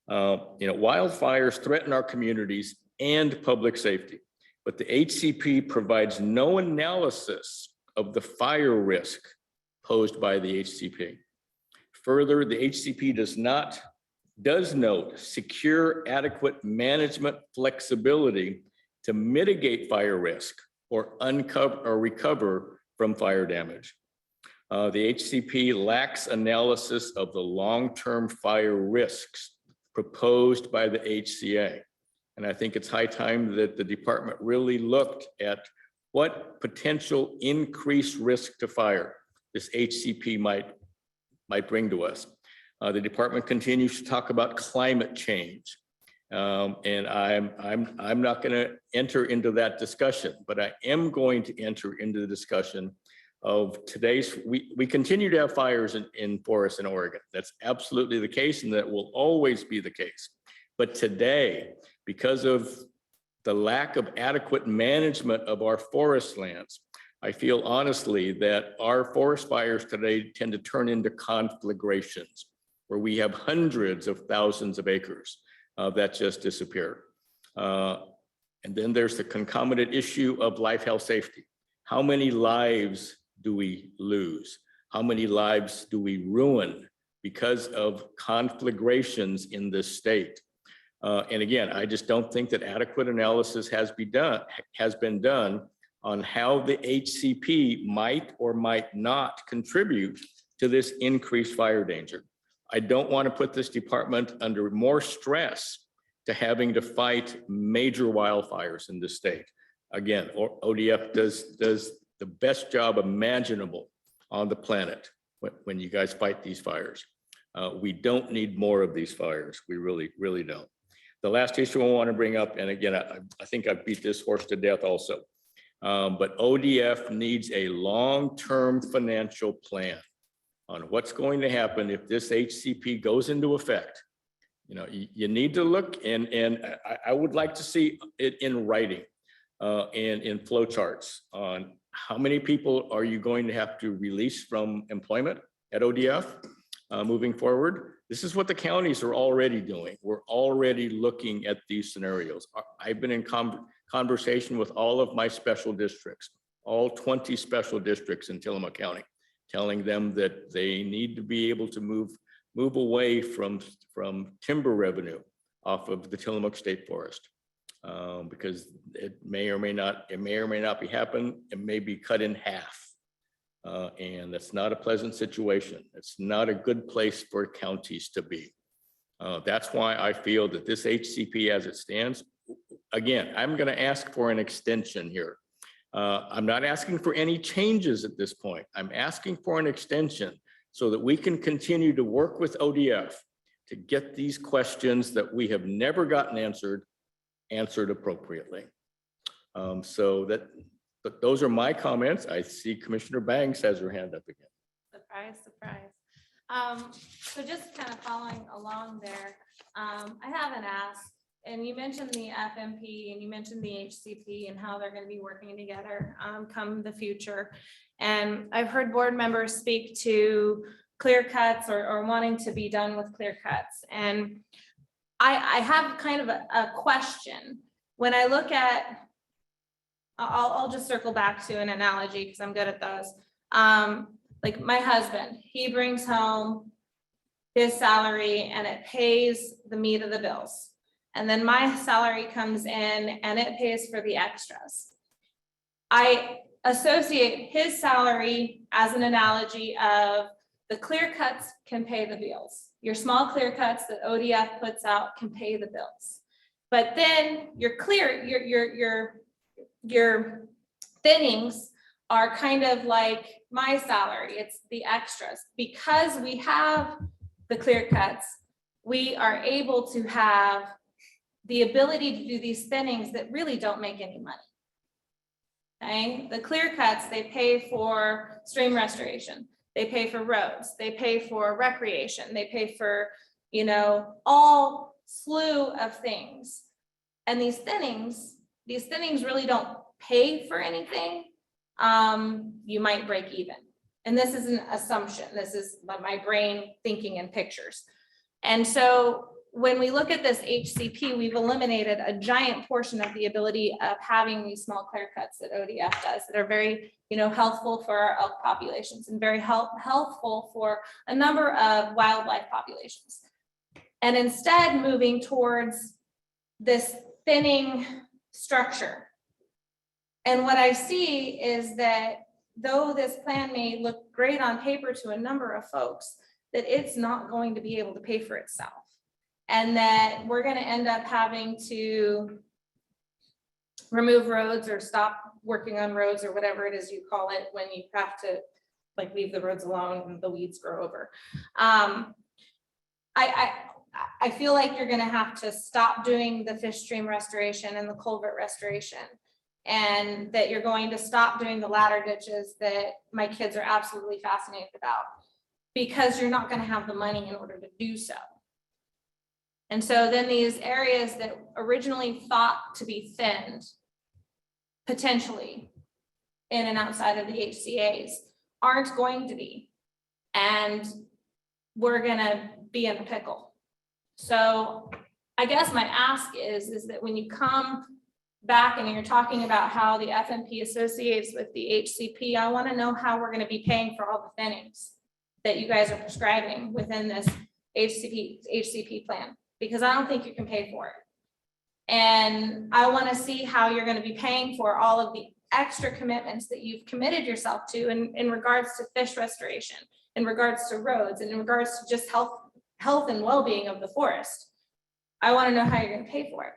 Speaker 17: Wildfires threaten our communities and public safety, but the HCP provides no analysis of the fire risk posed by the HCP. Further, the HCP does note secure adequate management flexibility to mitigate fire risk or uncover or recover from fire damage. The HCP lacks analysis of the long-term fire risks proposed by the HCA. And I think it's high time that the department really looked at what potential increased risk to fire this HCP might bring to us. The department continues to talk about climate change. And I'm not going to enter into that discussion, but I am going to enter into the discussion of we continue to have fires in forests in Oregon. That's absolutely the case, and that will always be the case. But today, because of the lack of adequate management of our forest lands, I feel honestly that our forest fires today tend to turn into conflagrations, where we have hundreds of thousands of acres that just disappear. And then there's the concomitant issue of life, health, safety. How many lives do we lose? How many lives do we ruin because of conflagrations in this state? And again, I just don't think that adequate analysis has been done on how the HCP might or might not contribute to this increased fire danger. I don't want to put this department under more stress to having to fight major wildfires in this state. Again, ODF does the best job imaginable on the planet when you guys fight these fires. We don't need more of these fires. We really, really don't. The last issue I want to bring up, and again, I think I've beat this horse to death also, but ODF needs a long-term financial plan on what's going to happen if this HCP goes into effect. You need to look, and I would like to see it in writing and in flow charts on how many people are you going to have to release from employment at ODF moving forward. This is what the counties are already doing. We're already looking at these scenarios. I've been in conversation with all of my special districts, all 20 special districts in Tillamook County, telling them that they need to be able to move away from timber revenue off of the Tillamook State Forest, because it may or may not be happening. It may be cut in half, and that's not a pleasant situation. It's not a good place for counties to be. That's why I feel that this HCP, as it stands, again, I'm going to ask for an extension here. I'm not asking for any changes at this point. I'm asking for an extension so that we can continue to work with ODF to get these questions that we have never gotten answered appropriately. So those are my comments. I see Commissioner Banks has her hand up again.
Speaker 5: Surprise, surprise. So just kind of following along there, I have an ask. And you mentioned the FMP and you mentioned the HCP and how they're going to be working together come the future. And I've heard board members speak to clear cuts or wanting to be done with clear cuts. And I have kind of a question. When I look at, I'll just circle back to an analogy because I'm good at those. Like my husband, he brings home his salary and it pays the meat of the bills. And then my salary comes in and it pays for the extras. I associate his salary as an analogy of the clear cuts can pay the bills. Your small clear cuts that ODF puts out can pay the bills. But then your thinnings are kind of like my salary. It's the extras. Because we have the clear cuts, we are able to have the ability to do these thinnings that really don't make any money. Okay, the clear cuts, they pay for stream restoration. They pay for roads, they pay for recreation, they pay for, you know, all slew of things. And these thinnings really don't pay for anything. You might break even. And this is an assumption. This is my brain thinking in pictures. And so when we look at this HCP, we've eliminated a giant portion of the ability of having these small clear cuts that ODF does that are very, you know, healthful for our elk populations and very healthful for a number of wildlife populations. And instead moving towards this thinning structure. And what I see is that though this plan may look great on paper to a number of folks, that it's not going to be able to pay for itself. And that we're going to end up having to remove roads or stop working on roads or whatever it is you call it when you have to like leave the roads alone and the weeds grow over. I feel like you're going to have to stop doing the fish stream restoration and the culvert restoration, and that you're going to stop doing the ladder ditches that my kids are absolutely fascinated about, because you're not going to have the money in order to do so. And so then these areas that originally thought to be thinned, potentially in and outside of the HCAs, aren't going to be. And we're going to be in a pickle. So I guess my ask is that when you come back and you're talking about how the FMP associates with the HCP, I want to know how we're going to be paying for all the thinnings that you guys are prescribing within this HCP plan, because I don't think you can pay for it. And I want to see how you're going to be paying for all of the extra commitments that you've committed yourself to in regards to fish restoration, in regards to roads, and in regards to just health and well-being of the forest. I want to know how you're going to pay for it.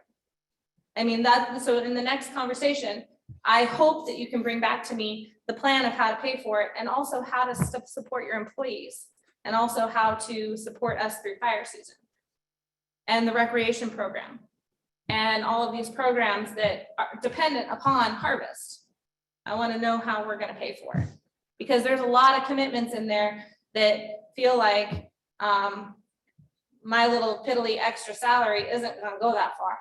Speaker 5: I mean, so in the next conversation, I hope that you can bring back to me the plan of how to pay for it, and also how to support your employees, and also how to support us through fire season and the recreation program and all of these programs that are dependent upon harvest. I want to know how we're going to pay for it, because there's a lot of commitments in there that feel like my little piddly extra salary isn't going to go that far.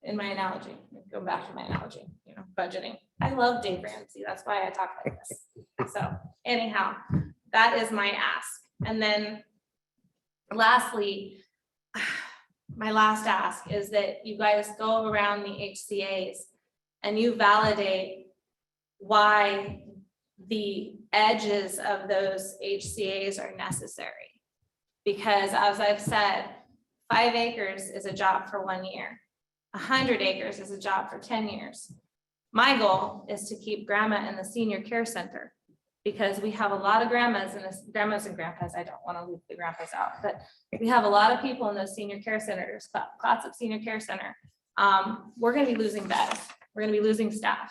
Speaker 5: In my analogy, go back to my analogy, you know, budgeting. I love Dave Ramsey. That's why I talk like this. So anyhow, that is my ask. And then lastly, my last ask is that you guys go around the HCAs and you validate why the edges of those HCAs are necessary. Because as I've said, 5 acres is a job for 1 year. 100 acres is a job for 10 years. My goal is to keep grandma in the senior care center, because we have a lot of grandmas and grandpas. I don't want to leave the grandpas out, but we have a lot of people in those senior care centers, Clatsop Senior Care Center. We're going to be losing beds. We're going to be losing staff.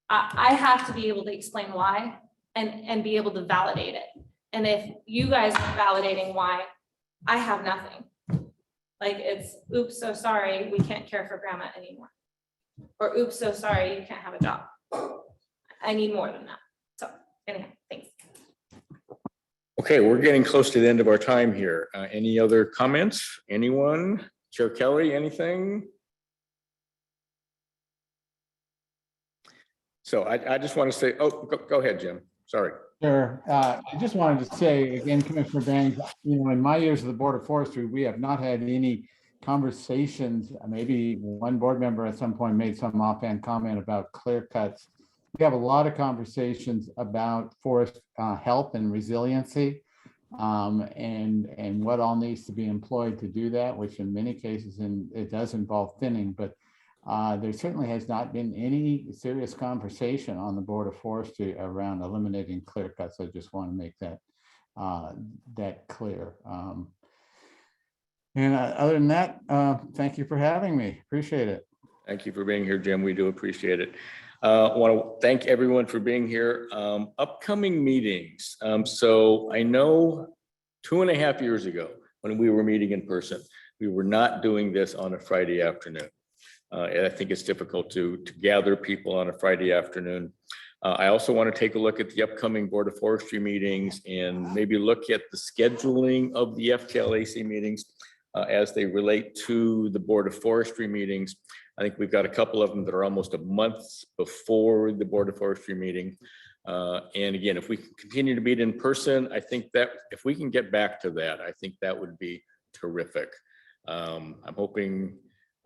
Speaker 5: I have to be able to explain why and be able to validate it. And if you guys are validating why, I have nothing. Like it's, oops, so sorry, we can't care for grandma anymore. Or oops, so sorry, you can't have a job. I need more than that. So anyhow, thanks.
Speaker 17: Okay, we're getting close to the end of our time here. Any other comments? Anyone? Chair Kelly, anything? So I just want to say, oh, go ahead, Jim. Sorry.
Speaker 15: Sure. I just wanted to say again, Commissioner Bangs, you know, in my years of the Board of Forestry, we have not had any conversations. Maybe one board member at some point made some offhand comment about clear cuts. We have a lot of conversations about forest health and resiliency, and what all needs to be employed to do that, which in many cases it does involve thinning, but there certainly has not been any serious conversation on the Board of Forestry around eliminating clear cuts. I just want to make that that clear. And other than that, thank you for having me. Appreciate it.
Speaker 17: Thank you for being here, Jim. We do appreciate it. I want to thank everyone for being here. Upcoming meetings. So I know 2.5 years ago when we were meeting in person, we were not doing this on a Friday afternoon. And I think it's difficult to gather people on a Friday afternoon. I also want to take a look at the upcoming Board of Forestry meetings and maybe look at the scheduling of the FTLAC meetings as they relate to the Board of Forestry meetings. I think we've got a couple of them that are almost a month before the Board of Forestry meeting. And again, if we continue to meet in person, I think that if we can get back to that, I think that would be terrific. I'm hoping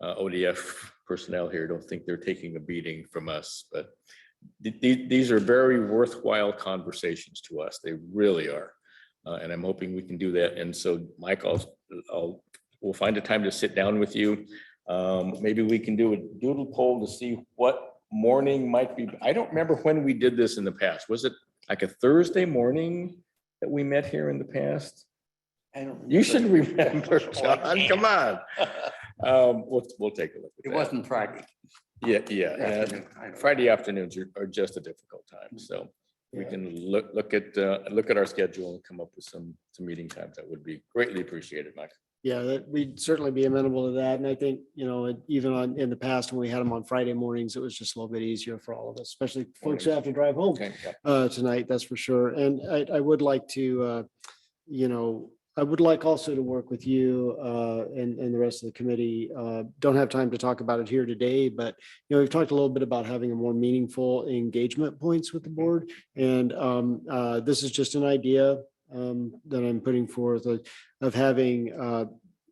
Speaker 17: ODF personnel here don't think they're taking a beating from us, but these are very worthwhile conversations to us. They really are. And I'm hoping we can do that. And so, Mike, we'll find a time to sit down with you. Maybe we can do a doodle poll to see what morning might be. I don't remember when we did this in the past. Was it like a Thursday morning that we met here in the past? You should remember, John. Come on. We'll take a look.
Speaker 4: It wasn't Friday.
Speaker 17: Yeah. Friday afternoons are just a difficult time. So we can look at our schedule and come up with some meeting times. That would be greatly appreciated, Mike.
Speaker 3: Yeah, we'd certainly be amenable to that. And I think, even in the past, when we had them on Friday mornings, it was just a little bit easier for all of us, especially folks who have to drive home tonight, that's for sure. And I would like to, I would like also to work with you and the rest of the committee. Don't have time to talk about it here today, but we've talked a little bit about having a more meaningful engagement points with the board. And this is just an idea that I'm putting forth of having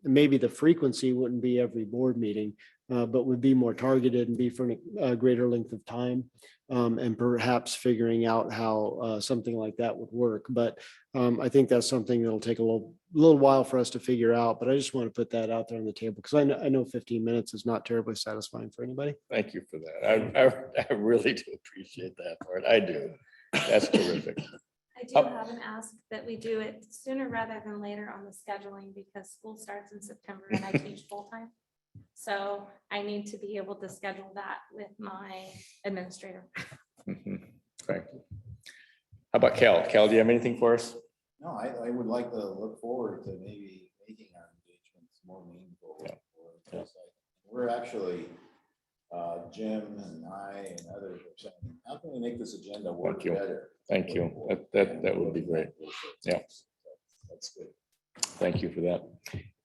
Speaker 3: maybe the frequency wouldn't be every board meeting, but would be more targeted and be for a greater length of time, and perhaps figuring out how something like that would work. But I think that's something that'll take a little while for us to figure out. But I just want to put that out there on the table because I know 15 minutes is not terribly satisfying for anybody.
Speaker 17: Thank you for that. I really do appreciate that part. I do. That's terrific.
Speaker 5: I do have an ask that we do it sooner rather than later on the scheduling because school starts in September and I teach full time. So I need to be able to schedule that with my administrator.
Speaker 17: Thank you. How about Cal? Cal, do you have anything for us?
Speaker 2: No, I would like to look forward to maybe making our engagements more meaningful.
Speaker 17: Yeah.
Speaker 2: We're actually, Jim and I and others are saying, how can we make this agenda work better?
Speaker 17: Thank you. That would be great. Yeah.
Speaker 2: That's good.
Speaker 17: Thank you for that.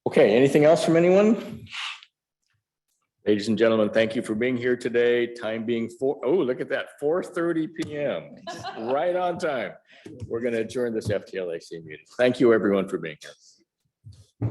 Speaker 17: Okay, anything else from anyone? Ladies and gentlemen, thank you for being here today. Time being look at that, 4:30 p.m. Right on time. We're going to adjourn this FTLAC meeting. Thank you everyone for being here.